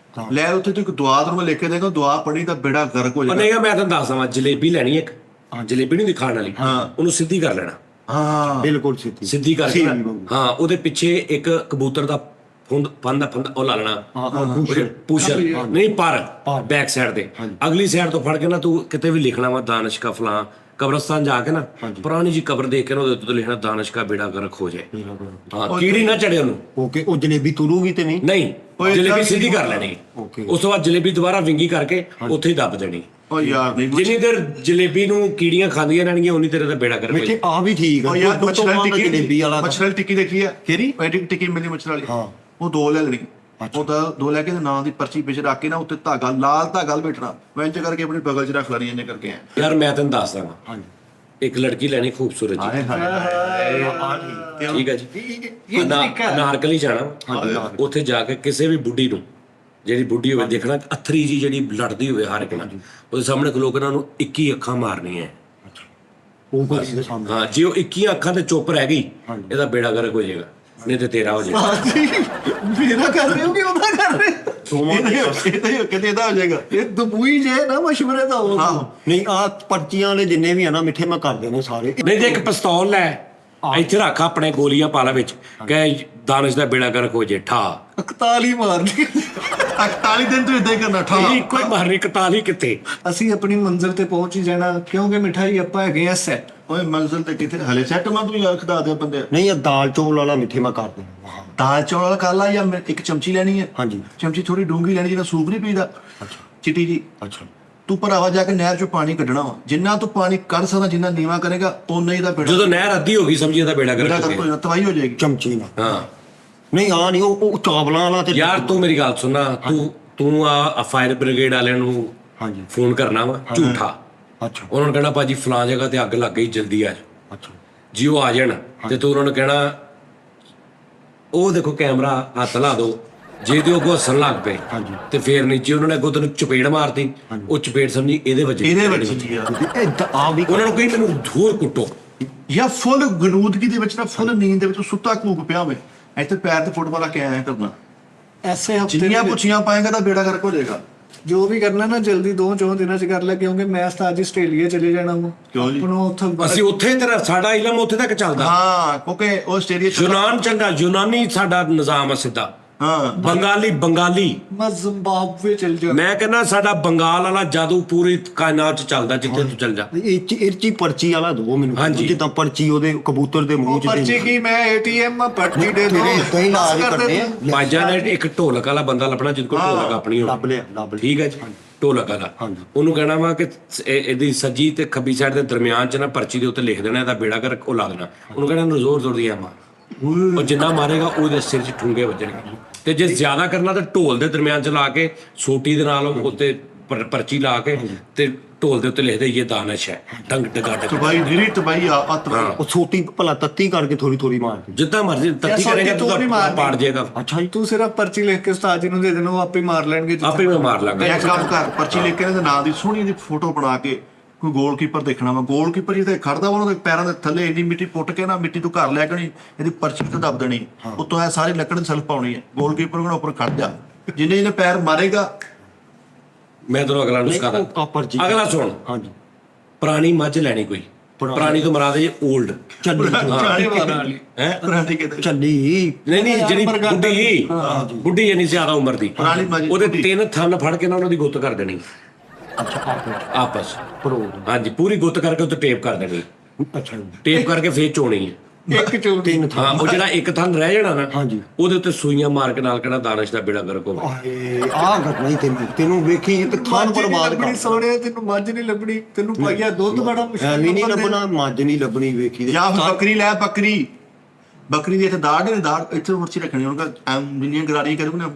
ਲੈ ਉੱਥੇ ਤੂੰ ਇੱਕ ਦੁਆ ਤੈਨੂੰ ਲਿਖ ਕੇ ਦੇਗਾ, ਦੁਆ ਪੜ੍ਹੀ ਤਾਂ ਬੇੜਾ ਗਰਕ ਹੋ ਜਾਏਗਾ। ਨਹੀਂ ਮੈਂ ਤੈਨੂੰ ਦੱਸਦਾ ਵਾਂ, ਜਲੇਬੀ ਲੈਣੀ ਇੱਕ, ਜਲੇਬੀ ਨਹੀਂ ਦਿਖਾਣ ਵਾਲੀ, ਉਹਨੂੰ ਸਿੱਧੀ ਕਰ ਲੈਣਾ, ਹਾਂ ਬਿਲਕੁਲ ਸਿੱਧੀ ਕਰਕੇ ਨਾ, ਹਾਂ ਉਹਦੇ ਪਿੱਛੇ ਇੱਕ ਕਬੂਤਰ ਦਾ ਫੰਦਾ ਉਹ ਲਾ ਲੈਣਾ, ਪੁਸ਼ਰ ਨਹੀਂ ਪਰ ਬੈਕ ਸਾਈਡ ਤੇ, ਅਗਲੀ ਸਾਈਡ ਤੋਂ ਫੜ ਕੇ ਨਾ ਤੂੰ ਕਿਤੇ ਵੀ ਲਿਖਣਾ ਵਾ ਦਾਨਿਸ਼ ਕਾ ਫਲਾਂ। ਕਬਰਸਤਾਨ ਜਾ ਕੇ ਨਾ ਪੁਰਾਣੀ ਜੀ ਕਬਰ ਦੇਖ ਕੇ ਨਾ ਉਹਦੇ ਉੱਤੇ ਲਿਖਣਾ ਦਾਨਿਸ਼ ਕਾ ਬੇੜਾ ਗਰਕ ਹੋ ਜਾਏ। ਹਾਂ ਕੀੜੀ ਨਾ ਚੜੇ ਉਹਨੂੰ। ਓਕੇ ਉਹ ਜਲੇਬੀ ਤੁਰੂਗੀ ਤੇ ਨਹੀਂ? ਨਹੀਂ ਜਲੇਬੀ ਸਿੱਧੀ ਕਰ ਲੈਣੀ, ਉਸ ਤੋਂ ਬਾਅਦ ਜਲੇਬੀ ਦੁਬਾਰਾ ਵਿੰਗੀ ਕਰਕੇ ਉੱਥੇ ਹੀ ਦੱਬ ਦੇਣੀ। ਓ ਯਾਰ ਨਹੀਂ ਜਿੰਨੀ ਦੇਰ ਜਲੇਬੀ ਨੂੰ ਕੀੜੀਆਂ ਖਾਂਦੀਆਂ ਰਹਿਣਗੀਆਂ ਉਨੀ ਦੇਰ ਦਾ ਬੇੜਾ ਗਰਕ ਹੋ ਮਿੱਠੇ ਆ ਵੀ ਠੀਕ ਓ ਹੈ। ਯਾਰ ਦੁੱਧ ਤੋਂ ਬਾਅਦ ਜਲੇਬੀ ਵਾਲਾ ਮੱਛਰ ਵਾਲੀ ਟਿੱਕੀ ਦੇਖੀ ਆ? ਕਿਹੜੀ? ਟਿੱਕੀ ਮਿਲਦੀ ਮੱਛਰ ਵਾਲੀ, ਹਾਂ ਉਹ ਦੋ ਲੈ ਲੈਣੀ। ਉਹ ਤਾਂ ਦੋ ਲੈ ਕੇ ਨਾਂ ਦੀ ਪਰਚੀ ਵਿੱਚ ਰੱਖ ਕੇ ਨਾ ਉੱਤੇ ਧਾਗਾ, ਲਾਲ ਧਾਗਾ ਲਪੇਟਣਾ, ਵੈਂਚ ਕਰਕੇ ਆਪਣੀ ਬਗਲ 'ਚ ਰੱਖ ਲੈਣੀ, ਇੰਨੇ ਕਰਕੇ। ਯਾਰ ਮੈਂ ਤੈਨੂੰ ਦੱਸਦਾ ਹਾਂ, ਹਾਂਜੀ ਇੱਕ ਲੜਕੀ ਲੈਣੀ ਖੂਬਸੂਰਤ ਜੀ, ਠੀਕ ਹੈ ਜੀ, ਨਾਰਕਲੀ ਜਾਣਾ, ਉੱਥੇ ਜਾ ਕੇ ਕਿਸੇ ਵੀ ਬੁੱਢੀ ਨੂੰ, ਜਿਹੜੀ ਬੁੱਢੀ ਹੋਵੇ ਦੇਖਣਾ, ਅਥਰੀ ਜੀ ਜਿਹੜੀ ਲੜਦੀ ਹੋਵੇ ਹਰ ਇੱਕ ਨਾਲ, ਉਹਦੇ ਸਾਹਮਣੇ ਖਲੋ ਕੇ ਉਹਨਾਂ ਨੂੰ 21 ਅੱਖਾਂ ਮਾਰਨੀਆਂ। ਉਹ ਕੋਈ ਦੇ ਸਾਹਮਣੇ, ਹਾਂ ਜੇ ਉਹ 21 ਅੱਖਾਂ ਤੇ ਚੁੱਪ ਰਹਿ ਗਈ, ਇਹਦਾ ਬੇੜਾ ਗਰਕ ਹੋ ਜਾਏਗਾ, ਨਹੀਂ ਤੇ ਤੇਰਾ ਹੋ ਜਾਏਗਾ। ਮੇਰਾ ਕਰ ਰਹੇ ਹੋ ਕਿ ਉਹਦਾ ਕਰ ਰਹੇ ਹੋ? ਕਿਤੇ ਇਹਦਾ ਹੋ ਜਾਏਗਾ। ਇਹ ਦਬੂਈ ਜੇ ਨਾ ਮਸ਼ਵਰੇ ਦਾ ਹੋ। ਨਹੀਂ ਆ ਪਰਚੀਆਂ ਵਾਲੇ ਜਿੰਨੇ ਵੀ ਆ ਨਾ ਮਿੱਠੇ, ਮੈਂ ਕਰ ਦੇਣੇ ਸਾਰੇ। ਨਹੀਂ ਤੇ ਇੱਕ ਪਿਸਤੌਲ ਲੈ ਇੱਥੇ ਰੱਖ, ਆਪਣੇ ਗੋਲੀਆਂ ਪਾ ਲਾ ਵਿੱਚ, ਕਹੇ ਦਾਨਿਸ਼ ਦਾ ਬੇੜਾ ਗਰਕ ਹੋ ਜੇ, ਠਾ 41 ਮਾਰਨੀ। 41 ਦਿਨ ਤੂੰ ਇਦਾਂ ਹੀ ਕਰਨਾ, ਠਾ ਇੱਕੋ ਹੀ ਮਾਰਨੀ, 41 ਕਿੱਥੇ। ਅਸੀਂ ਆਪਣੀ ਮੰਜ਼ਿਲ ਤੇ ਪਹੁੰਚ ਹੀ ਜਾਣਾ, ਕਿਉਂਕਿ ਮਿਠਾਈ ਆਪਾਂ ਹੈਗੇ ਆ ਸੈੱਟ। ਓਏ ਮੰਜ਼ਿਲ ਤੇ ਕਿੱਥੇ ਹਲੇ ਸੈੱਟ ਮੈਂ ਤੂੰ ਯਾਰ ਖਦਾ ਦੇ ਬੰਦੇ। ਨਹੀਂ ਇਹ ਦਾਲ ਚੌਲ ਵਾਲਾ ਮਿੱਠੇ ਮੈਂ ਕਰ ਦੇਣਾ। ਦਾਲ ਚੌਲ ਵਾਲਾ ਕਰ ਲਾ, ਜਾਂ ਇੱਕ ਚਮਚੀ ਲੈਣੀ ਹੈ, ਹਾਂਜੀ ਚਮਚੀ ਥੋੜੀ ਡੂੰਗੀ ਲੈਣੀ, ਜਿਹੜਾ ਸੂਪ ਨਹੀਂ ਪੀਦਾ ਚਿੱਟੀ ਜੀ। ਅੱਛਾ ਤੂੰ ਭਰਾਵਾ ਜਾ ਕੇ ਨਹਿਰ 'ਚੋਂ ਪਾਣੀ ਕੱਢਣਾ ਵਾ, ਜਿੰਨਾ ਤੂੰ ਪਾਣੀ ਕੱਢ ਸਕਦਾ, ਜਿੰਨਾ ਨੀਵਾ ਕਰੇਗਾ ਓਨਾ ਹੀ ਦਾ ਬੇੜਾ। ਜਦੋਂ ਨਹਿਰ ਅੱਧੀ ਹੋ ਗਈ ਸਮਝੀ ਇਹਦਾ ਬੇੜਾ ਬੇੜਾ ਗਰਕ ਕਰ ਹੋ ਕੋਈ ਗਿਆ। ਤਬਾਹੀ ਹੋ ਜਾਏਗੀ। ਚਮਚੀ ਨਾਲ। ਹਾਂ ਨਹੀਂ ਆ ਨਹੀਂ ਉਹ ਚਾਵਲਾਂ ਵਾਲਾ ਤੇ ਯਾਰ ਤੂੰ ਮੇਰੀ ਗੱਲ ਸੁਣਨਾ, ਤੂੰ ਆ ਫਾਇਰ ਬ੍ਰਿਗੇਡ ਵਾਲਿਆਂ ਨੂੰ ਹਾਂਜੀ ਫੋਨ ਕਰਨਾ ਵਾ ਝੂਠਾ, ਅੱਛਾ ਉਹਨਾਂ ਨੂੰ ਕਹਿਣਾ ਭਾਜੀ ਫਲਾਂ ਜਗ੍ਹਾ ਤੇ ਅੱਗ ਲੱਗ ਗਈ, ਜਲਦੀ ਆ ਜਾਓ। ਅੱਛਾ ਜੀ ਉਹ ਆ ਜਾਣ ਤੇ ਤੂੰ ਉਹਨਾਂ ਨੂੰ ਕਹਿਣਾ ਉਹ ਦੇਖੋ ਕੈਮਰਾ ਹੱਥ ਲਾ ਦੋ, ਜੇ ਤੇ ਉਹ ਅੱਗੋਂ ਹੱਸਣ ਲੱਗ ਪਏ ਤੇ ਫੇਰ ਨੀਚੇ ਉਹਨਾਂ ਨੇ ਅੱਗੋਂ ਤੈਨੂੰ ਚਪੇੜ ਮਾਰਤੀ, ਉਹ ਚਪੇੜ ਸਮਝੀ ਇਹਦੇ ਵਿੱਚ ਇਹਦੇ ਵਿੱਚ ਯਾਰ ਆ ਵੀ ਉਹਨਾਂ ਨੂੰ ਕਹੀ ਮੈਨੂੰ ਧੂਰ ਕੁੱਟੋ। ਜਾਂ ਫੁੱਲ ਗਨੂਦਗੀ ਦੇ ਵਿੱਚ ਨਾ, ਫੁੱਲ ਨੀਂਦ ਦੇ ਵਿੱਚ ਸੁੱਤਾ ਘੂਕ ਪਿਆ ਹੋਵੇ, ਇੱਥੇ ਪੈਰ ਤੇ ਫੁੱਟਬਾਲ ਕੇ ਆਇਆ ਕਰਨਾ, ਐਸੇ ਹਫਤੇ ਜਿੰਨੀਆਂ ਪੁੱਛੀਆਂ ਪਾਏਗਾ ਤਾਂ ਬੇੜਾ ਗਰਕ ਹੋ ਜਾਏਗਾ। ਜੋ ਵੀ ਕਰਨਾ ਨਾ ਜਲਦੀ 2-4 ਦਿਨਾਂ ਚ ਕਰ ਲੈ, ਕਿਉਂਕਿ ਮੈਂ ਉਸਤਾਦ ਜੀ ਆਸਟ੍ਰੇਲੀਆ ਚਲੇ ਜਾਣਾ ਵਾ। ਕਿਉਂ ਜੀ? ਆਪਣਾ ਉੱਥੇ ਅਸੀਂ ਉੱਥੇ ਤੇਰਾ ਸਾਡਾ ਇਲਮ ਉੱਥੇ ਤੱਕ ਚੱਲਦਾ। ਹਾਂ ਕਿਉਂਕਿ ਉਹ ਆਸਟ੍ਰੇਲੀਆ ਯੂਨਾਨ ਚੰਗਾ, ਯੂਨਾਨੀ ਸਾਡਾ ਨਿਜ਼ਾਮ ਆ ਸਿੱਧਾ। ਹਾਂ ਬੰਗਾਲੀ ਮੈਂ ਜ਼ਿੰਬਾਬਵੇ ਚਲ ਜਾ। ਮੈਂ ਕਹਿੰਦਾ ਸਾਡਾ ਬੰਗਾਲ ਵਾਲਾ ਜਾਦੂ ਪੂਰੀ ਕਾਇਨਾਤ ਚ ਚੱਲਦਾ, ਜਿੱਥੇ ਤੂੰ ਚੱਲ ਜਾ। ਇਹ ਚ ਪਰਚੀ ਵਾਲਾ ਦੋ ਮੈਨੂੰ, ਹਾਂਜੀ। ਜਿੱਦਾਂ ਪਰਚੀ ਉਹਦੇ ਕਬੂਤਰ ਦੇ ਮੂੰਹ ਚ ਪਰਚੀ ਕੀ ਮੈਂ ATM ਪਰਚੀ ਦੇ ਦੋ। ਕਈ ਲਾਜ ਕਰਦੇ ਆ। ਬਾਜਾ ਨੇ ਇੱਕ ਢੋਲਕ ਵਾਲਾ ਬੰਦਾ ਲੱਭਣਾ ਜਿਹਦੇ ਕੋਲ ਢੋਲਕ ਆਪਣੀ ਹੋਵੇ। ਲੱਭ ਲਿਆ ਠੀਕ ਹੈ ਜੀ, ਢੋਲਕ ਵਾਲਾ। ਉਹਨੂੰ ਕਹਿਣਾ ਵਾ ਕਿ ਇਹਦੀ ਸੱਜੀ ਤੇ ਖੱਬੀ ਸਾਈਡ ਦੇ ਦਰਮਿਆਨ ਚ ਨਾ ਪਰਚੀ ਦੇ ਉੱਤੇ ਲਿਖ ਦੇਣਾ ਇਹਦਾ ਬੇੜਾ ਕਰ, ਉਹ ਲਾ ਦੇਣਾ। ਉਹਨੂੰ ਕਹਿਣਾ ਇਹਨੂੰ ਜ਼ੋਰ ਜ਼ੋਰ ਦੀਆਂ ਮਾਰ, ਉਹ ਜਿੰਨਾ ਮਾਰੇਗਾ ਉਹਦੇ ਸਿਰ 'ਚ ਠੁੰਗੇ ਵੱਜਣਗੇ। ਤੇ ਜੇ ਜ਼ਿਆਦਾ ਕਰਨਾ ਤਾਂ ਢੋਲ ਦੇ ਦਰਮਿਆਨ ਚ ਲਾ ਕੇ ਸੋਟੀ ਦੇ ਨਾਲ ਉੱਤੇ ਪਰਚੀ ਲਾ ਕੇ ਤੇ ਢੋਲ ਦੇ ਉੱਤੇ ਲਿਖ ਦੇ ਇਹ ਦਾਨਿਸ਼ ਹੈ, ਡੰਗ ਡਗਾ ਡਗ। ਤਬਾਈ ਜਿਹੜੀ ਤਬਾਈ ਆ ਉਹ ਛੋਟੀ ਭਲਾ ਤੱਤੀ ਕਰਕੇ ਥੋੜੀ ਥੋੜੀ ਮਾਰ ਦੇ, ਜਿੱਦਾਂ ਮਰਜ਼ੀ ਤੱਤੀ ਕਰੇਗਾ ਤੂੰ ਪਾੜ ਜਾਏਗਾ। ਅੱਛਾ ਜੀ ਤੂੰ ਸਿਰਫ ਪਰਚੀ ਲਿਖ ਕੇ ਉਸਤਾਦ ਜੀ ਨੂੰ ਦੇ ਦੇਣਾ, ਉਹ ਆਪੇ ਮਾਰ ਲੈਣਗੇ। ਆਪੇ ਮੈਂ ਮਾਰ ਲਾਂਗਾ। ਇੱਕ ਕੰਮ ਕਰ, ਪਰਚੀ ਲਿਖ ਕੇ ਇਹਦੇ ਨਾਂ ਦੀ ਸੋਹਣੀ ਜਿਹੀ ਫੋਟੋ ਬਣਾ ਕੇ ਕੋਈ ਗੋਲਕੀਪਰ ਦੇਖਣਾ ਵਾ, ਗੋਲਕੀਪਰ ਜਿੱਥੇ ਖੜਦਾ ਵਾ ਉਹਨਾਂ ਦੇ ਪੈਰਾਂ ਦੇ ਥੱਲੇ ਇੰਨੀ ਮਿੱਟੀ ਪੁੱਟ ਕੇ ਨਾ, ਮਿੱਟੀ ਤੋਂ ਘਰ ਲੈ ਕੇ ਇਹਦੀ ਪਰਚੀ ਤੇ ਦੱਬ ਦੇਣੀ, ਉੱਤੋਂ ਇਹ ਸਾਰੀ ਲੱਕੜ ਦੀ ਸੈਲਫ ਪਾਉਣੀ ਹੈ, ਗੋਲਕੀਪਰ ਕੋਲ ਉੱਪਰ ਖੜ ਜਾ, ਜਿੰਨੇ ਜਿਹਨੇ ਪੈਰ ਮਾਰੇਗਾ ਮੈਂ ਤੈਨੂੰ ਅਗਲਾ ਨੁਸਖਾ ਨਹੀਂ, ਉਹ ਪਰਚੀ। ਅਗਲਾ ਸੁਣ, ਹਾਂਜੀ ਪੁਰਾਣੀ ਮੱਝ ਲੈਣੀ ਕੋਈ, ਪੁਰਾਣੀ ਤੋਂ ਮਰਾਦ ਇਹ 올ਡ ਚੱਲੀ ਹੈ, ਪੁਰਾਣੀ ਕਿਤੇ ਚੱਲੀ ਨਹੀਂ ਜਿਹੜੀ ਬੁੱਢੀ ਬੁੱਢੀ ਇੰਨੀ ਜ਼ਿਆਦਾ ਉਮਰ ਦੀ, ਪੁਰਾਣੀ ਮੱਝ ਉਹਦੇ 3 ਥੰਨ ਫੜ ਕੇ ਨਾ ਉਹਨਾਂ ਦੀ ਗੁੱਤ ਕਰ ਦੇਣੀ ਅੱਛਾ ਆਪਸ, ਪਰੋ ਹਾਂਜੀ ਪੂਰੀ ਗੁੱਤ ਕਰਕੇ ਉੱਤੇ ਟੇਪ ਕਰ ਦੇਣੀ, ਅੱਛਾ ਜੀ ਟੇਪ ਕਰਕੇ ਫੇਰ ਚੋਣੀ ਹੈ। ਇੱਕ ਚੋਟੀ ਤਿੰਨ ਹਾਂ, ਉਹ ਜਿਹੜਾ ਇੱਕ ਥੰਨ ਰਹਿ ਜਾਣਾ ਨਾ, ਹਾਂਜੀ। ਉਹਦੇ ਉੱਤੇ ਸੂਈਆਂ ਮਾਰ ਕੇ ਨਾਲ ਕਿਹੜਾ ਦਾਨਸ਼ ਦਾ ਬੇੜਾ ਗਰਕ ਹੋਵੇ। ਆਏ ਆ ਘਟਨਾ ਹੀ ਤੈਨੂੰ ਵੇਖੀ ਤੇ ਖਾਨ ਬਰਬਾਦ ਲੱਭਣੀ ਕਰ ਸੋਹਣਿਆ, ਤੈਨੂੰ ਮੱਝ ਨਹੀਂ ਲੱਭਣੀ, ਤੈਨੂੰ ਪਾਈਆ ਦੁੱਧ ਬੜਾ ਮੁਸ਼ਕਿਲ ਐਵੇਂ ਨਹੀਂ ਲੱਭਣ ਦੇ। ਲੱਭਣਾ, ਮੱਝ ਨਹੀਂ ਲੱਭਣੀ ਵੇਖੀ ਤੇ ਜਾਂ ਫਿਰ ਬੱਕਰੀ ਲੈ, ਬੱਕਰੀ ਦੀ ਇੱਥੇ ਦਾੜ ਨੇ, ਦਾੜ ਇੱਥੇ ਮੁਰਚੀ ਰੱਖਣੀ, ਉਹਨਾਂ ਦਾ ਜਿੰਨੀਆਂ ਗਰਾਰੀ ਕਰੂਗੇ ਨਾ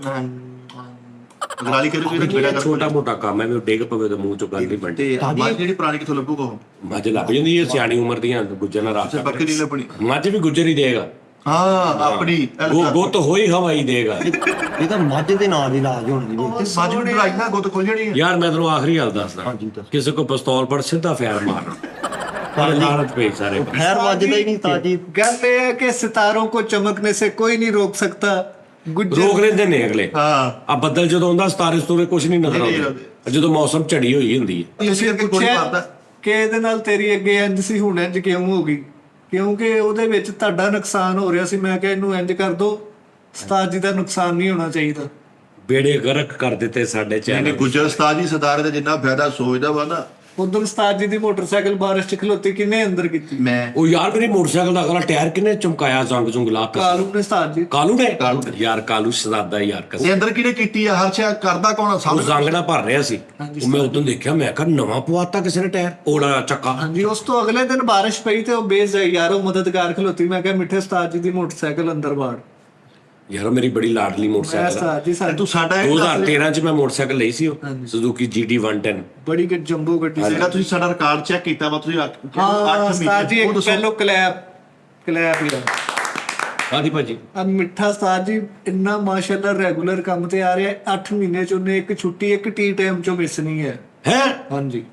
ਗਰਾਰੀ ਕਰੂਗੇ ਤਾਂ ਬੇੜਾ ਛੋਟਾ ਮੋਟਾ ਕੰਮ ਹੈ, ਮੈਨੂੰ ਡਿੱਗ ਪਵੇ ਤਾਂ ਮੂੰਹ ਚੋਂ ਗੱਲ ਨਹੀਂ ਬਣਦੀ। ਤੇ ਮੱਝ ਜਿਹੜੀ ਪੁਰਾਣੀ ਕਿੱਥੋਂ ਲੱਭੂਗਾ ਉਹ? ਮੱਝ ਲੱਭ ਜਾਂਦੀ ਹੈ, ਸਿਆਣੀ ਉਮਰ ਦੀਆਂ ਗੁੱਜਰ ਨਾਲ ਰਾਤ ਬੱਕਰੀ ਨਹੀਂ ਲੱਭਣੀ। ਮੱਝ ਵੀ ਗੁੱਜਰ ਹੀ ਦੇਗਾ, ਹਾਂ ਆਪਣੀ ਗੁੱਤ ਹੋਈ ਹਵਾਈ ਦੇਗਾ। ਇਹ ਤਾਂ ਮੱਝ ਦੇ ਨਾਲ ਹੀ ਇਲਾਜ ਹੋਣੀ ਜੀ ਮੱਝ ਨੂੰ ਢਲਾਈ ਨਾ ਗੁੱਤ ਖੁੱਲ ਜਾਣੀ ਹੈ। ਯਾਰ ਮੈਂ ਤੈਨੂੰ ਆਖਰੀ ਗੱਲ ਦੱਸਦਾ, ਹਾਂਜੀ ਦੱਸ। ਕਿਸੇ ਕੋ ਪਿਸਤੌਲ ਪਰ ਸਿੱਧਾ ਫੈਰ ਮਾਰਨਾ, ਪਰ ਹਾਲਤ ਪੇ ਸਾਰੇ ਖੈਰ ਵੱਜਦਾ ਹੀ ਨਹੀਂ ਤਾਜੀ ਗੱਲ ਇਹ है कि सितारों को चमकने से कोई नहीं रोक सकता। गुज्जर ਰੋਕ ਲੈਂਦੇ ਨੇ ਅਗਲੇ। ਹਾਂ ਆ ਬੱਦਲ ਜਦੋਂ ਆਉਂਦਾ ਸਤਾਰੇ ਸਤੂਰੇ ਕੁਝ ਨਹੀਂ ਨਜ਼ਰ ਆਉਂਦਾ, ਜਦੋਂ ਮੌਸਮ ਝੜੀ ਹੋਈ ਹੁੰਦੀ ਹੈ। ਤੁਸੀਂ ਕੋਈ ਗੋਲੀ ਮਾਰਦਾ ਕਿ ਇਹਦੇ ਨਾਲ ਤੇਰੀ ਅੱਗੇ ਇੰਜ ਸੀ, ਹੁਣ ਇੰਜ ਕਿਉਂ ਹੋ ਗਈ? ਕਿਉਂਕਿ ਉਹਦੇ ਵਿੱਚ ਤੁਹਾਡਾ ਨੁਕਸਾਨ ਹੋ ਰਿਹਾ ਸੀ, ਮੈਂ ਕਿਹਾ ਇਹਨੂੰ ਇੰਜ ਕਰ ਦੋ, ਉਸਤਾਦ ਜੀ ਦਾ ਨੁਕਸਾਨ ਨਹੀਂ ਹੋਣਾ ਚਾਹੀਦਾ। ਬੇੜੇ ਗਰਕ ਕਰ ਦਿੱਤੇ ਸਾਡੇ ਇਹਨੇ ਚੈਨਲ। ਗੁੱਜਰ ਉਸਤਾਦ ਜੀ ਸਰਦਾਰ ਦਾ ਜਿੰਨਾ ਫਾਇਦਾ ਸੋਚਦਾ ਵਾ ਨਾ, ਉਦੋਂ ਉਸਤਾਦ ਜੀ ਦੀ ਮੋਟਰਸਾਈਕਲ ਬਾਰਿਸ਼ ਚ ਖਲੋਤੀ ਕਿੰਨੇ ਅੰਦਰ ਕੀਤੀ? ਮੈਂ ਉਹ ਯਾਰ ਮੇਰੀ ਮੋਟਰਸਾਈਕਲ ਦਾ ਅਗਲਾ ਟਾਇਰ ਕਿਨੇ ਚਮਕਾਇਆ, ਜੰਗ ਜੁੰਗ ਲਾਤਾ। ਕਾਲੂ ਨੇ ਉਸਤਾਦ ਜੀ ਕਾਲੂ ਨੇ ਯਾਰ, ਕਾਲੂ ਸ਼ਜ਼ਾਦਾ ਯਾਰ ਕਸ ਇਹ ਅੰਦਰ ਕਿਹਨੇ ਕੀਤੀ ਆ? ਹਰ ਸ਼ਾ ਕਰਦਾ ਕੌਣ ਆ? ਉਹ ਸਭ ਜੰਗ ਨਾਲ ਭਰ ਰਿਹਾ ਸੀ। ਉਹ ਮੈਂ ਉਦੋਂ ਦੇਖਿਆ, ਮੈਂ ਕਿਹਾ ਨਵਾਂ ਪਵਾਤਾ ਕਿਸੇ ਨੇ ਟਾਇਰ, ਉਹਦਾ ਚੱਕਾ। ਹਾਂਜੀ, ਉਸ ਤੋਂ ਅਗਲੇ ਦਿਨ ਬਾਰਿਸ਼ ਪਈ ਤੇ ਉਹ ਬੇਜ਼ ਯਾਰੋ ਮਦਦਗਾਰ ਖਲੋਤੀ, ਮੈਂ ਕਿਹਾ ਮਿੱਠੇ ਉਸਤਾਦ ਜੀ ਦੀ ਮੋਟਰਸਾਈਕਲ ਅੰਦਰ ਬਾੜ। ਯਾਰ ਮੇਰੀ ਬੜੀ ਲਾਡਲੀ ਮੈਂ ਮੋਟਰਸਾਈਕਲ ਆ। ਉਸਤਾਦ ਜੀ ਸਾਡੇ ਤੂੰ ਸਾਡਾ ਇਹ ਦੱਸ 2013 ਚ ਮੈਂ ਮੋਟਰਸਾਈਕਲ ਲਈ ਸੀ, ਉਹ ਸੁਜ਼ੂਕੀ GT 110। ਬੜੀ ਜੰਬੋ ਗੱਡੀ ਸੀ। ਜਿਹੜਾ ਤੁਸੀਂ ਸਾਡਾ ਰਿਕਾਰਡ ਚੈੱਕ ਕੀਤਾ ਵਾ, ਤੁਸੀਂ ਹਾਂ ਉਸਤਾਦ ਜੀ, ਇੱਕ ਪਹਿਲੋ ਕਲੈਪ ਹੀ ਆਦੀ ਭਾਜੀ ਆ ਮਿੱਠਾ ਉਸਤਾਦ ਜੀ ਇੰਨਾ ਮਾਸ਼ਾਅੱਲਾ ਰੈਗੂਲਰ ਕੰਮ ਤੇ ਆ ਰਿਹਾ, 8 ਮਹੀਨੇ ਚ ਉਹਨੇ ਇੱਕ ਛੁੱਟੀ ਇੱਕ ਟੀ ਟਾਈਮ ਚੋਂ ਮਿਸ ਨਹੀਂ ਹੈ। ਹੈ। ਹਾਂਜੀ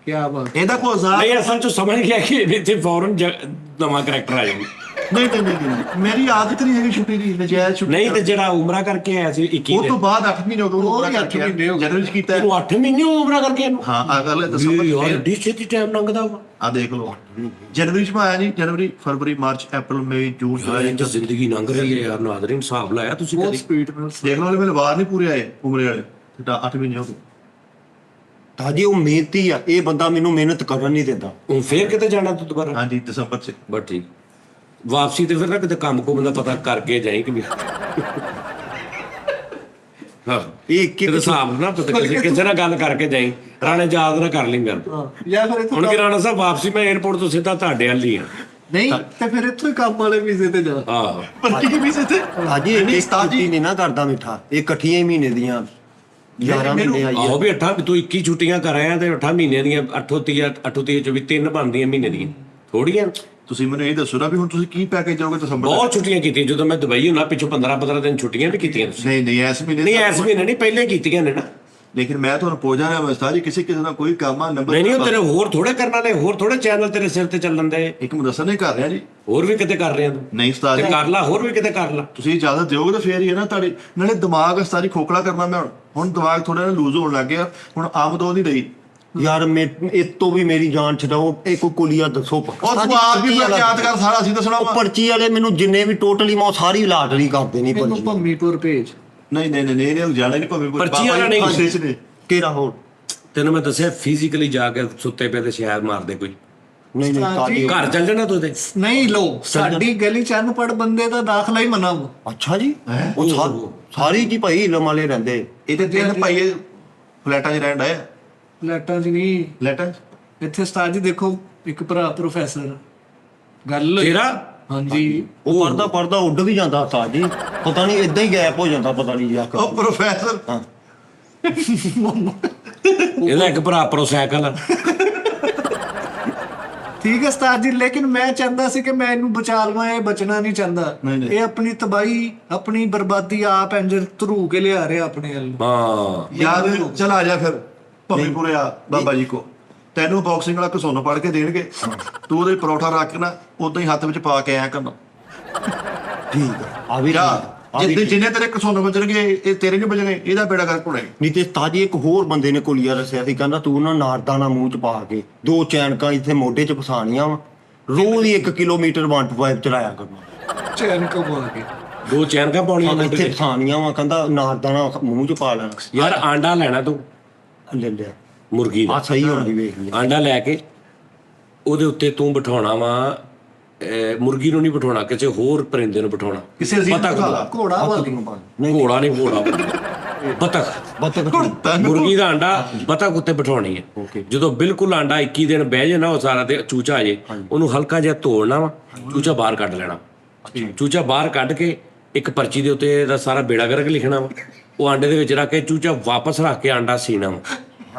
ਕੀ ਬਾਤ। ਇਹਦਾ ਕੋਈ ਹਜ਼ਾਰ ਨਹੀਂ ਅਸਲ ਚ ਸਮਝ ਗਿਆ ਕਿ ਇੱਥੇ ਫੌਰਨ ਨਵਾਂ ਕਰੈਕਟਰ ਆ ਜਾਊਗਾ। ਨਹੀਂ ਮੇਰੀ ਆਦਤ ਨਹੀਂ ਹੈਗੀ ਛੁੱਟੀ ਦੀ, ਨਜਾਇਜ਼ ਛੁੱਟੀ ਨਹੀਂ ਤੇ ਜਿਹੜਾ ਉਮਰਾ ਕਰਕੇ ਆਇਆ ਸੀ 21 ਉਹ ਦੇ, ਤੋਂ ਬਾਅਦ 8 ਮਹੀਨੇ ਉਦੋਂ ਉਹ ਉਮਰਾ ਹੀ ਅੱਠ ਕਰਕੇ ਮਹੀਨੇ ਹੋ ਗਏ। ਜਨਵਰੀ ਚ ਕੀਤਾ ਹੈ। ਇਹਨੂੰ 8 ਮਹੀਨੇ ਉਮਰਾ ਕਰਕੇ ਇਹਨੂੰ। ਹਾਂ ਆ ਗੱਲ ਯਾਰ ਦਸੰਬਰ ਏਡੀ ਛੇਤੀ ਟਾਈਮ ਲੰਘਦਾ ਵਾ। ਆ ਦੇਖ ਲਓ, ਜਨਵਰੀ ਚ ਮੈਂ ਆਇਆ ਨਹੀਂ, ਜਨਵਰੀ ਫਰਵਰੀ ਮਾਰਚ ਅਪ੍ਰੈਲ ਮਈ ਜੂਨ ਯਾਰ ਜੁਲਾਈ ਇਹ ਤਾਂ ਜ਼ਿੰਦਗੀ ਲੰਘ ਰਹੀ ਹੈ ਯਾਰ, ਨਾਜ਼ਰੀਨ ਹਿਸਾਬ ਲਾਇਆ ਤੁਸੀਂ ਬਹੁਤ ਕਦੀ? ਸਪੀਡ ਨਾਲ ਦੇਖ ਲਓ ਮੇਰੇ ਵਾਰ ਨਹੀਂ ਪੂਰੇ ਆਏ ਉਮਰੇ ਵਾਲੇ, ਤੇ 8 ਮਹੀਨੇ ਹੋ ਗਏ। ਤਾਜੀ ਉਹ ਮਿਹਨਤੀ ਆ, ਇਹ ਬੰਦਾ ਮੈਨੂੰ ਮਿਹਨਤ ਕਰਨ ਨਹੀਂ ਦਿੰਦਾ। ਹੁਣ ਫੇਰ ਕਿਤੇ ਜਾਣਾ ਤੂੰ ਦੁਬਾਰਾ? ਹਾਂਜੀ ਦਸੰਬਰ ਚ। ਬਸ ਠੀਕ, ਵਾਪਸੀ ਤੇ ਫਿਰ ਨਾ ਕਿਤੇ ਕੰਮ ਕੁਮ ਦਾ ਪਤਾ ਕਰਕੇ ਜਾਈ ਕਿ ਵੀ। ਹਾਂ ਇਹ ਕਿਤੇ ਹਿਸਾਬ ਨਾ ਪਤਾ ਕਿਸੇ ਨਾਲ ਗੱਲ ਕਰਕੇ ਜਾਈ, ਰਾਣੇ ਯਾਦ ਨਾ ਕਰ ਲਈ ਗੱਲ। ਜਾਂ ਫਿਰ ਇੱਥੋਂ ਹੁਣ ਕਿ ਰਾਣਾ ਸਾਹਿਬ ਵਾਪਸੀ ਮੈਂ 에어ਪੋਰਟ ਤੋਂ ਸਿੱਧਾ ਤੁਹਾਡੇ ਵੱਲ ਹੀ ਆ। ਨਹੀਂ ਤੇ ਫਿਰ ਇੱਥੋਂ ਹੀ ਕੰਮ ਵਾਲੇ ਵੀਜ਼ੇ ਤੇ ਜਾ। ਆਹੋ ਪਰ ਕੀ ਵੀ ਸੇ ਤੇ ਤਾਜੀ ਇਹ ਛੁੱਟੀ ਨਹੀਂ ਨਾ ਕਰਦਾ ਮਿੱਠਾ, ਇਹ ਇਕੱਠੀਆਂ ਹੀ ਮਹੀਨੇ ਦੀਆਂ 11 ਮਹੀਨੇ ਆਈ ਆਹੋ ਵੀ 8 ਤੂੰ 21 ਛੁੱਟੀਆਂ ਕਰ ਆਇਆ ਤੇ 8 ਮਹੀਨਿਆਂ ਦੀਆਂ 8 30 ਚ ਵੀ 3 ਬਣਦੀਆਂ ਮਹੀਨੇ ਦੀਆਂ ਥੋੜੀਆਂ। ਤੁਸੀਂ ਮੈਨੂੰ ਇਹ ਦੱਸੋ ਨਾ ਵੀ ਹੁਣ ਤੁਸੀਂ ਕੀ ਪੈ ਕੇ ਜਾਓਗੇ ਦਸੰਬਰ ਤੱਕ? ਬਹੁਤ ਛੁੱਟੀਆਂ ਕੀਤੀਆਂ ਜਦੋਂ ਮੈਂ ਦੁਬਈ ਹੁਣਾ, ਪਿੱਛੋਂ 15 ਦਿਨ ਛੁੱਟੀਆਂ ਵੀ ਕੀਤੀਆਂ ਤੁਸੀਂ। ਨਹੀਂ ਇਸ ਮਹੀਨੇ ਨਹੀਂ ਇਸ ਮਹੀਨੇ ਨਹੀਂ, ਪਹਿਲੇ ਕੀਤੀਆਂ ਨੇ ਨਾ। ਲੇਕਿਨ ਮੈਂ ਤੁਹਾਨੂੰ ਪੁੱਛ ਰਿਹਾ ਮਸਤਾਜ ਜੀ, ਕਿਸੇ ਦਾ ਕੋਈ ਕੰਮ ਆ ਨੰਬਰ ਨਹੀਂ ਉਹ ਤੇਰੇ ਹੋਰ ਥੋੜੇ ਕਰਨ ਵਾਲੇ, ਹੋਰ ਥੋੜੇ ਚੈਨਲ ਤੇਰੇ ਸਿਰ ਤੇ ਚੱਲਣ ਦੇ, ਇੱਕ ਮੁਦੱਸਰ ਨਹੀਂ ਕਰ ਰਿਹਾ ਜੀ। ਹੋਰ ਵੀ ਕਿਤੇ ਕਰ ਰਿਹਾ ਤੂੰ। ਨਹੀਂ ਉਸਤਾਦ ਤੇ ਜੀ, ਕਰ ਲਾ, ਹੋਰ ਵੀ ਕਿਤੇ ਕਰ ਲਾ। ਤੁਸੀਂ ਇਜਾਜ਼ਤ ਦਿਓਗੇ ਤਾਂ ਫੇਰ ਹੀ ਹੈ ਨਾ ਤੁਹਾਡੇ ਨਾਲੇ ਦਿਮਾਗ ਉਸਤਾਦ ਜੀ ਖੋਖਲਾ ਕਰਨਾ। ਮੈਂ ਹੁਣ ਦਿਮਾਗ ਥੋੜਾ ਜਿਹਾ ਲੂਜ਼ ਹੋਣ ਲੱਗ ਗਿਆ, ਹੁਣ ਆਮਦ ਉਹ ਨਹੀਂ ਰਹੀ। ਯਾਰ ਇਹ ਤੋਂ ਵੀ ਮੇਰੀ ਜਾਨ ਛਡਾਓ, ਇਹ ਕੋਈ ਕੁਲੀਆ ਦੱਸੋ। ਉਹ ਤੂੰ ਆਪ ਵੀ ਯਾਦ ਕਰ, ਸਾਰਾ ਅਸੀਂ ਦੱਸਣਾ ਉਹ ਵਾ। ਪਰਚੀ ਵਾਲੇ ਮੈਨੂੰ ਜਿੰਨੇ ਵੀ ਟੋਟਲੀ ਮੈਂ ਸਾਰੀ ਲਾਟਰੀ ਕਰਦੇ ਨਹੀਂ ਇਹਨੂੰ ਪਰਚੀ ਭੰਮੀਪੁਰ ਭੇਜ। ਨਹੀਂ ਇਹਨੇ ਜਾਣਾ ਨਹੀਂ ਭਾਵੇਂ ਪਰਚੀ ਵਾਲਾ ਨਹੀਂ। ਗੁੱਸੇ ਚ ਨੇ। ਕਿਹੜਾ ਹੋਰ ਤੈਨੂੰ ਮੈਂ ਦੱਸਿਆ ਫਿਜ਼ੀਕਲੀ ਜਾ ਕੇ ਸੁੱਤੇ ਪਏ ਤੇ ਸ਼ਾਇਦ ਮਾਰਦੇ ਕੋਈ। ਨਹੀਂ ਤਾਜੀ ਘਰ ਚੱਲ ਜਾਣਾ ਤੂੰ ਤੇ। ਨਹੀਂ ਲੋ, ਸਾਡੀ ਗਲੀ ਚ ਅਨਪੜ੍ਹ ਬੰਦੇ ਦਾ ਦਾਖਲਾ ਹੀ ਮਨਾ ਵਾ। ਅੱਛਾ ਜੀ, ਉਹ ਸਾਰੀ ਜੀ ਭਾਈ ਇਲਮ ਵਾਲੇ ਰਹਿੰਦੇ। ਇਹ ਤੇ 3 ਭਾਈਏ ਫਲੈਟਾਂ 'ਚ ਰਹਿਣ ਡਏ ਆ। ਫਲੈਟਾਂ 'ਚ ਨਹੀਂ, ਫਲੈਟਾਂ 'ਚ ਇੱਥੇ ਉਸਤਾਦ ਜੀ ਦੇਖੋ, ਇੱਕ ਭਰਾ ਪ੍ਰੋਫੈਸਰ, ਗੱਲ ਹੋਈ। ਤੇਰਾ ਹਾਂਜੀ ਉਹ ਪੜਦਾ ਉੱਡ ਵੀ ਜਾਂਦਾ ਤਾਜ ਜੀ, ਪਤਾ ਨਹੀਂ ਇਦਾਂ ਹੀ ਗਾਇਬ ਹੋ ਜਾਂਦਾ, ਪਤਾ ਨਹੀਂ ਜਾ ਉਹ ਪ੍ਰੋਫੈਸਰ ਹਾਂ ਇਹਦਾ ਇੱਕ ਭਰਾ ਪ੍ਰੋਸਾਈਕਲ ਆ। ਠੀਕ ਹੈ ਉਸਤਾਦ ਜੀ, ਲੇਕਿਨ ਮੈਂ ਚਾਹੁੰਦਾ ਸੀ ਕਿ ਮੈਂ ਇਹਨੂੰ ਬਚਾ ਲਵਾਂ, ਇਹ ਬਚਣਾ ਨਹੀਂ ਚਾਹੁੰਦਾ। ਨਹੀਂ। ਇਹ ਆਪਣੀ ਤਬਾਹੀ, ਆਪਣੀ ਬਰਬਾਦੀ ਆਪ ਇੰਜ ਧਰੂ ਕੇ ਲਿਆ ਰਿਹਾ ਆਪਣੇ ਵੱਲ। ਹਾਂ ਯਾਰ ਚਲ ਆ ਜਾ ਫਿਰ ਭੰਮੀਪੁਰੇ ਆ ਬਾਬਾ ਜੀ ਕੋ, ਤੈਨੂੰ ਬਾਕਸਿੰਗ ਵਾਲਾ ਘਸੋਨ ਪੜ ਕੇ ਦੇਣਗੇ, ਤੂੰ ਉਹਦੇ ਪਰੌਠਾ ਰੱਖ ਕੇ ਨਾ ਉਦਾਂ ਹੀ ਹੱਥ ਵਿੱਚ ਪਾ ਕੇ ਆਇਆ ਕਰਨਾ। ਠੀਕ ਆ ਵੀ ਜਾ ਜਿੰਨੇ ਤੇਰੇ ਕਸੋਨ ਬਚਣਗੇ ਇਹ ਤੇਰੇ ਨਹੀਂ ਬਚਣਗੇ, ਇਹਦਾ ਬੇੜਾ ਗਰਕ ਹੋਣਾ। ਨਹੀਂ ਤੇ ਤਾਜੀ ਇੱਕ ਹੋਰ ਬੰਦੇ ਨੇ ਕੋਲੀਆ ਦੱਸਿਆ ਸੀ, ਕਹਿੰਦਾ ਤੂੰ ਨਾ ਨਾਰਦਾਨਾ ਮੂੰਹ ਚ ਪਾ ਕੇ 2 ਚੈਨਕਾਂ ਇੱਥੇ ਮੋਢੇ ਚ ਫਸਾਣੀਆਂ ਵਾ, ਰੋਜ਼ ਹੀ 1 ਕਿਲੋਮੀਟਰ 125 ਚਲਾਇਆ ਕਰਨਾ। ਚੈਨ ਕਮਾ ਕੇ 2 ਚੈਨਕਾਂ ਪਾਉਣੀਆਂ ਨੇ ਇੱਥੇ ਫਸਾਣੀਆਂ ਵਾ, ਕਹਿੰਦਾ ਨਾਰਦਾਨਾ ਮੂੰਹ ਚ ਪਾ ਲੈਣਾ। ਯਾਰ ਆਂਡਾ ਲੈਣਾ ਤੂੰ ਲੈ ਲਿਆ ਮੁਰਗੀ ਦਾ, ਆ ਸਹੀ ਹੋਣੀ ਵੇਖ ਲਈ। ਆਂਡਾ ਲੈ ਕੇ ਉਹਦੇ ਉੱਤੇ ਤੂੰ ਬਿਠਾਉਣਾ ਵਾ, ਮੁਰਗੀ ਨੂੰ ਨਹੀਂ ਬਿਠਾਉਣਾ, ਕਿਸੇ ਹੋਰ ਪਰਿੰਦੇ ਨੂੰ ਬਿਠਾਉਣਾ। ਕਿਸੇ ਅਜ਼ੀਜ਼ ਬਤਖ ਨੂੰ ਨੂੰ। ਘੋੜਾ ਵਾਲੀ ਘੋੜਾ ਨਹੀਂ, ਘੋੜਾ ਬਤਖ। ਮੁਰਗੀ ਦਾ ਆਂਡਾ ਬਤਖ ਉੱਤੇ ਬਿਠਾਉਣੀ ਹੈ। ਜਦੋਂ ਬਿਲਕੁਲ ਆਂਡਾ 21 ਦਿਨ ਬਹਿ ਜੇ ਨਾ ਉਹ ਸਾਰਾ ਤੇ ਚੂਚਾ ਆ ਜੇ, ਉਹਨੂੰ ਹਲਕਾ ਜਿਹਾ ਤੋੜਨਾ ਵਾ, ਚੂਚਾ ਬਾਹਰ ਕੱਢ ਲੈਣਾ। ਚੂਚਾ ਬਾਹਰ ਕੱਢ ਕੇ ਇੱਕ ਪਰਚੀ ਦੇ ਉੱਤੇ ਇਹਦਾ ਸਾਰਾ ਬੇੜਾ ਗਰਕ ਲਿਖਣਾ ਵਾ, ਉਹ ਆਂਡੇ ਦੇ ਵਿੱਚ ਰੱਖ ਕੇ ਚੂਚਾ ਵਾਪਸ ਰੱਖ ਕੇ ਆਂਡਾ ਸੀਣਾ ਵਾ।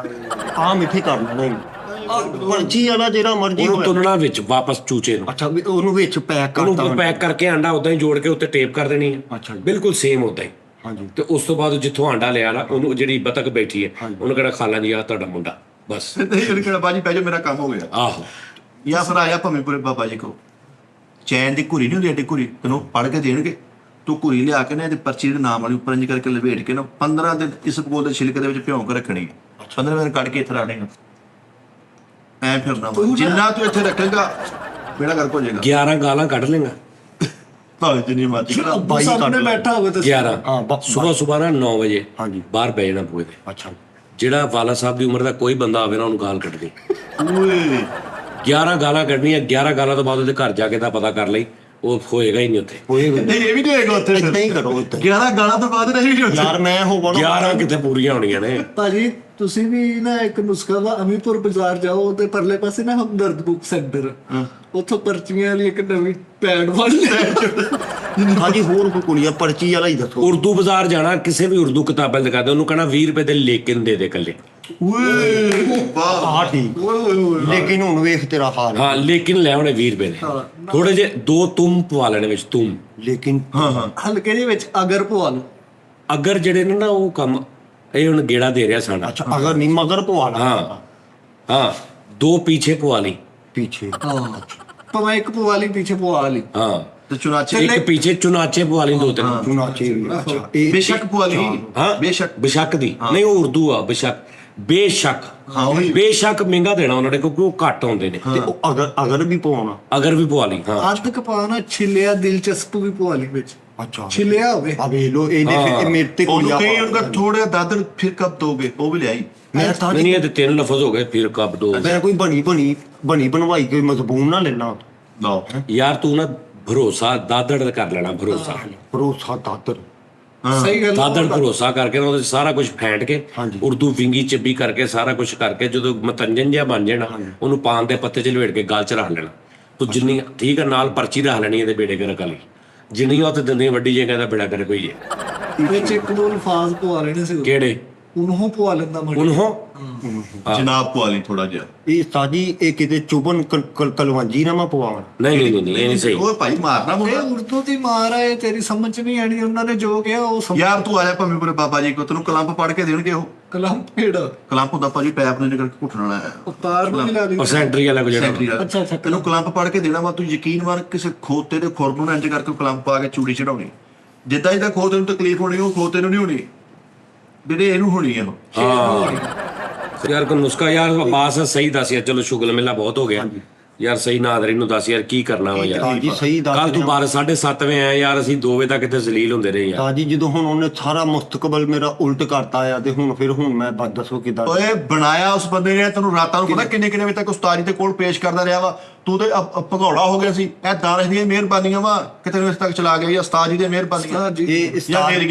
ਆ ਮਿੱਠੀ ਕਰ ਲੈਣਾ ਪਰਚੀ ਵਾਲਾ ਜਿਹੜਾ ਮਰਜੀ ਉਹਨੂੰ ਹੋਵੇ। ਤੁੰਨਣਾ ਵਿੱਚ ਵਾਪਸ ਚੂਚੇ ਨੂੰ, ਅੱਛਾ ਵੀ ਉਹਨੂੰ ਵਿੱਚ ਪੈਕ ਕਰਤਾ। ਉਹਨੂੰ ਪੈਕ ਕਰਕੇ ਆਂਡਾ ਉਦਾਂ ਹੀ ਜੋੜ ਕੇ ਉੱਤੇ ਟੇਪ ਕਰ ਦੇਣੀ ਹੈ। ਅੱਛਾ ਜੀ। ਬਿਲਕੁਲ ਸੇਮ ਉਦਾਂ ਹੀ। ਹਾਂਜੀ। ਤੇ ਉਸ ਤੋਂ ਬਾਅਦ ਜਿੱਥੋਂ ਆਂਡਾ ਲਿਆ ਨਾ, ਉਹਨੂੰ ਜਿਹੜੀ ਬਤਕ ਬੈਠੀ ਹੈ ਉਹਨੂੰ ਕਿਹੜਾ ਖਾਲਾ ਜੀ ਆ ਤੁਹਾਡਾ ਮੁੰਡਾ, ਬਸ। ਨਹੀਂ ਉਹਨੇ ਕਿਹਾ ਬਾਜੀ ਪੈ ਜਾ ਮੇਰਾ ਕੰਮ ਹੋ ਗਿਆ। ਆਹੋ ਜਾਂ ਫਿਰ ਆਇਆ ਭੰਮੀਪੁਰੇ ਬਾਬਾ ਜੀ ਕੋ, ਚੈਨ ਦੀ ਘੁਰੀ ਨਹੀਂ ਹੁੰਦੀ ਐਡੀ ਘੁਰੀ, ਤੈਨੂੰ ਪੜ ਕੇ ਦੇਣਗੇ, ਤੂੰ ਘੁਰੀ ਲਿਆ ਕੇ ਨਾ ਇਹਦੇ ਪਰਚੀ ਦੇ ਨਾਮ ਵਾਲੀ ਉੱਪਰ ਇੰਜ ਕਰਕੇ ਲਪੇਟ ਕੇ ਨਾ 15 ਦਿਨ ਇਸ ਬੋਲ ਦੇ ਛਿਲਕੇ ਦੇ ਵਿੱਚ ਭਿਉਂ ਕੇ ਰੱਖਣੀ ਹੈ। 15 ਦਿਨ ਕੱਢ ਕੇ ਇੱਥੇ ਰੱਖਣੀ ਐ ਫਿਰਨਾ ਵਾ। ਜਿੰਨਾ ਤੂੰ ਇੱਥੇ ਰੱਖੇਗਾ ਬੇੜਾ ਗਰਕ ਹੋ ਜਾਏਗਾ। 11 ਗਾਲਾਂ ਕੱਢ ਲੇਗਾ। ਭਾਵੇਂ ਜਿੰਨੀ ਮਰਜ਼ੀ ਕਰਾ। ਬਾਈ ਸਾਹਮਣੇ ਬੈਠਾ ਹੋਵੇ ਤਾਂ 11 ਹਾਂ, ਸਵੇਰ ਨਾ 9 ਵਜੇ ਹਾਂਜੀ। ਬਾਹਰ ਬੈ ਜਾਣਾ ਪੂਏ ਤੇ। ਅੱਛਾ ਜਿਹੜਾ ਵਾਲਾ ਸਾਹਿਬ ਦੀ ਉਮਰ ਦਾ ਕੋਈ ਬੰਦਾ ਆਵੇ ਨਾ ਉਹਨੂੰ ਗਾਲ ਕੱਢਣੀ। ਓਏ 11 ਗਾਲਾਂ ਕੱਢਣੀਆਂ। 11 ਗਾਲਾਂ ਤੋਂ ਬਾਅਦ ਉਹਦੇ ਘਰ ਜਾ ਕੇ ਤਾਂ ਪਤਾ ਕਰ ਲਈ, ਉਹ ਹੋਏਗਾ ਹੀ ਨਹੀਂ ਉੱਥੇ। ਹੋਏਗਾ ਨਹੀਂ ਇਹ ਵੀ ਨਹੀਂ ਹੋਏਗਾ ਉੱਥੇ। ਏਦਾਂ ਹੀ ਕਰੋ ਇੱਥੇ। 11 ਗਾਲਾਂ ਤੋਂ ਬਾਅਦ ਨਹੀਂ ਉੱਥੇ। ਯਾਰ ਮੈਂ ਹੋਵਾਂ 11 ਕਿੱਥੇ ਪੂਰੀਆਂ ਹੋਣੀਆਂ ਨੇ। ਭਾਜੀ ਤੁਸੀਂ ਵੀ ਨਾ ਇੱਕ ਨੁਸਖਾ ਵਾ, ਅਮੀਰਪੁਰ ਬਾਜ਼ਾਰ ਜਾਓ, ਉਹਦੇ ਪਰਲੇ ਪਾਸੇ ਨਾ ਹਮਦਰਦ ਬੁੱਕ ਸੈਂਟਰ, ਉੱਥੋਂ ਪਰਚੀਆਂ ਵਾਲੀ ਇੱਕ ਨਵੀਂ ਪੈਡ ਫੜ ਲੈ। ਹਾਂਜੀ ਹੋਰ ਕੋਈ ਕੋਲੀਆ ਪਰਚੀ ਵਾਲਾ ਹੀ ਦੱਸੋ। ਉਰਦੂ ਬਾਜ਼ਾਰ ਜਾਣਾ, ਕਿਸੇ ਵੀ ਉਰਦੂ ਕਿਤਾਬਾਂ ਦਿਖਾ ਦੇ, ਉਹਨੂੰ ਕਹਣਾ 20 ਰੁਪਏ ਦੇ ਲੇਕਿਨ ਦੇ ਦੇ ਕੱਲੇ। ਓਏ ਵਾਹ। ਹਾਂ ਠੀਕ। ਲੇਕਿਨ ਹੁਣ ਵੇਖ ਤੇਰਾ ਹਾਲ। ਹਾਂ ਲੇਕਿਨ ਲੈ ਆਉਣੇ 20 ਰੁਪਏ ਦੇ। ਥੋੜੇ ਜੇ 2 ਤੁਮ ਪਵਾ ਲੈਣੇ ਵਿੱਚ, ਤੁਮ। ਲੇਕਿਨ ਹਾਂ ਹਾਂ ਹਲਕੇ ਜਿਹੇ ਵਿੱਚ ਅਗਰ ਪਵਾ ਲਓ। ਅਗਰ ਜਿਹੜੇ ਨੇ ਨਾ ਉਹ ਕੰਮ, ਇਹ ਹੁਣ ਗੇੜਾ ਦੇ ਰਿਹਾ ਸਾਡਾ। ਅੱਛਾ ਅਗਰ ਨਹੀਂ ਮਗਰ ਪਵਾ ਲਾ। ਹਾਂ 2 ਪੀਛੇ ਪਵਾ ਲਈ। ਪੀਛੇ ਹਾਂ ਭਾਵੇਂ ਇੱਕ ਪਵਾ ਲਈ, ਪਿੱਛੇ ਪਵਾ ਲਈ। ਹਾਂ ਤੇ ਚੁਨਾਚੇ ਇੱਕ ਪੀਛੇ ਚੁਨਾਚੇ ਪਵਾ ਲਈ 2-3। ਚੁਨਾਚੇ ਅੱਛਾ ਇਹ ਬੇਸ਼ੱਕ ਪੁਆਲੀ ਹਾਂ ਬੇਸ਼ੱਕ। ਬੇਸ਼ੱਕ ਦੀ ਨਹੀਂ, ਉਹ ਉਰਦੂ ਆ। ਬੇਸ਼ੱਕ ਬੇਸ਼ੱਕ। ਹਾਂ ਉਹੀ। ਬੇਸ਼ੱਕ ਮਹਿੰਗਾ ਦੇਣਾ ਉਹਨਾਂ ਨੇ, ਕਿਉਂਕਿ ਉਹ ਘੱਟ ਆਉਂਦੇ ਨੇ। ਤੇ ਉਹ ਅਗਰ ਵੀ ਪਵਾਉਣਾ। ਅਗਰ ਵੀ ਪਵਾ ਲਈ। ਹਾਂ ਅੱਧ ਕਪਾਣਾ ਛਿਲਿਆ ਦਿਲਚਸਪ ਵੀ ਪਵਾ ਲਈ ਵਿੱਚ, ਅੱਛਾ ਛਿਲਿਆ ਹੋਵੇ। ਆ ਵੇਖ ਲੋ ਇਹਨੇ ਫਿਰ ਮੇਰੇ ਤੇ ਉਹਨੂੰ ਕੋਲੀਆ ਕਹੀ ਉਹਦਾ ਥੋੜਾ ਦਾਦਰ ਫਿਰ ਕਬ ਦੋਗੇ, ਉਹ ਵੀ ਲਿਆਈ। ਮੈਂ ਤਾਂ ਨਹੀਂ ਇਹ ਤੇ 3 ਲਫ਼ਜ਼ ਹੋ ਗਏ, ਫਿਰ ਕਬ ਦੋ। ਮੈਂ ਕੋਈ ਬਣੀ ਬਣਵਾਈ ਕੋਈ ਮਜ਼ਬੂਨ ਨਾ ਲੈਣਾ। ਲਓ ਯਾਰ ਤੂੰ ਨਾ ਭਰੋਸਾ ਦਾਦੜ ਕਰ ਲੈਣਾ। ਭਰੋਸਾ ਦਾਤਰ ਸਹੀ ਗੱਲ ਆ। ਦਾਦੜ ਭਰੋਸਾ ਕਰਕੇ ਨਾ ਉਹਦੇ 'ਚ ਸਾਰਾ ਕੁਝ ਫੈਂਟ ਕੇ, ਹਾਂਜੀ। ਉਰਦੂ ਵਿੰਗੀ ਚੱਬੀ ਕਰਕੇ, ਸਾਰਾ ਕੁਝ ਕਰਕੇ, ਜਦੋਂ ਮਤੰਜਨ ਜਿਹਾ ਬਣ ਜਾਣਾ, ਉਹਨੂੰ ਪਾਨ ਦੇ ਪੱਤੇ 'ਚ ਲਵੇਟ ਕੇ ਗਲ 'ਚ ਰੱਖ ਲੈਣਾ। ਤੂੰ ਜਿੰਨੀ ਠੀਕ ਹੈ ਨਾਲ ਪਰਚੀ ਰੱਖ ਲੈਣੀ ਇਹਦੇ ਬੇੜੇ ਗਰਕ ਵਾਲੀ, ਜਿੰਨੀ ਉਹ ਤੇ ਦੰਦੀ ਵੱਡੀ ਜੇ ਕਹਿੰਦਾ ਬੇੜਾ ਗਰਕ ਹੋਈ ਹੈ। ਵਿੱਚ ਇੱਕ ਦੋ ਅਲਫਾਜ਼ ਪਵਾ ਲੈਣੇ ਸੀ। ਕਿਹੜੇ? ਉਹਨੂੰ ਪਵਾ ਲੈਂਦਾ ਮੜ। ਉਨਹੋਂ ਜਨਾਬ ਪੁਆਲੀ ਥੋੜਾ ਜਿਹਾ। ਇਹ ਸਾਜੀ ਇਹ ਕਿਤੇ ਚੁਬਨ ਕਲਵੰਜੀ ਨਾ ਮੈਂ ਪਵਾਵਾਂ। ਨਹੀਂ ਇਹ ਨਹੀਂ ਸਹੀ। ਉਹ ਭਾਈ ਮਾਰਨਾ ਇਹ ਮੁੰਡਾ। ਉਰਦੂ ਦੀ ਮਾਰ ਹੈ, ਤੇਰੀ ਸਮਝ ਚ ਨਹੀਂ ਆਣੀ। ਉਹਨਾਂ ਨੇ ਜੋ ਕਿਹਾ ਉਹ ਸਮਝ। ਯਾਰ ਤੂੰ ਆਇਆ ਭੰਮੀਪੁਰੇ ਬਾਬਾ ਜੀ ਕੋ, ਤੈਨੂੰ ਕਲੰਪ ਪੜ ਕੇ ਦੇਣਗੇ। ਉਹ ਕਲਮ ਕਿਹੜਾ ਕਲੰਪ ਹੁੰਦਾ ਭਾਜੀ ਪੈਪ ਨੇ ਨਿਕਲ ਕੇ ਘੁੱਟਣਾ ਹੈ। ਉਤਾਰ ਨੂੰ ਮਿਲਾ ਦੀ। ਉਹ ਸੈਂਟਰੀ ਵਾਲਾ ਜਿਹੜਾ ਸੈਂਟਰੀ ਵਾਲਾ। ਅੱਛਾ, ਅੱਛਾ। ਤੈਨੂੰ ਕਲੰਪ ਪੜ ਕੇ ਦੇਣਾ ਵਾ, ਤੂੰ ਯਕੀਨ ਮਾਰ ਕਿਸੇ ਖੋਤੇ ਦੇ ਖੁਰ ਨੂੰ ਇੰਜ ਕਰਕੇ ਕਲੰਪ ਪਾ ਕੇ ਚੂੜੀ ਚੜਾਉਣੀ। ਜਿੱਦਾਂ ਜਿੱਦਾਂ ਖੋਤੇ ਨੂੰ ਤਕਲੀਫ ਹੋਣੀ, ਉਹ ਖੋਤੇ ਨੂੰ ਨਹੀਂ ਹੋਣੀ, ਜਿਹੜੇ ਇਹਨੂੰ ਹੋਣੀ ਆ। ਹਾਂ ਯਾਰ ਕੋ ਨੁਸਖਾ ਯਾਰ ਬਾਸ ਸਹੀ ਦੱਸ ਯਾਰ। ਚਲੋ ਸ਼ੁਗਲ ਮਿਲਾ ਬਹੁਤ ਹੋ ਗਿਆ ਯਾਰ। ਸਹੀ ਨਾਦਰੀ ਨੂੰ ਦੱਸ ਯਾਰ ਕੀ ਕਰਨਾ ਵਾ ਯਾਰ। ਹਾਂਜੀ ਸਹੀ ਦੱਸ ਕੱਲ ਤੂੰ 7:30 ਵਜੇ ਆਇਆ ਯਾਰ, ਅਸੀਂ 2 ਵਜੇ ਤੱਕ ਇੱਥੇ ਜ਼ਲੀਲ ਹੁੰਦੇ ਰਹੇ ਯਾਰ। ਸਾਜੀ ਜਦੋਂ ਹੁਣ ਉਹਨੇ ਸਾਰਾ ਮੁਸਤਕਬਲ ਮੇਰਾ ਉਲਟ ਕਰਤਾ ਆ ਤੇ ਹੁਣ ਮੈਂ ਬਸ ਦੱਸੋ ਕਿਦਾਂ। ਓਏ ਬਣਾਇਆ ਉਸ ਬੰਦੇ ਨੇ ਤੈਨੂੰ ਰਾਤਾਂ ਨੂੰ ਪਤਾ ਕਿੰਨੇ ਵਜੇ ਤੱਕ ਉਸਤਾਦ ਜੀ ਦੇ ਕੋਲ ਪੇਸ਼ ਕਰਦਾ ਰਿਹਾ ਵਾ। ਤੂੰ ਤੇ ਭਗੌੜਾ ਹੋ ਗਿਆ ਸੀ। ਇਹ ਦਾਨਸ਼ ਦੀਆਂ ਮਿਹਰਬਾਨੀਆਂ ਵਾ ਕਿ ਤੈਨੂੰ ਇਸ ਤੱਕ ਚਲਾ ਗਿਆ। ਉਸਤਾਦ ਜੀ ਦੀਆਂ ਮਿਹਰਬਾਨੀਆਂ। ਉਸਤਾਦ ਜੀ ਇਹ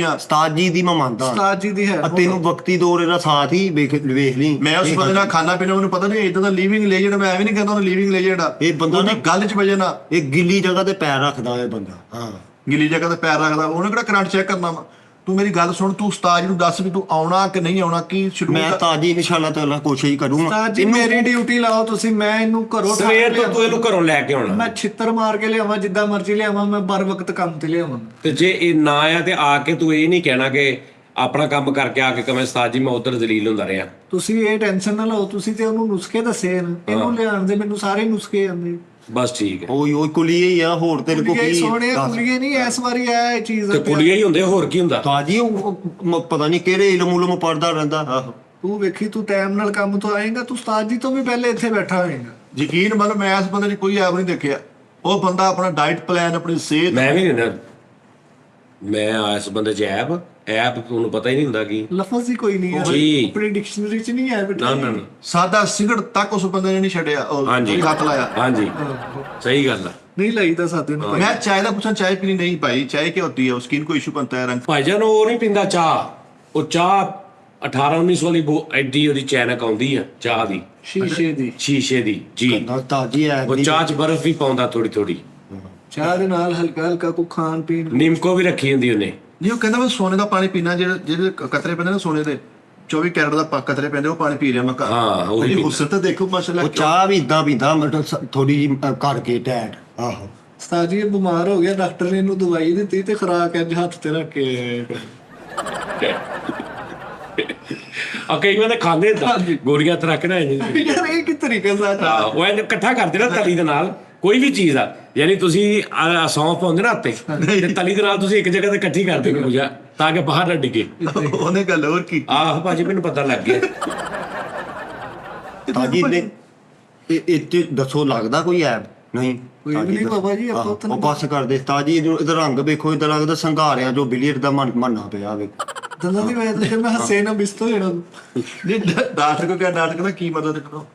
ਉਸਤਾਦ ਜੀ ਦੀ ਮੈਂ ਮੰਨਦਾ। ਉਸਤਾਦ ਜੀ ਦੀ ਹੈ। ਤੈਨੂੰ ਵਕਤੀ ਦੌਰ ਇਹਦਾ ਸਾਥ ਹੀ ਵੇਖ ਲਈ। ਮੈਂ ਉਸ ਬੰਦੇ ਨਾਲ ਖਾਣਾ ਪੀਣਾ ਮੈਨੂੰ ਪਤਾ ਨਹੀਂ, ਇਦਾਂ ਦਾ ਲਿਵਿੰਗ ਲੈਜੈਂਡ। ਮੈਂ ਐਵੇਂ ਨਹੀਂ ਕਹਿੰਦਾ ਉਹਨੂੰ ਲਿਵਿੰਗ ਲੈਜੈਂਡ ਆ। ਇਹ ਬੰਦਾ ਉਹਦੀ ਗੱਲ 'ਚ ਵਜੇ ਨਾ ਇਹ ਗਿੱਲੀ ਜਗ੍ਹਾ ਤੇ ਪੈਰ ਰੱਖਦਾ ਇਹ ਬੰਦਾ। ਹਾਂ ਗਿੱਲੀ ਜਗ੍ਹਾ ਤੇ ਪੈਰ ਰੱਖਦਾ। ਉਹਨੇ ਕਿਹੜਾ ਕਰੰਟ ਚੈੱਕ ਕਰਨਾ ਵਾ। ਤੂੰ ਮੇਰੀ ਗੱਲ ਸੁਣ, ਤੂੰ ਉਸਤਾਦ ਜੀ ਨੂੰ ਦੱਸ ਵੀ ਤੂੰ ਆਉਣਾ ਕਿ ਨਹੀਂ ਆਉਣਾ, ਕੀ ਸ਼ੁਰੂ। ਮੈਂ ਤਾਜੀ ਇਨਸ਼ਾਅੱਲਾ ਤਾਲਾ ਕੋਸ਼ਿਸ਼ ਕਰੂੰਗਾ। ਉਸਤਾਦ ਜੀ ਮੇਰੀ ਡਿਊਟੀ ਲਾਓ ਤੁਸੀਂ। ਮੈਂ ਇਹਨੂੰ ਘਰੋਂ ਸਵੇਰ ਤੋਂ ਤੂੰ ਇਹਨੂੰ ਘਰੋਂ ਲੈ ਕੇ ਆਉਣਾ। ਮੈਂ ਛਿੱਤਰ ਮਾਰ ਕੇ ਲਿਆਵਾਂ, ਜਿੱਦਾਂ ਮਰਜ਼ੀ ਲਿਆਵਾਂ। ਮੈਂ ਬਰ ਵਕਤ ਕੰਮ ਤੇ ਲਿਆਵਾਂ। ਤੇ ਜੇ ਇਹ ਨਾ ਆਇਆ ਤੇ ਆ ਕੇ ਤੂੰ ਇਹ ਨਹੀਂ ਕਹਿਣਾ ਕਿ ਆਪਣਾ ਕੰਮ ਕਰਕੇ ਆ ਕੇ ਕਵੇਂ ਉਸਤਾਦ ਜੀ ਮੈਂ ਉਧਰ ਜ਼ਲੀਲ ਹੁੰਦਾ ਰਿਹਾ। ਤੁਸੀਂ ਇਹ ਟੈਨਸ਼ਨ ਨਾ ਲਓ। ਤੁਸੀਂ ਤੇ ਉਹਨੂੰ ਨੁਸਖੇ ਦੱਸੇ ਨੇ, ਇਹਨੂੰ ਲਿਆਉਣ ਦੇ ਮੈਨੂੰ ਸਾਰੇ ਨੁਸਖੇ ਆਉਂਦੇ। ਬਸ ਠੀਕ ਹੈ। ਉਹ ਕੁਲੀਏ ਹੀ ਆ, ਹੋਰ ਤੇਰੇ ਕੋ ਕੁੜੀਆਂ ਹੀ ਕੀ ਸੋਹਣੇ ਦੱਸ। ਕੁੜੀਆਂ ਨਹੀਂ ਇਸ ਵਾਰੀ ਇਹ ਚੀਜ਼ ਤੇ ਕੁੜੀਆਂ ਹੀ ਹੁੰਦੇ, ਹੋਰ ਕੀ ਹੁੰਦਾ? ਤਾਜੀ ਪਤਾ ਨਹੀਂ ਕਿਹੜੇ ਇਲਮ ਉਲਮ ਪੜਦਾ ਰਹਿੰਦਾ। ਆਹੋ ਤੂੰ ਵੇਖੀ, ਤੂੰ ਟਾਈਮ ਨਾਲ ਕੰਮ ਤੋਂ ਆਏਗਾ, ਤੂੰ ਉਸਤਾਦ ਜੀ ਤੋਂ ਵੀ ਪਹਿਲੇ ਇੱਥੇ ਬੈਠਾ ਹੋਏਗਾ। ਯਕੀਨ ਮੰਨ, ਮੈਂ ਇਸ ਬੰਦੇ ਦੀ ਕੋਈ ਐਪ ਨਹੀਂ ਦੇਖਿਆ। ਉਹ ਬੰਦਾ ਆਪਣਾ ਡਾਈਟ ਪਲਾਨ, ਆਪਣੀ ਸਿਹਤ, ਮੈਂ ਵੀ ਨਹੀਂ ਨਾ, ਮੈਂ ਇਸ ਬੰਦੇ 'ਚ ਐਪ ਤੁਹਾਨੂੰ ਪਤਾ ਹੀ ਨਹੀਂ ਹੁੰਦਾ ਕੀ। ਲਫ਼ਜ਼ ਹੀ ਕੋਈ ਨਹੀਂ ਹੈ ਜੀ। ਆਪਣੀ ਡਿਕਸ਼ਨਰੀ 'ਚ ਨਹੀਂ ਹੈ ਨਾ ਬੇਟਾ। ਨਾ ਨਾ, ਸਾਦਾ ਸਿਗਰਟ ਤੱਕ ਉਸ ਬੰਦੇ ਨੇ ਨਹੀਂ ਛੱਡਿਆ। ਉਹ ਹਾਂਜੀ ਹੱਥ ਲਾਇਆ। ਹਾਂਜੀ, ਸਹੀ ਗੱਲ ਆ। ਨਹੀਂ ਲਾਈਦਾ ਸਾਦੇ ਨੂੰ ਭਾਈ। मैं चाय का पूछा, चाय पीनी नहीं भाई, चाय क्या होती है, स्किन को इशू बनता है, रंग। ਭਾਈਜਾਨ ਉਹ ਨਹੀਂ ਪੀਂਦਾ ਚਾਹ। ਉਹ ਚਾਹ 18-19 ਵਾਲੀ ਐਡੀ ਉਹਦੀ ਚੈਨਕ ਆਉਂਦੀ ਆ ਚਾਹ ਦੀ, ਸ਼ੀਸ਼ੇ ਦੀ ਸ਼ੀਸ਼ੇ ਦੀ ਜੀ। ਤਾਜੀ ਐ ਉਹ ਚਾਹ 'ਚ ਬਰਫ਼ ਵੀ ਪਾਉਂਦਾ ਥੋੜੀ ਥੋੜੀ, ਚਾਹ ਦੇ ਨਾਲ ਹਲਕਾ ਹਲਕਾ ਕੋ ਖਾਣ ਪੀਣ। ਨਿੰਮਕੋ ਵੀ ਰੱਖੀ ਹੁੰਦੀ ਉਹਨੇ। नहीं वो कहता मैं सोने का पानी पीना, ਜਿਹੜੇ ਕਤਰੇ ਪੈਂਦੇ ਨੇ ਸੋਨੇ ਦੇ 24 ਕੈਰਟ ਦਾ ਕਤਰੇ ਪੈਂਦੇ, ਉਹ ਪਾਣੀ ਪੀ ਰਿਹਾ ਮੈਂ। ਹਾਂ, ਉਹ ਵੀ ਹੁਸਨ ਤਾਂ ਦੇਖੋ ਮਾਸ਼ਾਅੱਲਾ। ਉਹ ਚਾਹ ਵੀ ਇਦਾਂ ਪੀਂਦਾ, ਮਤਲਬ ਥੋੜੀ ਜਿਹੀ ਕਰਕੇ ਟੈਟ। ਆਹੋ ਉਸਤਾਦ ਜੀ ਇਹ ਬਿਮਾਰ ਹੋ ਗਿਆ, ਡਾਕਟਰ ਨੇ ਇਹਨੂੰ ਦਵਾਈ ਦਿੱਤੀ ਤੇ ਖੁਰਾਕ ਇੰਜ ਹੱਥ ਤੇ ਰੱਖ ਕੇ। ਆ ਕਈ ਵਾਰ ਖਾਂਦੇ ਹੁੰਦਾ ਗੋਲੀਆਂ ਤੇ ਰੱਖ ਨਾ ਯਾਰ ਇਹ ਕੀ ਤਰੀਕਾ ਸਾਡਾ। ਉਹ ਇਹਨੂੰ ਇਕੱਠਾ ਕਰਦੇ ਨਾ ਤਲੀ ਦੇ ਨਾਲ ਕੋਈ ਵੀ ਚੀਜ਼ ਆ, ਯਾਨੀ ਤੁਸੀਂ ਸੌਂਫ ਪਾਉਂਦੇ ਨਾ ਉੱਤੇ ਤੇ ਤਲੀ ਦੇ ਨਾਲ ਤੁਸੀਂ ਇੱਕ ਜਗ੍ਹਾ ਤੇ ਇਕੱਠੀ ਕਰਦੇ ਹੋ ਪੂਜਾ, ਤਾਂ ਕਿ ਬਾਹਰ ਨਾ ਡਿੱਗੇ। ਉਹਨੇ ਗੱਲ ਹੋਰ ਕੀ। ਆਹ ਭਾਜੀ ਮੈਨੂੰ ਪਤਾ ਲੱਗ ਗਿਆ। ਤਾਜੀ ਨੇ ਇਹ ਤੇ ਦੱਸੋ, ਲੱਗਦਾ ਕੋਈ ਐਪ? ਨਹੀਂ ਕੋਈ ਵੀ ਨਹੀਂ ਬਾਬਾ ਜੀ, ਆਪਾਂ ਉਹ ਬਸ ਕਰਦੇ ਤਾਜੀ। ਇਹਦਾ ਰੰਗ ਵੇਖੋ, ਇਹਦਾ ਲੱਗਦਾ ਸੰਘਾਰਿਆਂ ਜੋ ਬਿਲੀਅਰ ਦਾ ਮੰਨਣਾ ਪਿਆ ਵੇ। ਦੰਦਾਂ ਦੀ ਵਜ੍ਹਾ ਤੇ ਮੈਂ ਹੱਸੇ ਨਾ ਬਿਸਤੋ ਜਿਹੜਾ। ਨਹੀਂ ਨਾਟਕ ਕਿਹਾ, ਨਾਟਕ ਦਾ ਕੀ ਮਤਲਬ ਦੇਖੋ।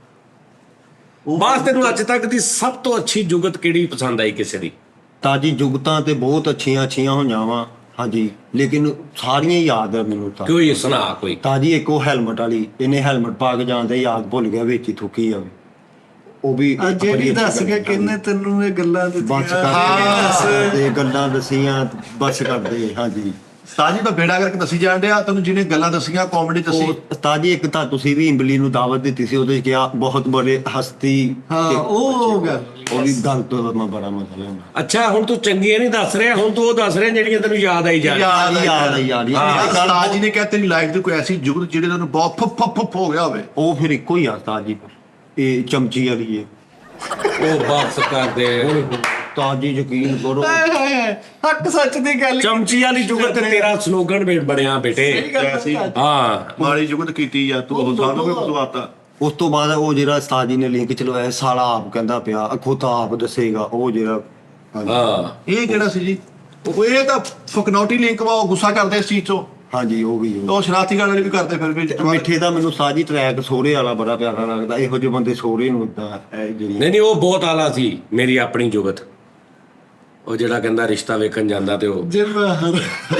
ਬਾਸ ਤੈਨੂੰ ਅੱਜ ਤੱਕ ਦੀ ਸਭ ਤੋਂ ਅੱਛੀ ਜੁਗਤ ਕਿਹੜੀ ਪਸੰਦ ਆਈ ਕਿਸੇ ਦੀ? ਤਾਜੀ ਜੁਗਤਾਂ ਤੇ ਬਹੁਤ ਅੱਛੀਆਂ ਹੋਈਆਂ ਵਾ, ਹਾਂਜੀ, ਲੇਕਿਨ ਸਾਰੀਆਂ ਹੀ ਯਾਦ ਆ ਮੈਨੂੰ ਤਾਂ। ਕੋਈ ਸੁਣਾ ਕੋਈ। ਤਾਜੀ ਇੱਕ ਉਹ ਹੈਲਮਟ ਵਾਲੀ, ਇਹਨੇ ਹੈਲਮਟ ਪਾ ਕੇ ਜਾਂਦੇ ਯਾਦ ਭੁੱਲ ਗਿਆ, ਵਿੱਚ ਹੀ ਥੁੱਕੀ ਜਾਵੇ। ਉਹ ਵੀ ਅੱਜ ਇਹ ਵੀ ਦੱਸ ਗਿਆ ਕਿੰਨੇ ਤੈਨੂੰ ਇਹ ਗੱਲਾਂ ਦਿੱਤੀਆਂ। ਬਸ ਕਰ ਤੇ ਗੱਲਾਂ ਦਸੀਆਂ, ਬਸ ਕਰਦੇ। ਹਾਂਜੀ ਸਾਜੀ ਤਾਂ ਬੇੜਾ ਕਰਕੇ ਦੱਸੀ ਜਾਣ ਡਿਆ ਤੈਨੂੰ, ਜਿਹਨੇ ਗੱਲਾਂ ਦਸੀਆਂ, ਕਾਮੇਡੀ ਦੱਸੀ। ਉਹ ਤਾਜੀ ਇੱਕ ਤਾਂ ਤੁਸੀਂ ਵੀ ਇੰਬਲੀ ਨੂੰ ਦਾਵਤ ਦਿੱਤੀ ਸੀ, ਉਹਦੇ 'ਚ ਕਿਹਾ ਬਹੁਤ ਬੜੇ ਹਸਤੀ। ਹਾਂ ਉਹ ਗੱਲ। ਉਹ ਵੀ ਗੱਲ ਤੋਂ ਮੈਂ ਬੜਾ ਮਸਲਾ ਹੁੰਦਾ। ਅੱਛਾ ਹੁਣ ਤੂੰ ਚੰਗੀਆਂ ਨਹੀਂ ਦੱਸ ਰਿਹਾ, ਹੁਣ ਤੂੰ ਉਹ ਦੱਸ ਰਿਹਾ ਜਿਹੜੀਆਂ ਤੈਨੂੰ ਯਾਦ ਆਈ ਜਾ ਰਹੀਆਂ। ਯਾਦ ਸਾਜੀ ਨੇ ਕਿਹਾ ਤੇਰੀ ਲਾਈਫ ਦੀ ਕੋਈ ਐਸੀ ਜੁਗਤ ਜਿਹੜੀ ਤੈਨੂੰ ਬਹੁਤ ਫੱਫ ਹੋ ਗਿਆ ਹੋਵੇ। ਉਹ ਫਿਰ ਇੱਕੋ ਹੀ ਆ ਤਾਜੀ, ਇਹ ਚਮਚੀ ਵਾਲੀ ਹੈ। ਉਹ ਬਕਸ ਕਰਦੇ ਤਾਜੀ ਯਕੀਨ ਕਰੋ। ਹਾਏ ਹਾਏ ਹਾਏ, ਹੱਕ ਸੱਚ ਦੀ ਗੱਲ। ਚਮਚੀ ਵਾਲੀ ਜੁਗਤ ਤੇ ਤੇਰਾ ਸਲੋਗਨ ਬਣਿਆ ਬੇਟੇ। ਸਹੀ ਗੱਲ ਹੈ। ਹਾਂ ਮਾੜੀ ਜੁਗਤ ਕੀਤੀ ਯਾਰ ਤੂੰ, ਉਹ ਸਾਨੂੰ ਵੀ ਬਤਵਾਤਾ। ਉਸ ਤੋਂ ਬਾਅਦ ਉਹ ਜਿਹੜਾ ਉਸਤਾਦ ਜੀ ਨੇ ਲਿੰਕ ਚਲਵਾਇਆ, ਸਾਲਾ ਆਪ ਕਹਿੰਦਾ ਪਿਆ, ਅੱਖੋਂ ਤਾਂ ਆਪ ਦੱਸੇਗਾ ਉਹ ਜਿਹੜਾ। ਹਾਂ ਇਹ ਕਿਹੜਾ ਸੀ ਜੀ? ਉਹ ਇਹ ਤਾਂ ਫਕਨੌਟੀ ਲਿੰਕ ਵਾ, ਉਹ ਗੁੱਸਾ ਕਰਦੇ ਇਸ ਚੀਜ਼ ਤੋਂ। ਹਾਂਜੀ ਉਹ ਵੀ ਉਹ ਸ਼ਰਾਰਤੀ ਗੱਲ ਵੀ ਕਰਦੇ ਫਿਰ ਵੀ। ਮਿੱਠੇ ਦਾ ਮੈਨੂੰ ਸਾਜੀ ਟਰੈਕ ਸੋਹਰੇ ਵਾਲਾ ਬੜਾ ਪਿਆਰਾ ਲੱਗਦਾ। ਇਹੋ ਜਿਹੇ ਬੰਦੇ ਸੋਹਰੇ ਨੂੰ ਇਦਾਂ ਜਿਹੜੀ ਨਹੀਂ ਉਹ ਬਹੁਤ ਆਲਾ ਸੀ। ਮੇਰੀ ਆਪਣੀ ਜੁਗਤ, ਉਹ ਜਿਹੜਾ ਕਹਿੰਦਾ ਰਿਸ਼ਤਾ ਵੇਖਣ ਜਾਂਦਾ ਤੇ ਉਹ ਜਿਵੇਂ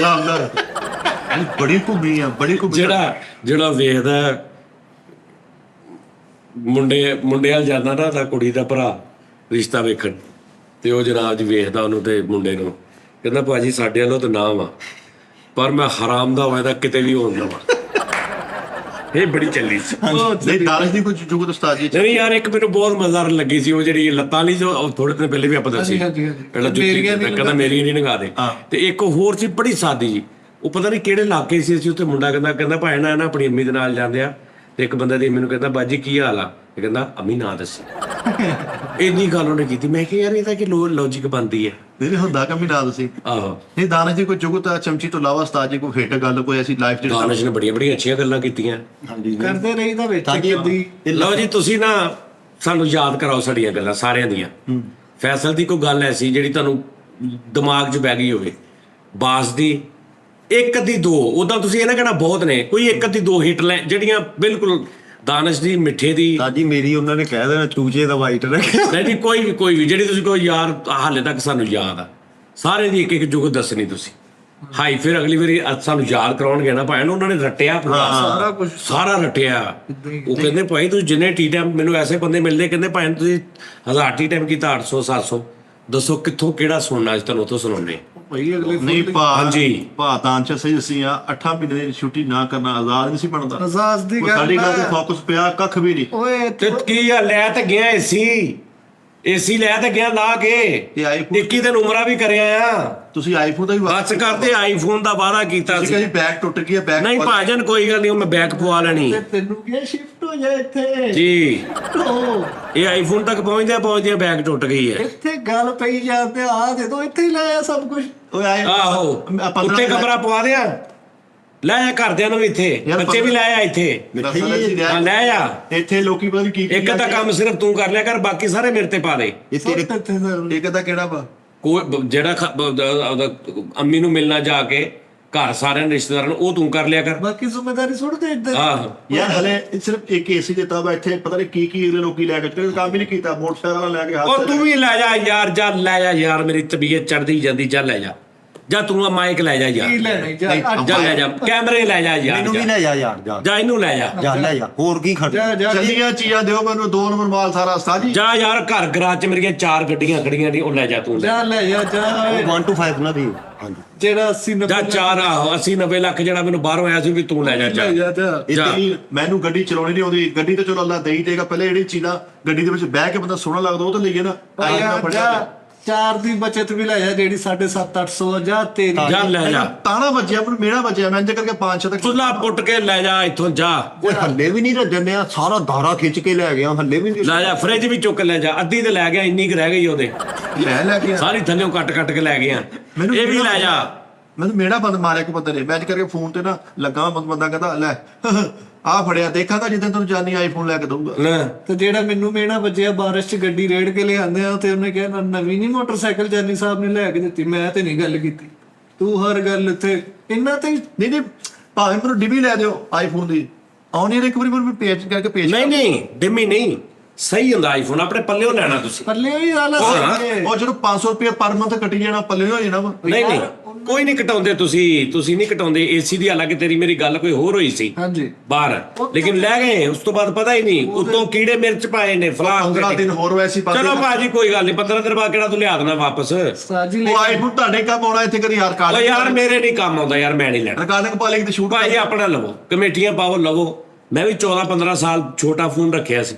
ਰਾਮਦਾਰ ਬੜੀ ਘੁੰਮੀ ਆ, ਬੜੀ ਘੁੰਮੀ। ਜਿਹੜਾ ਵੇਖਦਾ ਮੁੰਡੇ ਵਾਲ ਜਾਂਦਾ ਨਾ ਤਾਂ ਕੁੜੀ ਦਾ ਭਰਾ ਰਿਸ਼ਤਾ ਵੇਖਣ, ਤੇ ਉਹ ਜਨਾਬ ਜੀ ਵੇਖਦਾ ਉਹਨੂੰ ਤੇ ਮੁੰਡੇ ਨੂੰ, ਕਹਿੰਦਾ ਭਾਜੀ ਸਾਡੇ ਵੱਲੋਂ ਤਾਂ ਨਾ ਵਾ, ਪਰ ਮੈਂ ਹਰਾਮ ਦਾ ਹੋਇਆ ਤਾਂ ਕਿਤੇ ਵੀ ਹੋਣ ਦਵਾਂ। ਇਹ ਬੜੀ ਚੱਲੀ ਸੀ। ਨਹੀਂ ਦਾਰਜ ਦੀ ਕੋਈ ਜੁਗਤ ਉਸਤਾਦ ਜੀ। ਨਹੀਂ ਯਾਰ ਇੱਕ ਮੈਨੂੰ ਬਹੁਤ ਮਜ਼ੇਦਾਰ ਲੱਗੀ ਸੀ, ਉਹ ਜਿਹੜੀ ਲੱਤਾਂ ਲਈ ਜੋ ਥੋੜੇ ਦਿਨ ਪਹਿਲੇ ਵੀ ਆਪਾਂ ਦੱਸੀ, ਪਹਿਲਾਂ ਜੁੱਤੀ ਕਹਿੰਦਾ ਮੇਰੀ ਨਹੀਂ ਲੰਘਾ ਦੇ। ਤੇ ਇੱਕ ਹੋਰ ਸੀ ਬੜੀ ਸਾਦੀ ਜੀ, ਉਹ ਪਤਾ ਨਹੀਂ ਕਿਹੜੇ ਇਲਾਕੇ ਸੀ ਅਸੀਂ ਉੱਥੇ। ਮੁੰਡਾ ਕਹਿੰਦਾ ਭਾਈ ਨਾ ਆਪਣੀ ਅੰਮੀ ਦੇ ਨਾਲ ਜਾਂਦੇ ਆ, ਤੇ ਇੱਕ ਬੰਦੇ ਦੀ ਮੈਨੂੰ ਕਹਿੰਦਾ ਬਾਜੀ ਕੀ ਹਾਲ ਆ, ਇਹ ਕਹਿੰਦਾ ਅੰਮੀ ਨਾ ਦੱਸੀ। ਇੰਨੀ ਗੱਲ ਉਹਨੇ ਕੀਤੀ। ਮੈਂ ਕਿਹਾ ਯਾਰ ਇਹਦਾ ਕੀ ਲੌਜੀਕ ਬਣਦੀ ਹੈ। ਨਹੀਂ ਹੁੰਦਾ ਕਮੀ ਨਾ ਤੁਸੀਂ। ਆਹੋ ਨਹੀਂ ਦਾਨਸ਼ ਦੀ ਕੋਈ ਜੁਗਤ ਚਮਚੀ ਤੋਂ ਇਲਾਵਾ ਉਸਤਾਦ ਜੀ ਕੋਈ ਫੇਟ ਗੱਲ ਕੋਈ ਐਸੀ ਲਾਈਫ ਜਿਹੜੀ ਦਾਨਸ਼ ਨੇ ਬੜੀਆਂ ਅੱਛੀਆਂ ਗੱਲਾਂ ਕੀਤੀਆਂ। ਹਾਂਜੀ ਕਰਦੇ ਰਹੀਦਾ ਵਿੱਚ ਕਦੀ। ਲਓ ਜੀ ਤੁਸੀਂ ਨਾ ਸਾਨੂੰ ਯਾਦ ਕਰਾਓ ਸਾਡੀਆਂ ਗੱਲਾਂ ਸਾਰਿਆਂ ਦੀਆਂ। ਫੈਸਲ ਦੀ ਕੋਈ ਗੱਲ ਐਸੀ ਜਿਹੜੀ ਤੁਹਾਨੂੰ ਦਿਮਾਗ 'ਚ ਬਹਿ ਗਈ ਹੋਵੇ, ਬਾਸ ਦੀ ਇੱਕ ਅੱਧੀ ਦੋ, ਉਦਾਂ ਤੁਸੀਂ ਇਹ ਨਾ ਕਹਿਣਾ ਬਹੁਤ ਨੇ, ਕੋਈ ਇੱਕ ਅੱਧੀ ਦੋ ਹਿੱਟ ਲੈ ਜਿਹੜੀਆਂ ਬਿਲਕੁਲ। ਦਾਨਸ਼ ਦੀ, ਮਿੱਠੇ ਦੀ। ਤਾਜੀ ਮੇਰੀ ਉਹਨਾਂ ਨੇ ਕਹਿ ਦੇਣਾ ਚੂਚੇ ਦਾ ਵਾਈਟ ਰੱਖਿਆ। ਨਹੀਂ ਜੀ ਕੋਈ ਵੀ ਜਿਹੜੀ ਤੁਸੀਂ ਕੋਈ ਯਾਰ ਹਾਲੇ ਤੱਕ ਸਾਨੂੰ ਯਾਦ ਆ, ਸਾਰੇ ਦੀ ਇੱਕ ਜੁਗਤ ਦੱਸਣੀ ਤੁਸੀਂ। ਹਾਈ ਫਿਰ ਅਗਲੀ ਵਾਰੀ ਸਾਨੂੰ ਯਾਦ ਕਰਾਉਣਗੇ ਨਾ ਭਾਈ, ਉਹਨਾਂ ਨੇ ਰੱਟਿਆ ਸਾਰਾ ਕੁਝ, ਸਾਰਾ ਰੱਟਿਆ। ਉਹ ਕਹਿੰਦੇ ਭਾਈ ਤੁਸੀਂ ਜਿੰਨੇ ਟੀ ਟਾਈਮ ਮੈਨੂੰ ਐਸੇ ਬੰਦੇ ਮਿਲਦੇ, ਕਹਿੰਦੇ ਭਾਈ ਤੁਸੀਂ 1000 ਟੀ ਟਾਈਮ ਕੀਤਾ, 800 700 ਦੱਸੋ ਕਿੱਥੋਂ ਕਿਹੜਾ ਸੁਣਨਾ ਅੱਜ ਤੁਹਾਨੂੰ ਉੱਥੋਂ ਸੁਣਾਉਣੇ। ਭਾਈ ਅਗਲੇ ਨਹੀਂ ਹਾਂਜੀ ਭਾਤਾਂ ਚ ਸਹੀ ਅਸੀਂ ਆ 8 ਮਹੀਨੇ ਦੀ ਛੁੱਟੀ ਨਾ ਕਰਨਾ ਆਜ਼ਾਦ ਨਹੀਂ ਸੀ ਬਣਦਾ। ਆਜ਼ਾਦ ਦੀ ਸਾਡੀ ਗੱਲ ਤੇ ਗੱਲ। ਫੋਕਸ ਪਿਆ ਕੱਖ ਵੀ ਨਹੀਂ। ਓਏ ਤੇ ਕੀ ਆ ਲੈ ਤੇ ਗਿਆ ਸੀ, ਏਸੀ ਲੈ ਤੇ ਗਿਆ ਲਾ ਕੇ ਤੇ iPhone 21 ਦਿਨ ਉਮਰਾ ਵੀ ਕਰਿਆ ਆ। ਤੁਸੀਂ ਆਈਫੋਨ ਦਾ ਵੀ ਬਸ ਕਰਦੇ ਆਈਫੋਨ ਦਾ ਵਾਅਦਾ ਕੀਤਾ ਤੁਸੀਂ ਸੀ। ਕਹਿੰਦੇ ਬੈਗ ਟੁੱਟ ਗਿਆ ਬੈਗ ਨਹੀਂ ਭਾਜਨ ਕੋਈ ਗੱਲ ਨਹੀਂ, ਮੈਂ ਬੈਕ ਪਵਾ ਲੈਣੀ ਤੇ ਤੈਨੂੰ ਕੀ ਸ਼ਿਫਟ ਹੋ ਜਾ ਇੱਥੇ ਜੀ। ਓ, ਇਹ ਆਈਫੋਨ ਤੱਕ ਪਹੁੰਚਦਿਆਂ ਬੈਗ ਟੁੱਟ ਗਈ ਹੈ। ਇੱਥੇ ਗੱਲ ਪਈ ਜਾਂਦੇ ਆ ਦੇ ਦੋ ਇੱਥੇ ਹੀ ਲਾਇਆ ਸਭ ਕੁਝ। ਓਏ ਆਏ ਆਹੋ ਉੱਤੇ ਕਮਰਾ ਪਵਾ ਦਿਆਂ, ਲੈ ਆ ਘਰਦਿਆਂ ਨੂੰ ਵੀ ਇੱਥੇ, ਯਾਰ ਬੱਚੇ ਵੀ ਲੈ ਆ ਇੱਥੇ, ਹਾਂ ਲੈ ਆ। ਇੱਥੇ ਲੋਕੀ ਪਤਾ ਨੀ ਕੀ ਇੱਕ ਤਾਂ ਕੰਮ ਸਿਰਫ ਤੂੰ ਕਰ ਲਿਆ ਕਰ, ਬਾਕੀ ਸਾਰੇ ਮੇਰੇ ਤੇ ਪਾ ਦੇ। ਇਹ ਤੇਰੇ ਇੱਕ ਤਾਂ ਕਿਹੜਾ ਵਾ ਕੋਈ ਜਿਹੜਾ ਉਹਦਾ ਅੰਮੀ ਨੂੰ ਮਿਲਣਾ ਜਾ ਕੇ ਘਰ ਸਾਰਿਆਂ ਰਿਸ਼ਤੇਦਾਰਾਂ ਨੂੰ, ਉਹ ਤੂੰ ਕਰ ਲਿਆ ਕਰ। ਬਾਕੀ ਜ਼ਿੰਮੇਵਾਰੀ ਸੁੱਟ ਦੇ ਇੱਧਰ। ਆਹੋ ਯਾਰ ਹਲੇ ਸਿਰਫ ਇੱਕ ਏਸੀ ਦਿੱਤਾ ਵਾ ਇੱਥੇ, ਪਤਾ ਨਹੀਂ ਕੀ ਕੀ ਅਗਲੇ ਲੋਕੀ ਲੈ ਕੇ ਚਲੇ, ਕੰਮ ਹੀ ਨਹੀਂ ਕੀਤਾ, ਮੋਟਰਸਾਈਕਲ ਲੈ ਕੇ ਉਹ ਹੱਥ ਤੂੰ ਵੀ ਲੈ ਜਾ ਯਾਰ, ਜਾ ਲੈ ਜਾ ਯਾਰ, ਮੇਰੀ ਤਬੀਅਤ ਚੜਦੀ ਜਾਂਦੀ, ਜਾ ਲੈ ਜਾ, ਜਾ ਤੂੰ ਆ ਮਾਈਕ ਲੈ ਜਾ ਕੀ ਯਾਰ, ਲੈਣੀ ਜਾ ਜਾ ਲੈ ਜਾ, ਕੈਮਰੇ ਲੈ ਜਾ ਯਾਰ, ਮੈਨੂੰ ਵੀ ਲੈ ਜਾ ਯਾਰ, ਜਾ ਜਾ ਇਹਨੂੰ ਲੈ ਜਾ, ਜਾ ਲੈ ਜਾ, ਹੋਰ ਕੀ ਖੜ ਜਾ ਜਾ ਚੰਗੀਆਂ ਚੀਜ਼ਾਂ ਦਿਓ ਮੈਨੂੰ, 2 ਨੰਬਰ ਮਾਲ ਸਾਰਾ ਸਾਜੀ। ਜਾ ਯਾਰ, ਘਰ ਗਰਾਜ ਚ ਮੇਰੀਆਂ 4 ਗੱਡੀਆਂ ਖੜੀਆਂ ਨੇ, ਉਹ ਲੈ ਜਾ ਤੂੰ, ਜਾ ਲੈ ਜਾ ਜਾ 1 to 5 ਨਾ ਦੀ। ਹਾਂਜੀ ਜਿਹੜਾ 80 ਜਾ 4 80 90 ਲੱਖ ਜਿਹੜਾ ਮੈਨੂੰ ਬਾਹਰੋਂ ਆਇਆ ਸੀ ਵੀ ਤੂੰ ਲੈ ਜਾ, ਜਾ ਜਾ ਜਾ ਇਹ ਜਾ। ਤੇਰੀ ਮੈਨੂੰ ਗੱਡੀ ਚਲਾਉਣੀ ਨਹੀਂ ਆਉਂਦੀ, ਗੱਡੀ ਤਾਂ ਚਲੋ ਅੱਲਾ ਦੇ ਹੀ ਦੇਗਾ, ਪਹਿਲੇ ਜਿਹੜੀ ਚੀਜ਼ਾਂ ਗੱਡੀ ਦੇ ਵਿੱਚ ਬਹਿ ਕੇ ਬੰਦਾ ਸੋਹਣਾ ਲੱਗਦਾ ਉਹ ਤਾਂ ਲਈਏ ਨਾ। ਭਾਈ ਜਾ 4 ਦੀ ਬਚਤ ਵੀ ਲੈ ਜਾ, ਜਿਹੜੀ 750 800 ਜਾ ਤੇਰੀ। ਜਾ ਲੈ ਜਾ, ਤਾਣਾ ਵੱਜਿਆ ਪਰ ਮੇਰਾ ਵੱਜਿਆ, ਮੈਂ ਇੰਜ ਕਰਕੇ 5-6 ਤੱਕ ਚੁੱਲਾ ਪੁੱਟ ਕੇ ਲੈ ਜਾ ਇੱਥੋਂ, ਜਾ ਓਏ ਹੱਲੇ ਵੀ ਨਹੀਂ ਰੱਜਣੇ ਆ, ਸਾਰਾ ਧਾਰਾ ਖਿੱਚ ਕੇ ਲੈ ਗਿਆ, ਹੱਲੇ ਵੀ ਨਹੀਂ। ਲੈ ਜਾ, ਫ੍ਰਿਜ ਵੀ ਚੁੱਕ ਲੈ ਜਾ, ਅੱਧੀ ਤੇ ਲੈ ਗਿਆ, ਇੰਨੀ ਕੁ ਰਹਿ ਗਈ ਉਹਦੇ, ਲੈ ਕੇ ਸਾਰੀ ਥੱਲਿਓਂ ਕੱਟ ਕੇ ਲੈ ਗਿਆ, ਇਹ ਵੀ ਲੈ ਜਾ। ਮੈਨੂੰ ਮੇਰਾ ਬੰਦ ਮਾਰਿਆ ਕੋ ਬੰਦੇ ਨੇ, ਮੈਂ ਇੰਜ ਕਰਕੇ ਫੋਨ ਤੇ ਨਾ ਲੱਗਾ, ਬੰਦਾ ਕਹਿੰਦਾ ਲੈ ਆ ਫੜਿਆ, ਦੇਖਾਂਗਾ ਜਿੱਦਾਂ ਤੈਨੂੰ ਜਾਨੀ ਆਈਫੋਨ ਲੈ ਕੇ ਦਊਗਾ। ਲੈ ਤੇ ਜਿਹੜਾ ਮੈਨੂੰ ਮੇਣਾ ਵੱਜਿਆ ਬਾਰਿਸ਼ 'ਚ ਗੱਡੀ ਰੇੜ ਕੇ ਲਿਆਂਦੇ ਆ, ਤੇ ਉਹਨੇ ਕਿਹਾ ਨਵੀਂ ਨਹੀਂ ਮੋਟਰਸਾਈਕਲ ਜਾਨੀ ਸਾਹਿਬ ਨੇ ਲੈ ਕੇ ਦਿੱਤੀ। ਮੈਂ ਤੇ ਨਹੀਂ ਗੱਲ ਕੀਤੀ, ਤੂੰ ਹਰ ਗੱਲ ਇੱਥੇ ਇੰਨਾ ਤੇ ਨਹੀਂ ਨਹੀਂ ਭਾਵੇਂ ਮੈਨੂੰ ਡਿਬੀ ਲੈ ਦਿਓ ਆਈਫੋਨ ਦੀ, ਆਉਣੀ ਇੱਕ ਵਾਰੀ ਮੈਨੂੰ ਪੇਜ ਕਰਕੇ ਪੇਜ ਨਹੀਂ ਡਿਮੀ ਨਹੀਂ, ਸਹੀ ਹੁੰਦਾ ਆਈਫੋਨ, ਆਪਣੇ ਪੱਲਿਓ ਲੈਣਾ ਤੁਸੀਂ। ਪੱਲੇ ਹੀ ਹਾਲ ਉਹ ਜਦੋਂ 500 ਰੁਪਏ ਪਰ ਮੰਥ ਕੱਟੀ ਜਾਣਾ, ਪੱਲੇ ਹੋ ਜਾਣਾ ਵਾ। ਨਹੀਂ ਕੋਈ ਨਹੀਂ ਕਟਾਉਂਦੇ ਤੁਸੀਂ ਨਹੀਂ ਕਟਾਉਂਦੇ ਏਸੀ ਦੀ, ਹਾਲਾਂਕਿ ਤੇਰੀ ਮੇਰੀ ਗੱਲ ਕੋਈ ਹੋਰ ਹੋਈ ਸੀ ਹਾਂਜੀ ਬਾਹਰ, ਲੇਕਿਨ ਲੈ ਗਏ ਉਸ ਤੋਂ ਬਾਅਦ ਪਤਾ ਹੀ ਨਹੀਂ, ਉਤੋਂ ਕੀੜੇ ਮਿਰਚ ਪਾਏ ਨੇ ਫਲਾਹ 15 ਦਿਨ ਹੋਰ ਵੈਸੀ ਪਾ ਚਲੋ ਭਾਜੀ ਕੋਈ ਗੱਲ ਨਹੀਂ, 15 ਦਿਨ ਬਾਅਦ ਕਿਹੜਾ ਤੂੰ ਲਿਆ ਦੇਣਾ ਵਾਪਸ। ਸਾਜੀ ਉਹ ਆਈਫੋਨ ਤੁਹਾਡੇ ਕੰਮ ਆਉਣਾ ਇੱਥੇ ਕਦੀ ਯਾਰ ਕਾਲ ਓ ਯਾਰ ਮੇਰੇ ਨਹੀਂ ਕੰਮ ਆਉਂਦਾ ਯਾਰ, ਮੈਂ ਨਹੀਂ ਲੈਣਾ ਰਿਕਾਰਡਿੰਗ ਪਾ ਲਈ ਤੇ ਸ਼ੂਟ ਭਾਈ, ਆਪਣਾ ਲਵੋ, ਕਮੇਟੀਆਂ ਪਾਓ ਲਵੋ। ਮੈਂ ਵੀ 14-15 ਸਾਲ ਛੋਟਾ ਫੋਨ ਰੱਖਿਆ ਸੀ,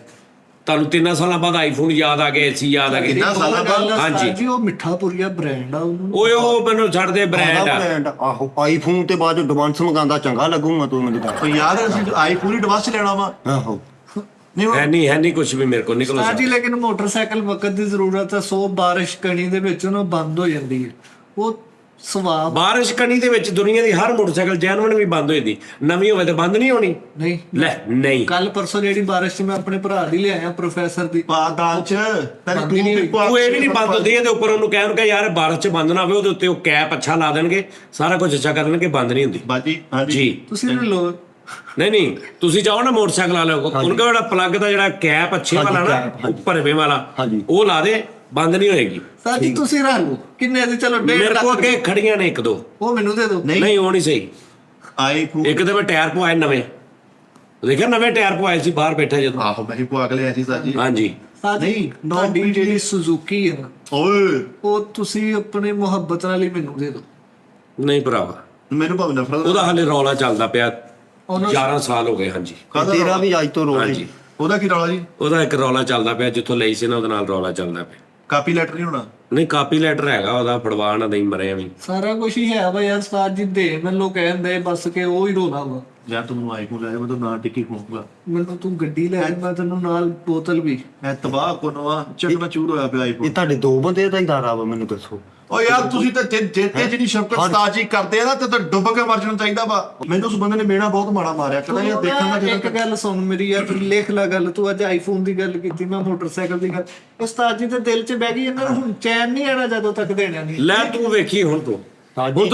ਤੁਹਾਨੂੰ 3 ਸਾਲਾਂ ਬਾਅਦ ਆਈਫੋਨ ਯਾਦ ਆ ਗਿਆ, ਏਸੀ ਯਾਦ ਆ ਗਿਆ। ਕਿੰਨਾ ਸਾਲਾਂ ਬਾਅਦ? ਹਾਂਜੀ। ਜੀ ਉਹ ਮਿੱਠਾਪੁਰੀਆ ਬ੍ਰਾਂਡ ਆ ਉਹਨੂੰ। ਓਏ ਉਹ ਮੈਨੂੰ ਛੱਡ ਦੇ ਬ੍ਰਾਂਡ ਆ। ਬ੍ਰਾਂਡ ਆਹੋ, ਆਈਫੋਨ ਤੇ ਬਾਅਦ ਐਡਵਾਂਸ ਮੰਗਾਉਂਦਾ ਚੰਗਾ ਲੱਗੂਗਾ ਤੂੰ ਮੈਨੂੰ ਦੱਸ। ਉਹ ਯਾਰ ਅਸੀਂ ਆਈਫੋਨ ਹੀ ਡਿਵਾਈਸ ਲੈਣਾ ਵਾ। ਆਹੋ ਨਹੀਂ ਉਹ ਹੈ ਨਹੀਂ ਕੁਝ ਵੀ ਮੇਰੇ ਕੋਲ, ਨਿਕਲੋ ਸਾਜੀ ਲੇਕਿਨ ਮੋਟਰਸਾਈਕਲ ਵਕਤ ਦੀ ਜ਼ਰੂਰਤ ਹੈ, 100 ਬਾਰਿਸ਼ ਕਣੀ ਦੇ ਵਿੱਚ ਉਹਨੂੰ ਬੰਦ ਹੋ ਜਾਂਦੀ ਹੈ। ਉਹ ਸਵਾਬ ਬਾਰਿਸ਼ ਕਣੀ ਦੇ ਵਿੱਚ ਦੁਨੀਆ ਦੀ ਹਰ ਮੋਟਰਸਾਈਕਲ ਜੈਨੂਇਨ ਵੀ ਬੰਦ ਹੋ ਜਾਂਦੀ, ਨਵੀਂ ਹੋਵੇ ਤਾਂ ਬੰਦ ਨਹੀਂ ਹੋਣੀ। ਨਹੀਂ ਲੈ ਨਹੀਂ, ਕੱਲ ਪਰਸੋਂ ਜਿਹੜੀ ਬਾਰਿਸ਼ 'ਚ ਮੈਂ ਆਪਣੇ ਭਰਾ ਦੀ ਲਿਆਇਆ ਪ੍ਰੋਫੈਸਰ ਦੀ, ਪਾਦਾਲ ਚ ਤੇਰੀ ਬੰਦ ਹੀ ਨਹੀਂ ਹੋਈ। ਉਹ ਇਹ ਵੀ ਨਹੀਂ ਬੰਦ ਹੁੰਦੀ, ਇਹਦੇ ਉੱਪਰ ਉਹਨੂੰ ਕਹਿਣ ਕਿ ਯਾਰ ਬਾਰਿਸ਼ 'ਚ ਬੰਦ ਨਾ ਹੋਵੇ, ਉਹਦੇ ਉੱਤੇ ਉਹ ਕੈਪ ਅੱਛਾ ਲਾ ਦੇਣਗੇ, ਸਾਰਾ ਕੁਝ ਅੱਛਾ ਕਰ ਦੇਣਗੇ, ਬੰਦ ਨਹੀਂ ਹੁੰਦੀ ਬਾਜੀ ਹਾਂਜੀ ਜੀ। ਤੁਸੀਂ ਲੈ ਲਓ। ਨਹੀਂ ਤੁਸੀਂ ਜਾਓ ਨਾ ਮੋਟਰਸਾਈਕਲ ਵਾਲੇ ਕੋਲ, ਉਹਨਾਂ ਕੋਲ ਜਿਹੜਾ ਪਲੱਗ ਦਾ ਜਿਹੜਾ ਕੈਪ ਅੱਛੇ ਵਾਲਾ ਨਾ, ਭਰਵੇਂ ਵਾਲਾ, ਉਹ ਲਾ ਦੇ, ਬੰਦ ਨਹੀਂ ਹੋਏਗੀ। ਸਾਜੀ ਤੁਸੀਂ ਰੱਖ ਲਓ, ਕਿੰਨੇ ਦੀ? ਚਲੋ 1.5 ਮੇਰੇ ਲੱਖ ਕੋਲ ਅੱਗੇ ਖੜੀਆਂ ਨੇ 1-2, ਉਹ ਮੈਨੂੰ ਦੇ ਦਿਓ। ਨਹੀਂ ਉਹ ਨਹੀਂ ਸਹੀ। ਆਈਫੋਨ ਇੱਕ ਤਾਂ ਮੈਂ ਟਾਇਰ ਪਵਾਏ ਨਵੇਂ, ਦੇਖਿਆ ਨਵੇਂ ਟਾਇਰ ਪਵਾਏ ਸੀ ਬਾਹਰ ਬੈਠਾ ਜਦੋਂ। ਆਹੋ ਮੈਂ ਹੀ ਪਵਾ ਕੇ ਲਿਆ ਸੀ ਸਾਜੀ। ਹਾਂਜੀ ਸਾਜੀ ਤੁਹਾਡੀ ਜਿਹੜੀ ਸੁਜ਼ੂਕੀ ਹੈ ਨਾ, ਓਏ ਉਹ ਤੁਸੀਂ ਆਪਣੀ ਮੁਹੱਬਤ ਨਾਲ ਹੀ ਮੈਨੂੰ ਦੇ ਦਿਓ। ਨਹੀਂ ਭਰਾਵਾ, ਮੈਨੂੰ ਭਾਵੇਂ ਨਫ਼ਰਤ ਉਹਦਾ ਹਾਲੇ ਰੌਲਾ ਚੱਲਦਾ ਪਿਆ, ਉਹਨੂੰ 11 ਸਾਲ ਹੋ ਗਏ। ਹਾਂਜੀ ਤੇਰਾ ਵੀ ਅੱਜ ਤੋਂ ਰੋਲ ਹਾਂਜੀ, ਉਹਦਾ ਕੀ ਰੌਲਾ ਜੀ? ਉਹਦਾ ਇੱਕ ਰੌਲਾ ਚੱਲਦਾ ਪਿਆ, ਜਿੱਥੋਂ ਲਈ ਸੀ ਨਾ ਉਹਦੇ ਨਾਲ ਰੌਲਾ ਚੱਲਦਾ ਪਿਆ। ਕਾਪੀ ਲੈਟਰ ਨਹੀਂ ਹੋਣਾ? ਨਹੀਂ ਕਾਪੀ ਲੈਟਰ ਹੈਗਾ ਉਹਦਾ, ਫੜਵਾ ਨਾ ਦੇਈ ਮਰਿਆ ਵੀ। ਸਾਰਾ ਕੁਝ ਹੀ ਹੈ ਬਈ ਯਾਰ, ਸਾਜ ਜੀ ਦੇ ਮੈਨੂੰ ਕਹਿੰਦੇ ਬਸ ਕਿ ਉਹ ਹੀ ਰੋਣਾ ਵਾ। ਜਾਂ ਤੂੰ ਮੈਨੂੰ ਆਈਫੋਨ ਲੈ ਜਾ, ਮੈਂ ਤਾਂ ਨਾ ਟਿੱਕੀ ਖਵਾਉਂਗਾ। ਮੈਨੂੰ ਤੂੰ ਗੱਡੀ ਲੈ ਆ, ਮੈਂ ਤੈਨੂੰ ਨਾਲ ਬੋਤਲ ਵੀ। ਮੈਂ ਤਬਾਹ ਕੋਨਵਾ ਚੱਕਣਾ ਚੂਰ ਹੋਇਆ ਪਿਆ ਆਈਫੋਨ। ਇਹ ਤੁਹਾਡੇ 2 ਬੰਦੇ ਦਾ ਹੀ ਦਾਰਾ ਵਾ, ਮੈਨੂੰ ਦੱਸੋ। ਓ ਯਾਰ ਤੁਸੀਂ ਤਾਂ ਜਿੱਤੇ ਜਿਹੜੀ ਸ਼ਫਕਤ ਉਸਤਾਦ ਕਰਦੇ ਆ ਨਾ, ਤੇ ਡੁੱਬ ਕੇ ਮਰ ਜਾਣਾ ਚਾਹੀਦਾ ਵਾ। ਮੈਨੂੰ ਉਸ ਬੰਦੇ ਨੇ ਮੇਣਾ ਬਹੁਤ ਮਾੜਾ ਮਾਰਿਆ, ਕਹਿੰਦਾ ਯਾਰ ਦੇਖਾਂਗਾ ਇੱਕ ਗੱਲ ਸੁਣ ਮੇਰੀ ਯਾਰ, ਤੂੰ ਲਿਖ ਲੈ ਗੱਲ। ਤੂੰ ਅੱਜ ਆਈਫੋਨ ਦੀ ਗੱਲ ਕੀਤੀ, ਮੈਂ ਮੋਟਰਸਾਈਕਲ ਦੀ ਗੱਲ। ਉਸਤਾਦ ਜੀ ਦੇ ਦਿਲ 'ਚ ਬਹਿ ਗਈ, ਇਹਨਾਂ ਨੂੰ ਹੁਣ ਚੈਨ ਨਹੀਂ ਆਣਾ ਜਦੋਂ ਤੱਕ ਦੇਣਾ ਨਹੀਂ। ਲੈ ਤੂੰ ਵੇਖੀ ਹੁਣ ਤੂੰ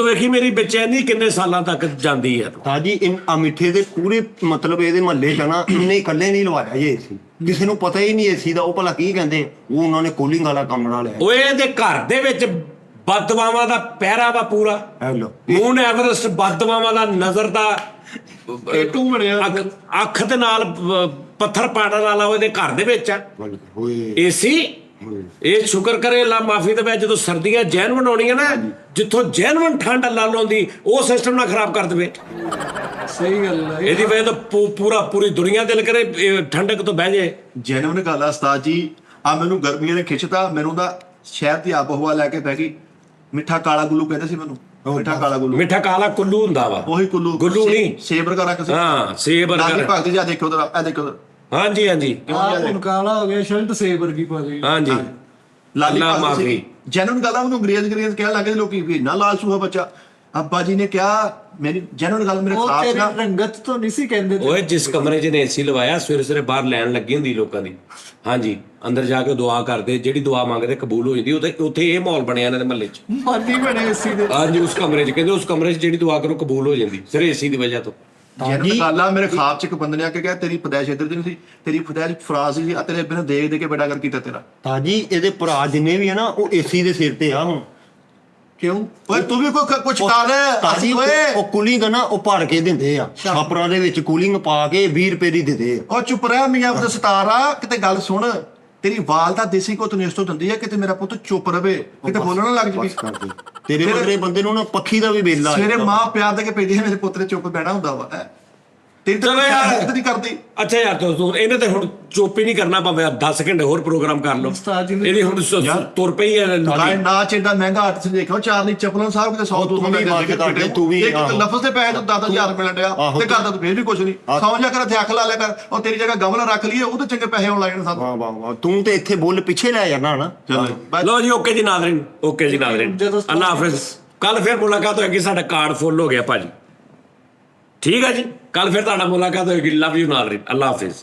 ਵੇਖੀ ਮੇਰੀ ਬੇਚੈਨੀ ਕਿੰਨੇ ਸਾਲਾਂ ਤੱਕ ਜਾਂਦੀ ਹੈ। ਸਾਜੀ ਆ ਮਿੱਠੇ ਦੇ ਪੂਰੇ ਮਤਲਬ ਇਹਦੇ ਮਹੱਲੇ ਚ ਨਾ ਇਹਨੇ ਇਕੱਲੇ ਨਹੀਂ ਲਵਾਇਆ ਇਹ ਏਸੀ, ਕਿਸੇ ਨੂੰ ਪਤਾ ਹੀ ਨਹੀਂ ਏਸੀ ਦਾ। ਉਹ ਭਲਾ ਕੀ ਕਹਿੰਦੇ, ਉਹ ਉਹਨਾਂ ਨੇ ਕੂਲਿੰਗ ਵਾਲਾ ਕਮਰਾ ਲਿਆ। ਓਏ ਇਹਦੇ ਘਰ ਦੇ ਵਿੱਚ ਬਦਦੁਆਵਾਂ ਦਾ ਪਹਿਰਾ ਵਾ ਪੂਰਾ, ਹੈਲੋ ਮੂਨ ਐਵਰੈਸਟ ਬਦਦੁਆਵਾਂ ਦਾ, ਨਜ਼ਰ ਦਾ ਟੇਟੂ ਬਣਿਆ ਅੱਖ ਦੇ ਨਾਲ ਪੱਥਰ ਪਾੜਨ ਵਾਲਾ ਉਹਦੇ ਘਰ ਦੇ ਵਿੱਚ ਆ ਹੋਏ ਏਸੀ। ਇਹ ਸ਼ੁਕਰ ਕਰੇ ਅੱਲਾ ਮਾਫੀ ਦੇ ਵਿੱਚ, ਜਦੋਂ ਸਰਦੀਆਂ ਜੈਨੂਇਨ ਹੋਣੀਆਂ ਨਾ, ਜਿੱਥੋਂ ਜੈਨੂਇਨ ਠੰਡ ਅੱਲਾ ਲਾਉਂਦੀ, ਉਹ ਸਿਸਟਮ ਨਾ ਖਰਾਬ ਕਰ ਦੇਵੇ। ਸਹੀ ਗੱਲ ਹੈ। ਇਹਦੀ ਵਜ੍ਹਾ ਤੋਂ ਪੂਰੀ ਦੁਨੀਆ ਦਿਲ ਕਰੇ ਠੰਡਕ ਤੋਂ ਬਹਿ ਜਾਏ। ਜੈਨੂਨ ਗੱਲ ਆ ਉਸਤਾਦ ਜੀ। ਆ ਮੈਨੂੰ ਗਰਮੀਆਂ ਨੇ ਖਿੱਚਤਾ, ਮੈਨੂੰ ਦਾ ਸ਼ਹਿਰ ਦੀ ਆਬੋ ਹਵਾ ਲੈ ਕੇ ਬਹਿ ਗਈ। ਮਿੱਠਾ ਕਾਲਾ ਗੁੱਲੂ ਕਹਿੰਦੇ ਸੀ ਮੈਨੂੰ, ਮਿੱਠਾ ਕਾਲਾ ਗੁੱਲੂ, ਮਿੱਠਾ ਕਾਲਾ ਕੁੱਲੂ ਹੁੰਦਾ ਵਾ, ਉਹੀ ਕੁੱਲੂ ਨਹੀਂ ਸੇਬ ਵਰਗਾ ਰੰਗ ਸੀ। ਹਾਂ ਸੇਬ ਲਾਲੀ ਵਰਗਾ। ਭਗਤ ਜੀ ਆ ਦੇਖੋ ਉਧਰ, ਆ ਦੇਖੋ ਉਧਰ, ਹਾਂਜੀ ਹਾਂਜੀ ਆਪ ਹੁਣ ਕਾਲਾ ਹੋ ਗਿਆ, ਸ਼ਰਟ ਸੇਬ ਵਰਗੀ ਪਾ ਲਈ। ਹਾਂਜੀ ਲਾਲੀ ਅੱਲਾ ਭਗਤ ਮਾਫੀ। ਸੀ। ਜੈਨੂਨ ਗੱਲ ਆ, ਉਹਨੂੰ ਅੰਗਰੇਜ਼ ਕਹਿਣ ਲੱਗੇ ਲੋਕੀ ਵੀ ਨਾ ਲਾਲ ਸੂਹਾ ਬੱਚਾ। ਅੱਬਾ ਜੀ ਨੇ ਕਿਹਾ, ਮੇਰੀ ਜੈਨੂਨ ਗੱਲ ਮੇਰੇ ਉਹ ਖਾਸ ਤੇਰੀ ਨਾ, ਰੰਗਤ ਤੋਂ ਨਹੀਂ ਸੀ ਕਹਿੰਦੇ ਤੇ। ਓਏ ਜਿਸ ਕਮਰੇ 'ਚ ਨੇ ਏਸੀ ਲਵਾਇਆ, ਸਵੇਰੇ ਸਵੇਰੇ ਬਾਹਰ ਲੈਣ ਲੱਗੀ ਹੁੰਦੀ ਲੋਕਾਂ ਦੀ। ਹਾਂਜੀ ਅੰਦਰ ਜਾ ਕੇ ਦੁਆ ਕਰਦੇ, ਜਿਹੜੀ ਦੁਆ ਮੰਗਦੇ ਕਬੂਲ ਹੋ ਜਾਂਦੀ। ਉੱਥੇ ਇਹ ਮਾਹੌਲ ਬਣਿਆ ਇਹਨਾਂ ਦੇ ਮਹੱਲੇ 'ਚ। ਮਾਨੀ ਬਣੇ ਸੀ ਦੇ। ਹਾਂਜੀ ਉਸ ਕਮਰੇ 'ਚ ਕਹਿੰਦੇ, ਉਸ ਕਮਰੇ 'ਚ ਜਿਹੜੀ ਦੁਆ ਕਰੋ ਕਬੂਲ ਹੋ ਜਾਂਦੀ, ਸਿਰ ਏਸੀ ਦੀ ਵਜ੍ਹਾ ਤੋਂ। ਜੈਨੂਨ ਗੱਲ ਆ, ਮੇਰੇ ਖਾਬ 'ਚ ਇੱਕ ਬੰਦੇ ਨੇ ਆ ਕੇ ਕਿਹਾ ਤੇਰੀ ਪਦੈਸ਼ ਇੱਧਰ ਦੀ ਨਹੀਂ ਸੀ, ਤੇਰੀ ਪਦੈਸ਼ ਫਰਾਂਸ ਸੀ, ਆ ਤੇਰੇ ਅੱਬੇ ਨੇ ਦੇਖ ਦੇ ਕੇ ਬੇੜਾ ਕਰ ਕੀਤਾ ਤੇਰਾ। ਤਾਜੀ ਇਹਦੇ ਭਰਾ ਜਿੰਨੇ ਵੀ ਆ ਨਾ, ਉਹ ਏਸੀ ਦੇ ਸਿਰ ਤੇ ਆ ਹੁਣ। ਕਿਉਂ? ਓਏ ਤੂੰ ਵੀ ਕੋਈ ਕੁਝ ਕਰ ਤਾਜੀ ਓਏ। ਉਹ ਕੂਲਿੰਗ ਆ ਨਾ, ਉਹ ਭਰ ਕੇ ਦਿੰਦੇ ਆ ਛਾਪਰਾਂ ਦੇ ਵਿੱਚ, ਕੂਲਿੰਗ ਪਾ ਕੇ 20 ਰੁਪਏ ਦੀ ਦਿੰਦੇ ਆ। ਉਹ ਚੁੱਪ ਰਹਿ ਮੀਆਂ ਪੁੱਤ ਸਤਾਰਾ, ਕਿਤੇ ਗੱਲ ਸੁਣ। ਤੇਰੀ ਵਾਲਦਾ ਦੇਸੀ ਕੋ ਤਨਿਸ਼ਤੋ ਦਿੰਦੀ ਹੈ, ਕਿਤੇ ਮੇਰਾ ਪੁੱਤ ਚੁੱਪ ਰਵੇ, ਕਿਤੇ ਬੋਲਣ ਨਾ ਲੱਗ ਜਵੀ। ਤੇਰੇ ਵਰਗੇ ਬੰਦੇ ਨੂੰ ਨਾ ਪੱਖੀ ਦਾ ਵੀ ਵੇਲਾ ਸਵੇਰੇ ਮਾਂ ਪਿਆਰ ਦੇ ਕੇ ਪੈਂਦੀ ਹੈ, ਮੇਰੇ ਪੁੱਤ ਨੇ ਚੁੱਪ ਬਹਿਣਾ ਹੁੰਦਾ ਵਾ। ਤੇਰੀ ਤਾਂ ਚਲੋ ਯਾਰ। ਇੱਜ਼ਤ ਨਹੀਂ ਕਰਦੀ। ਅੱਛਾ ਯਾਰ ਦੋਸਤੋ, ਇਹਨੇ ਤੇ ਹੁਣ ਚੁੱਪ ਹੀ ਨਹੀਂ ਕਰਨਾ, ਭਾਵੇਂ 10 ਘੰਟੇ ਹੋਰ ਪ੍ਰੋਗਰਾਮ ਕਰ ਲਓ। ਉਸਤਾਦ ਜੀ ਨੇ- ਇਹਦੀ ਹੁਣ ਤੁਰ ਪਈ ਹੈ ਨਾਲੇ ਨਾ ਚੇਡਾ ਮਹਿੰਗਾ ਆਰਟਿਸਟ ਦੇਖੋ, ਚਾਰ ਨਹੀਂ ਚੱਪਲਾਂ ਸਾਹਿਬ ਕਿਤੇ 100 200 ਤੂੰ ਵੀ ਬਾਤ ਕਰਦੇ, ਤੂੰ ਵੀ, ਇੱਕ ਲਫ਼ਜ਼ ਦੇ ਪੈਸੇ ਤੋਂ 10,000 ਮਿਲਣ ਡਿਆ ਤੇ ਕਰਦਾ ਤੂੰ ਫੇਰ ਵੀ ਕੁਝ ਨਹੀਂ। ਸਮਝ ਜਾ ਕਰ, ਇੱਥੇ ਅੱਖ ਲਾ ਲਿਆ ਕਰ। ਉਹ ਤੇਰੀ ਜਗ੍ਹਾ ਗਮਲਾ ਰੱਖ ਲਈਏ, ਉਹ ਤੇ ਚੰਗੇ ਪੈਸੇ ਆਉਣ ਲੱਗ ਜਾਣ ਸਾਨੂੰ। ਵਾਹ ਵਾਹ ਵਾਹ, ਤੂੰ ਤੇ ਇੱਥੇ ਬੁੱਲ ਪਿੱਛੇ ਲੈ ਜਾਣਾ ਨਾ। ਚਲੋ ਲੋ ਜੀ, ਓਕੇ ਜੀ ਨਾਜ਼ਰੀਨ, ਓਕੇ ਜੀ ਨਾਜ਼ਰੀਨ, ਅੱਲਾ ਹਾਫਿਜ਼। ਕੱਲ ਫਿਰ ਮੁਲਾਕਾਤ ਹੋਏਗੀ, ਸਾਡਾ ਕਾਰਡ ਫੁੱਲ ਹੋ ਗਿਆ ਭਾਜੀ। ਠੀਕ ਹੈ ਜੀ, ਕੱਲ ਫਿਰ ਤੁਹਾਡਾ ਮੁਲਾਕਾਤ ਹੋਏਗੀ। Love you Nazreen, Allah Hafiz.